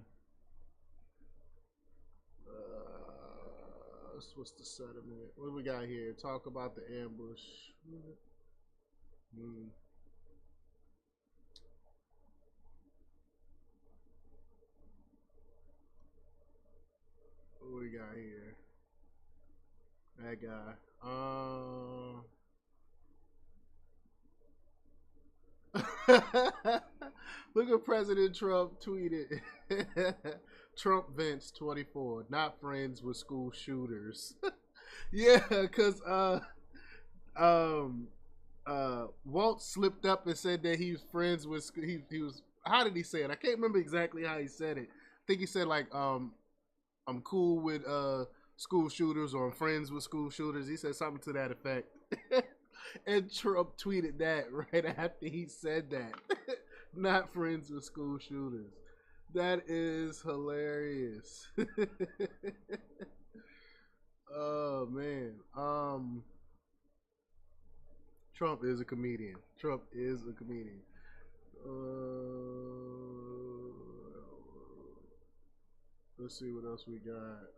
What's the sentiment? What do we got here? Talk about the ambush. What do we got here? That guy. Look at President Trump tweeted. Trump Vance 24, not friends with school shooters. Yeah, because Walz slipped up and said that he was friends with he was, how did he say it? I can't remember exactly how he said it. I think he said like I'm cool with school shooters, or I'm friends with school shooters. He said something to that effect. And Trump tweeted that right after he said that. Not friends with school shooters. That is hilarious. Oh man. Trump is a comedian. Trump is a comedian. Let's see what else we got.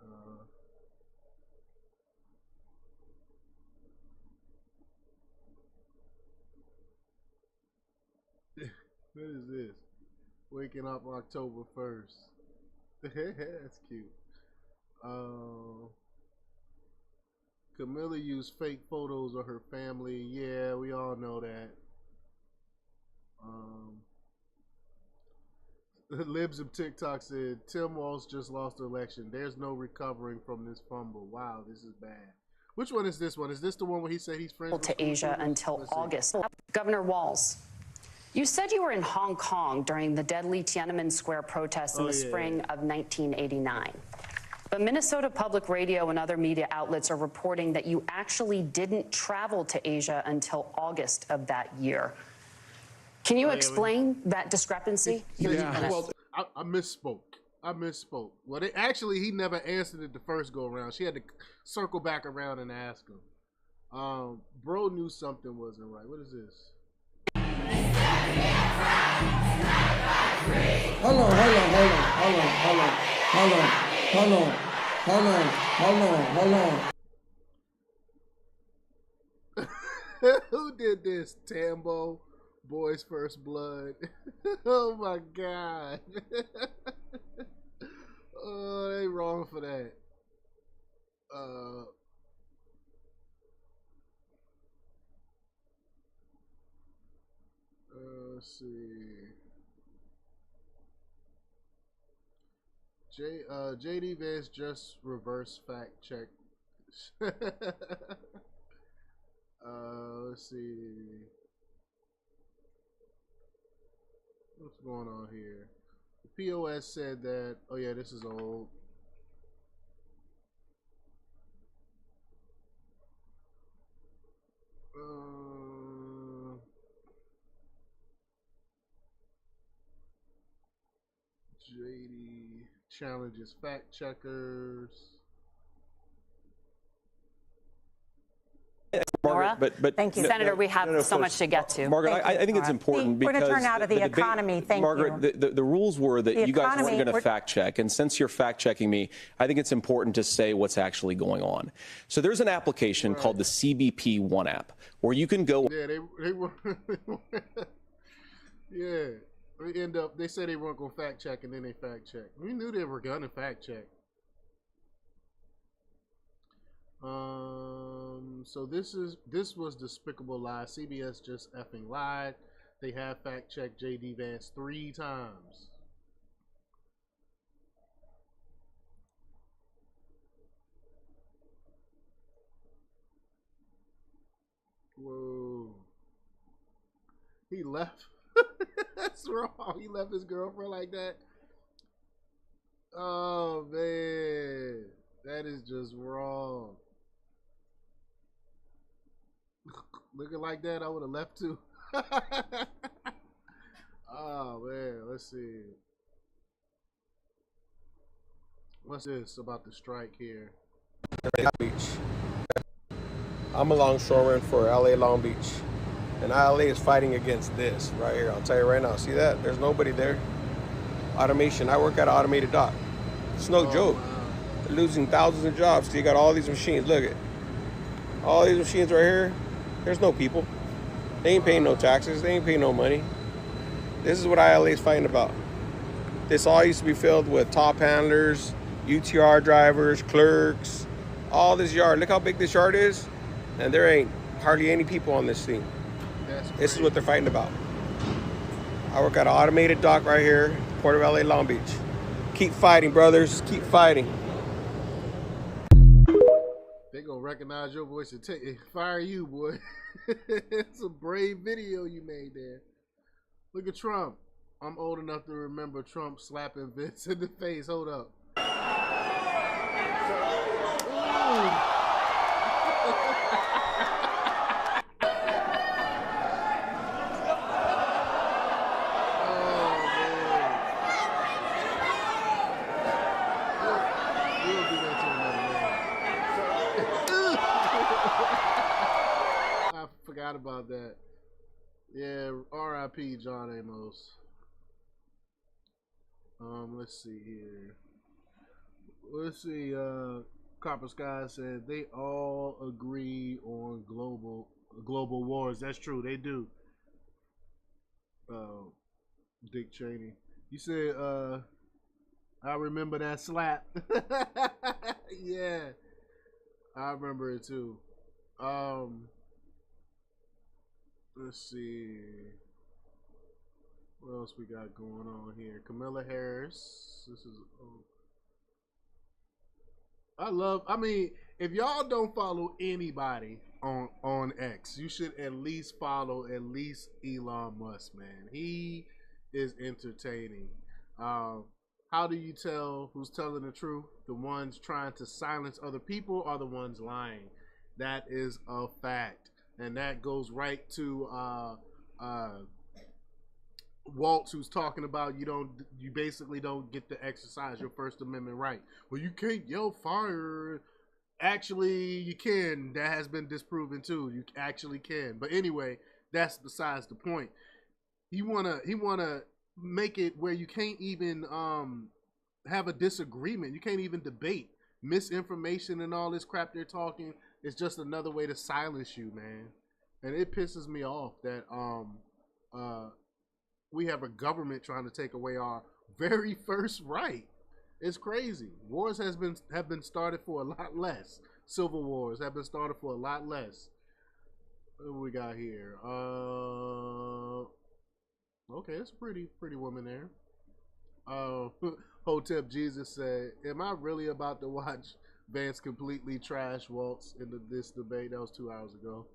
What is this? Waking up October 1st. That's cute. Camilla used fake photos of her family. Yeah, we all know that. Libs of TikTok said, Tim Walz just lost the election. There's no recovering from this fumble. Wow, this is bad. Which one is this one? Is this the one where he said he's friends with to Asia until August? Governor Walz, you said you were in Hong Kong during the deadly Tiananmen Square protests in the spring of 1989. But Minnesota Public Radio and other media outlets are reporting that you actually didn't travel to Asia until August of that year. Can you explain that discrepancy? Well, I misspoke. Well, he never answered it the first go around. She had to circle back around and ask him. Bro knew something wasn't right. What is this? Hold on. Who did this? Tambo, Boys First Blood. Oh my God. Oh, they wrong for that. Let's see. JD Vance just reverse fact check. Let's see. What's going on here? The POS said that. Oh yeah, this is old. JD challenges fact checkers. Nora, but thank you, Senator. We have so much to get to. Margaret, I think it's important we're because going to turn now to the debate, economy. Thank Margaret, you. the rules were that The you guys weren't economy, going to fact check, and since you're fact checking me, I think it's important to say what's actually going on. So there's an application called the CBP One app where you can go. Yeah, they were. Yeah, they said they weren't going to fact check, and then they fact check. We knew they were going to fact check. So this was Despicable Lie. CBS just effing lied. They have fact checked JD Vance 3 times. Whoa. He left. That's wrong. He left his girlfriend like that. Oh man, that is just wrong. Looking like that, I would have left too. Oh man, let's see. What's this about the strike here? Beach. I'm a longshoreman for LA Long Beach. And LA is fighting against this right here. I'll tell you right now. See that? There's nobody there. Automation. I work at an automated dock. It's no joke. Wow. They're losing thousands of jobs. So you got all these machines. Look at all these machines right here. There's no people. They ain't paying no taxes. They ain't paying no money. This is what ILA is fighting about. This all used to be filled with top handlers, UTR drivers, clerks, all this yard. Look how big this yard is. And there ain't hardly any people on this thing. This is what they're fighting about. I work at an automated dock right here, Port of LA, Long Beach. Keep fighting, brothers. Keep fighting. They gonna recognize your voice and fire you, boy. It's a brave video you made there. Look at Trump. I'm old enough to remember Trump slapping Vince in the face. Hold up. Forgot about that. Yeah, R.I.P. John Amos. Let's see here. Let's see. Copper Sky said they all agree on global wars. That's true. They do. Dick Cheney. You said I remember that slap. Yeah. I remember it too. Let's see. What else we got going on here? Camilla Harris. This is. I mean, if y'all don't follow anybody on X, you should at least follow at least Elon Musk, man. He is entertaining. How do you tell who's telling the truth? The ones trying to silence other people are the ones lying. That is a fact. And that goes right to Walz, who's talking about you basically don't get to exercise your First Amendment right. Well, you can't yell fire. Actually, you can. That has been disproven too. You actually can. But anyway, that's besides the point. He wanna make it where you can't even have a disagreement. You can't even debate. Misinformation and all this crap they're talking. It's just another way to silence you, man. And it pisses me off that we have a government trying to take away our very first right. It's crazy. Wars have been started for a lot less. Civil wars have been started for a lot less. What do we got here? Okay, it's a pretty woman there. Hotep Jesus said, "Am I really about to watch Vance completely trash Walz in this debate?" That was 2 hours ago.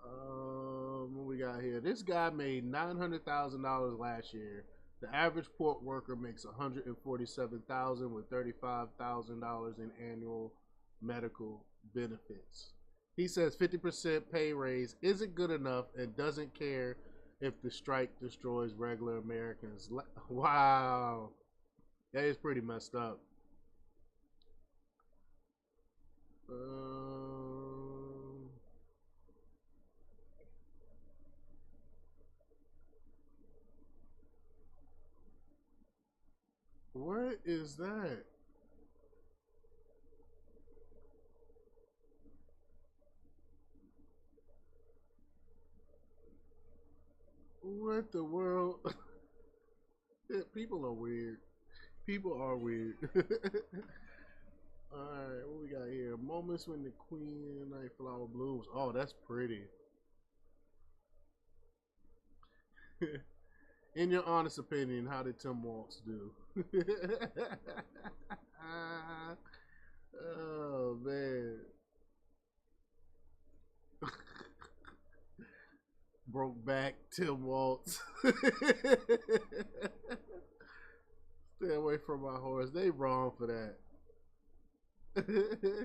What we got here? This guy made $900,000 last year. The average port worker makes $147,000 with $35,000 in annual medical benefits. He says 50% pay raise isn't good enough and doesn't care if the strike destroys regular Americans. Wow. That is pretty messed up. What is that? What the world? People are weird. People are weird. Alright, what we got here? Moments when the Queen Night Flower blooms. Oh, that's pretty. In your honest opinion, how did Tim Walz do? Oh, man. Broke back Tim Walz. Stay away from my horse. They wrong for that.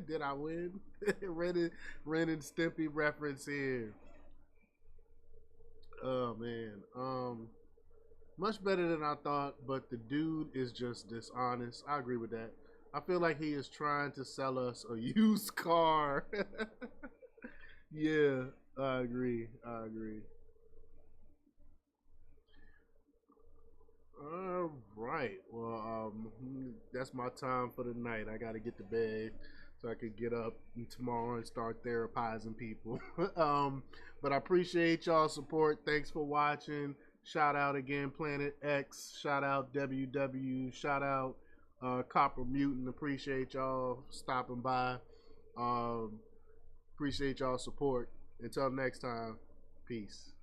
Did I win? Ren and Stimpy reference here. Oh man. Much better than I thought, but the dude is just dishonest. I agree with that. I feel like he is trying to sell us a used car. Yeah, I agree. All right. Well, that's my time for the night. I got to get to bed so I can get up tomorrow and start therapizing people. But I appreciate y'all's support. Thanks for watching. Shout out again, Planet X. Shout out WW. Shout out Copper Mutant. Appreciate y'all stopping by. Appreciate y'all support. Until next time, peace.